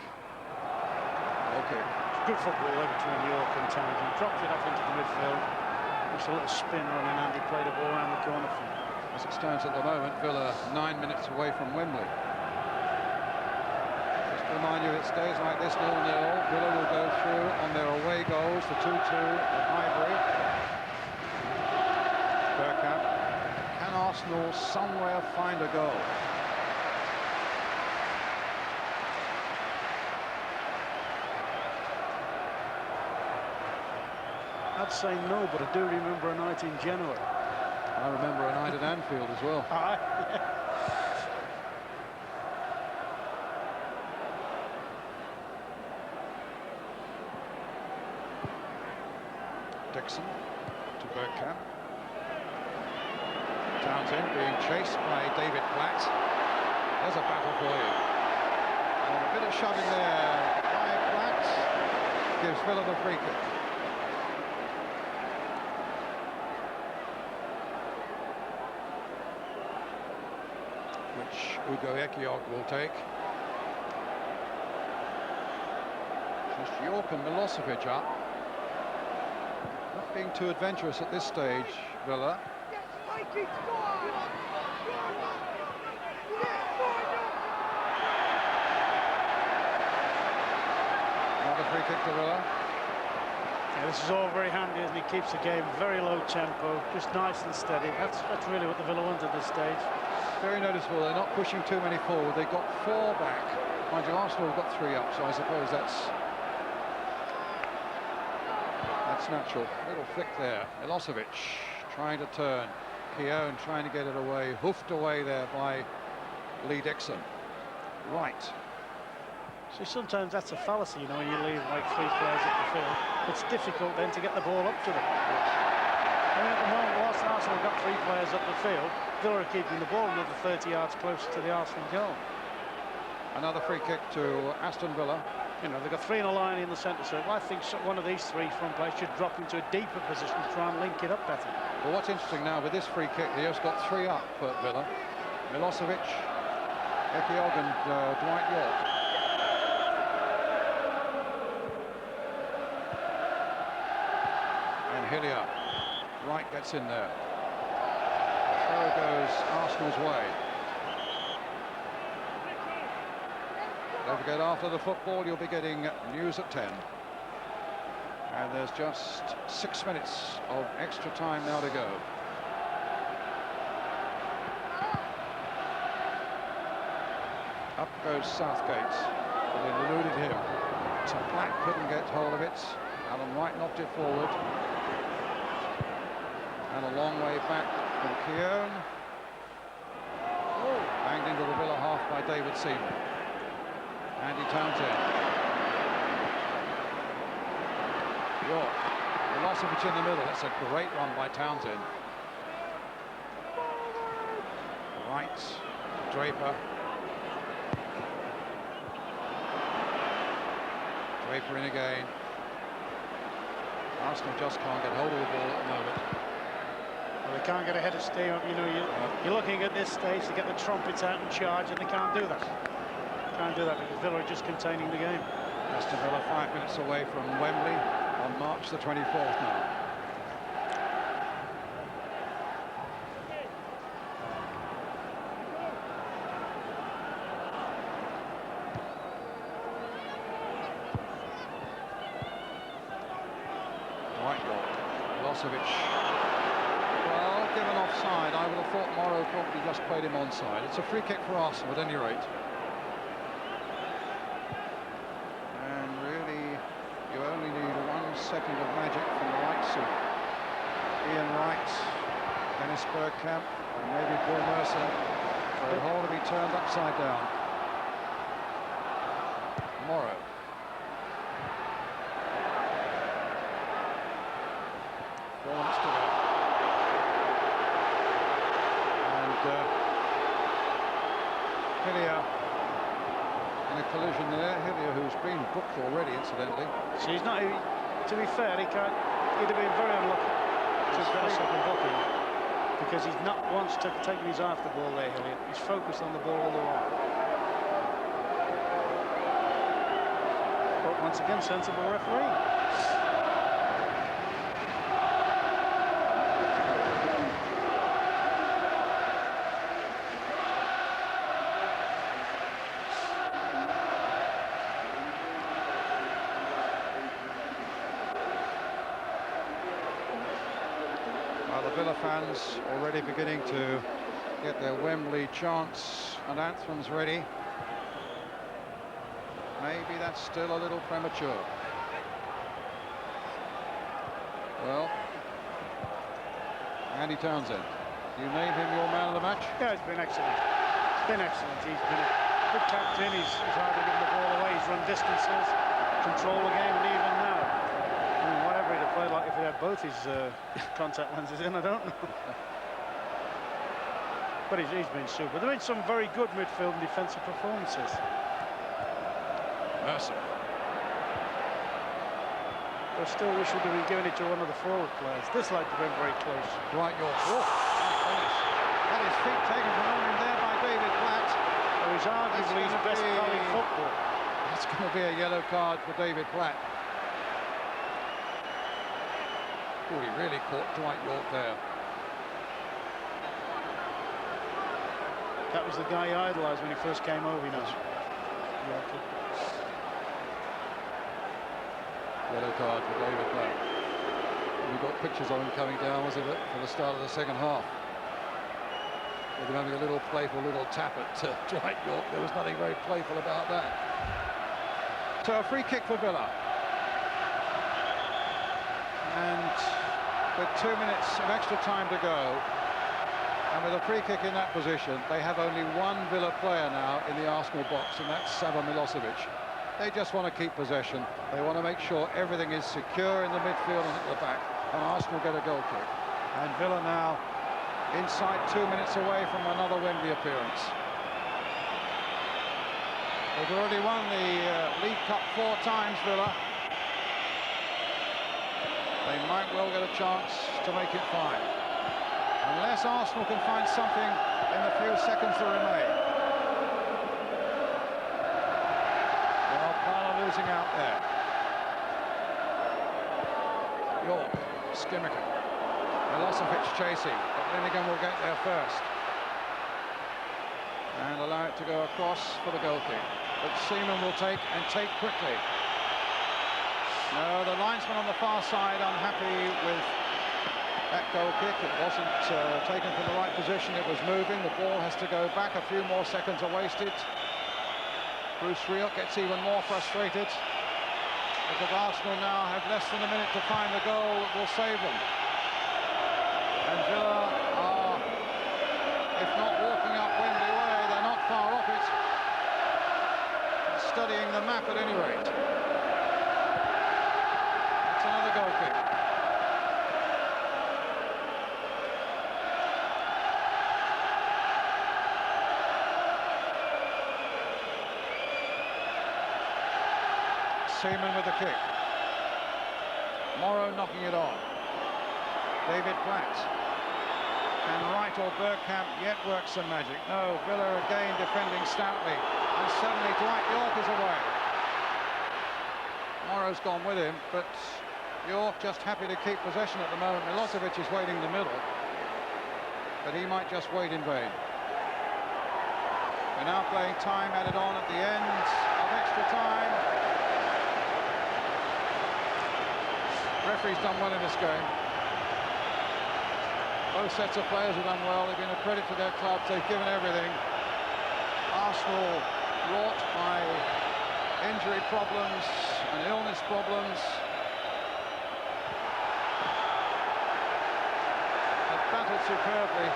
Okay. It's good football there between York and Townsend. Dropped it off into the midfield. Just a little spin run and Andy played a ball around the corner for him. As it stands at the moment, Villa 9 minutes away from Wembley. Just to remind you, it stays like this 0-0. Villa will go through on their away goals, the 2-2 at Highbury. Bergkamp. Can Arsenal somewhere find a goal? I'd say no, but I do remember a night in January. I remember a night at Anfield as well. Dixon to Bergkamp. Townsend being chased by David Platt. There's a battle for you. And a bit of shoving there by Platt gives Villa the free kick. Which Ugo Ekiog will take. Just York and Milosevic up. Not being too adventurous at this stage, Villa. Another free kick to Villa. Yeah, this is all very handy, and he keeps the game very low tempo, just nice and steady. That's really what the Villa want at this stage. Very noticeable, they're not pushing too many forward. They've got 4 back. Mind you, Arsenal have got 3 up, so I suppose that's natural. Little flick there. Milosevic trying to turn. Keown trying to get it away. Hoofed away there by Lee Dixon. Right. See, sometimes that's a fallacy, you know, when you leave like 3 players at the field. It's difficult then to get the ball up to them. I mean, at the moment, whilst Arsenal have got 3 players up the field, Villa are keeping the ball another 30 yards closer to the Arsenal goal. Another free kick to Aston Villa. You know, they've got 3 in a line in the centre circle. I think one of these 3 front players should drop into a deeper position to try and link it up better. Well, what's interesting now with this free kick, they just got 3 up for Villa. Milosevic, Ekiog and Dwight York. And Hillier. Wright gets in there. Throw goes Arsenal's way. Don't forget, after the football, you'll be getting news at 10. And there's just 6 minutes of extra time now to go. Up goes Southgate. But it eluded him. So Black couldn't get hold of it. Alan Wright knocked it forward. And a long way back from Keown. Banged into the Villa half by David Seaman. Andy Townsend. York. Milosevic in the middle. That's a great run by Townsend. Right. Draper. Draper in again. Arsenal just can't get hold of the ball at the moment. Well, they can't get ahead of steam. You know, you're looking at this stage to get the trumpets out and charge, and they can't do that. Can't do that because Villa are just containing the game. Aston Villa 5 minutes away from Wembley on March the 24th now. Dwight York, Milosevic. Well, given offside, I would have thought Morrow probably just played him onside. It's a free kick for Arsenal at any rate. Second of magic from the likes of Ian Wright, Dennis Bergkamp, and maybe Paul Merson for the whole to be turned upside down. Morrow. 4 minutes to go. And Hillier in a collision there. Hillier, who's been booked already, incidentally. So he's not. To be fair, he'd have been very unlucky to get a second booking because he's not once taken his eye off the ball there, Hillier. He's focused on the ball all the while. But once again, sensible referee. Villa fans already beginning to get their Wembley chants and anthems ready. Maybe that's still a little premature. Well, Andy Townsend, you named him your man of the match? Yeah, it's been excellent. It's been excellent. He's been a good captain. He's hardly given the ball away. He's run distances, control the game, and even now. Whatever he'd have played like if he had both his contact lenses in, I don't know. But he's been super. There have been some very good midfield and defensive performances. Merson. I still wish we'd have been giving it to one of the forward players. This like to have been very close. Dwight York. Got his feet taken from under him there by David Platt. Well, he's arguably his best volley football. That's going to be a yellow card for David Platt. Oh, he really caught Dwight York there. That was the guy he idolised when he first came over, you know. Yellow card for David Platt. We've got pictures of him coming down, wasn't it, for the start of the second half. With him having a little playful little tap at Dwight York. There was nothing very playful about that. So a free kick for Villa. And with 2 minutes of extra time to go, and with a free kick in that position, they have only one Villa player now in the Arsenal box, and that's Sava Milosevic. They just want to keep possession. They want to make sure everything is secure in the midfield and at the back, and Arsenal get a goal kick. And Villa now inside 2 minutes away from another Wembley appearance. They've already won the League Cup 4 times, Villa. They might well get a chance to make it 5. Unless Arsenal can find something in the few seconds that remain. Well, Parla losing out there. York, Skimmican, Milosevic chasing, but Linnigan will get there first. And allow it to go across for the goal kick. But Seaman will take quickly. No, the linesman on the far side unhappy with that goal kick. It wasn't taken from the right position, it was moving. The ball has to go back, a few more seconds are wasted. Bruce Rioch gets even more frustrated because Arsenal now have less than a minute to find the goal that will save them. And Villa are, if not walking up Wembley Way, they're not far off it. Studying the map at any rate. It's another goal kick. Seaman with the kick. Morrow knocking it on. David Platt. Can Wright or Bergkamp yet work some magic? No, Villa again defending stoutly. And suddenly Dwight York is away. Morrow's gone with him, but York just happy to keep possession at the moment. Milosevic is waiting in the middle, but he might just wait in vain. We're now playing time added on at the end of extra time. Referee's done well in this game. Both sets of players have done well. They've been a credit to their clubs. They've given everything. Arsenal wrought by injury problems and illness problems. Have battled superbly.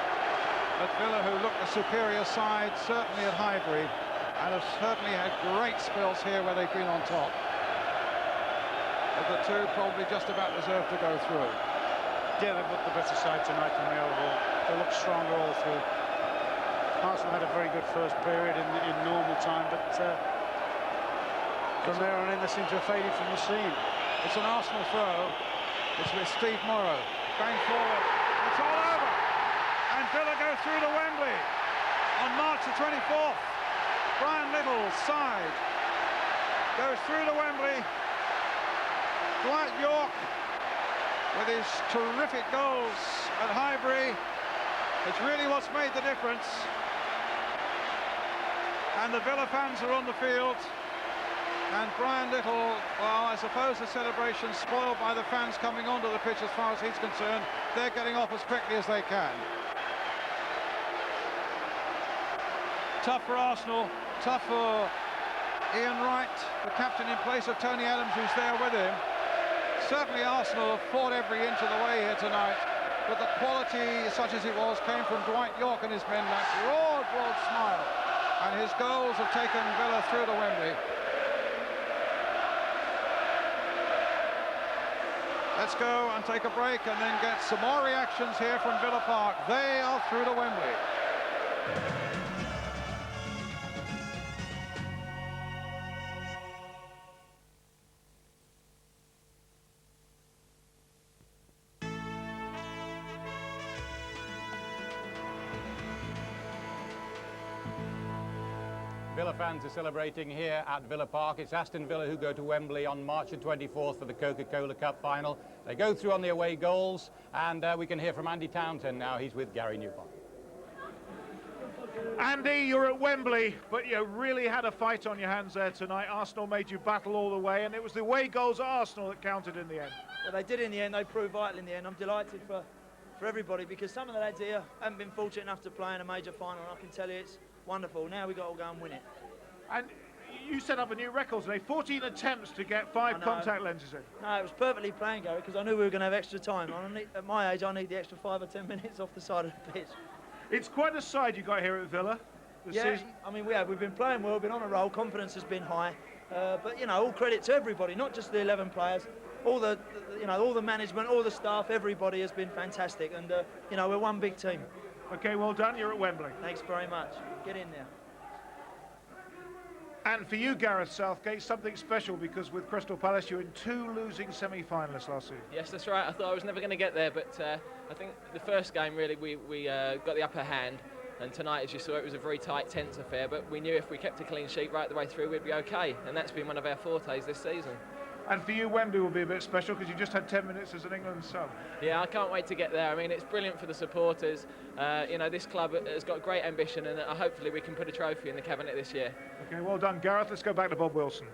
But Villa, who looked the superior side, certainly at Highbury, and have certainly had great spells here where they've been on top. But the two probably just about deserve to go through. Yeah, they've looked the better side tonight than the overall. They look stronger all through. Arsenal had a very good first period in normal time, but from there on in they seem to have faded from the scene. It's an Arsenal throw. It's with Steve Morrow. Bang forward. It's all over. And Villa go through to Wembley on March the 24th. Brian Little's side goes through to Wembley. Dwight York, with his terrific goals at Highbury, it's really what's made the difference. And the Villa fans are on the field. And Brian Little, well, I suppose the celebration's spoiled by the fans coming onto the pitch as far as he's concerned. They're getting off as quickly as they can. Tough for Arsenal, tough for Ian Wright, the captain in place of Tony Adams, who's there with him. Certainly Arsenal have fought every inch of the way here tonight, but the quality, such as it was, came from Dwight York and his men. That broad smile, and his goals have taken Villa through to Wembley. Let's go and take a break and then get some more reactions here from Villa Park. They are through to Wembley. Villa fans are celebrating here at Villa Park. It's Aston Villa who go to Wembley on March the 24th for the Coca-Cola Cup final. They go through on the away goals, and we can hear from Andy Townsend now. He's with Gary Newpont. Andy, you're at Wembley, but you really had a fight on your hands there tonight. Arsenal made you battle all the way, and it was the away goals at Arsenal that counted in the end. Well, they did in the end. They proved vital in the end. I'm delighted for everybody, because some of the lads here haven't been fortunate enough to play in a major final, and I can tell you it's wonderful. Now we've got to go and win it. And you set up a new record today, 14 attempts to get 5 contact lenses in. No, it was perfectly planned, Gary, because I knew we were going to have extra time. At my age, I need the extra 5 or 10 minutes off the side of the pitch. It's quite a side you got here at Villa this season. I mean, we've been playing well, been on a roll, confidence has been high. But, you know, all credit to everybody, not just the 11 players. All the management, all the staff, everybody has been fantastic, and you know, we're one big team. Okay, well done. You're at Wembley. Thanks very much. Get in there. And for you, Gareth Southgate, something special, because with Crystal Palace, you're in 2 losing semi-finalists last season. Yes, that's right. I thought I was never going to get there, but I think the first game really we got the upper hand. And tonight, as you saw, it was a very tight, tense affair. But we knew if we kept a clean sheet right the way through, we'd be okay. And that's been one of our fortes this season. And for you, Wembley will be a bit special because you just had 10 minutes as an England sub. Yeah, I can't wait to get there. I mean, it's brilliant for the supporters. You know, this club has got great ambition, and hopefully we can put a trophy in the cabinet this year. Okay, well done, Gareth. Let's go back to Bob Wilson.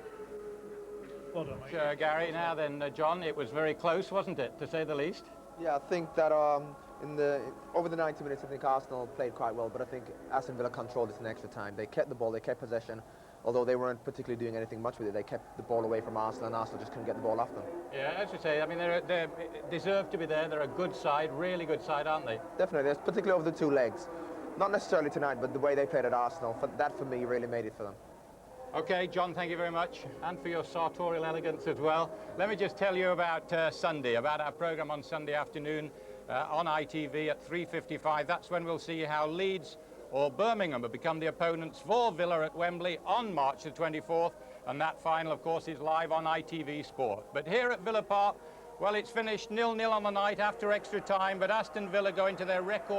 Well done, mate. Sure, Gary. Now then, John, it was very close, wasn't it, to say the least? Yeah, I think that over the 90 minutes, I think Arsenal played quite well, but I think Aston Villa controlled it in extra time. They kept the ball, they kept possession. Although they weren't particularly doing anything much with it, they kept the ball away from Arsenal, and Arsenal just couldn't get the ball off them. Yeah, as you say, I mean, they deserve to be there. They're a good side, really good side, aren't they? Definitely, particularly over the 2 legs. Not necessarily tonight, but the way they played at Arsenal, that for me really made it for them. Okay, John, thank you very much, and for your sartorial elegance as well. Let me just tell you about Sunday, about our programme on Sunday afternoon on ITV at 3:55. That's when we'll see how Leeds or Birmingham have become the opponents for Villa at Wembley on March the 24th, and that final, of course, is live on ITV Sport. But here at Villa Park, well, it's finished 0-0 on the night after extra time, but Aston Villa go into their record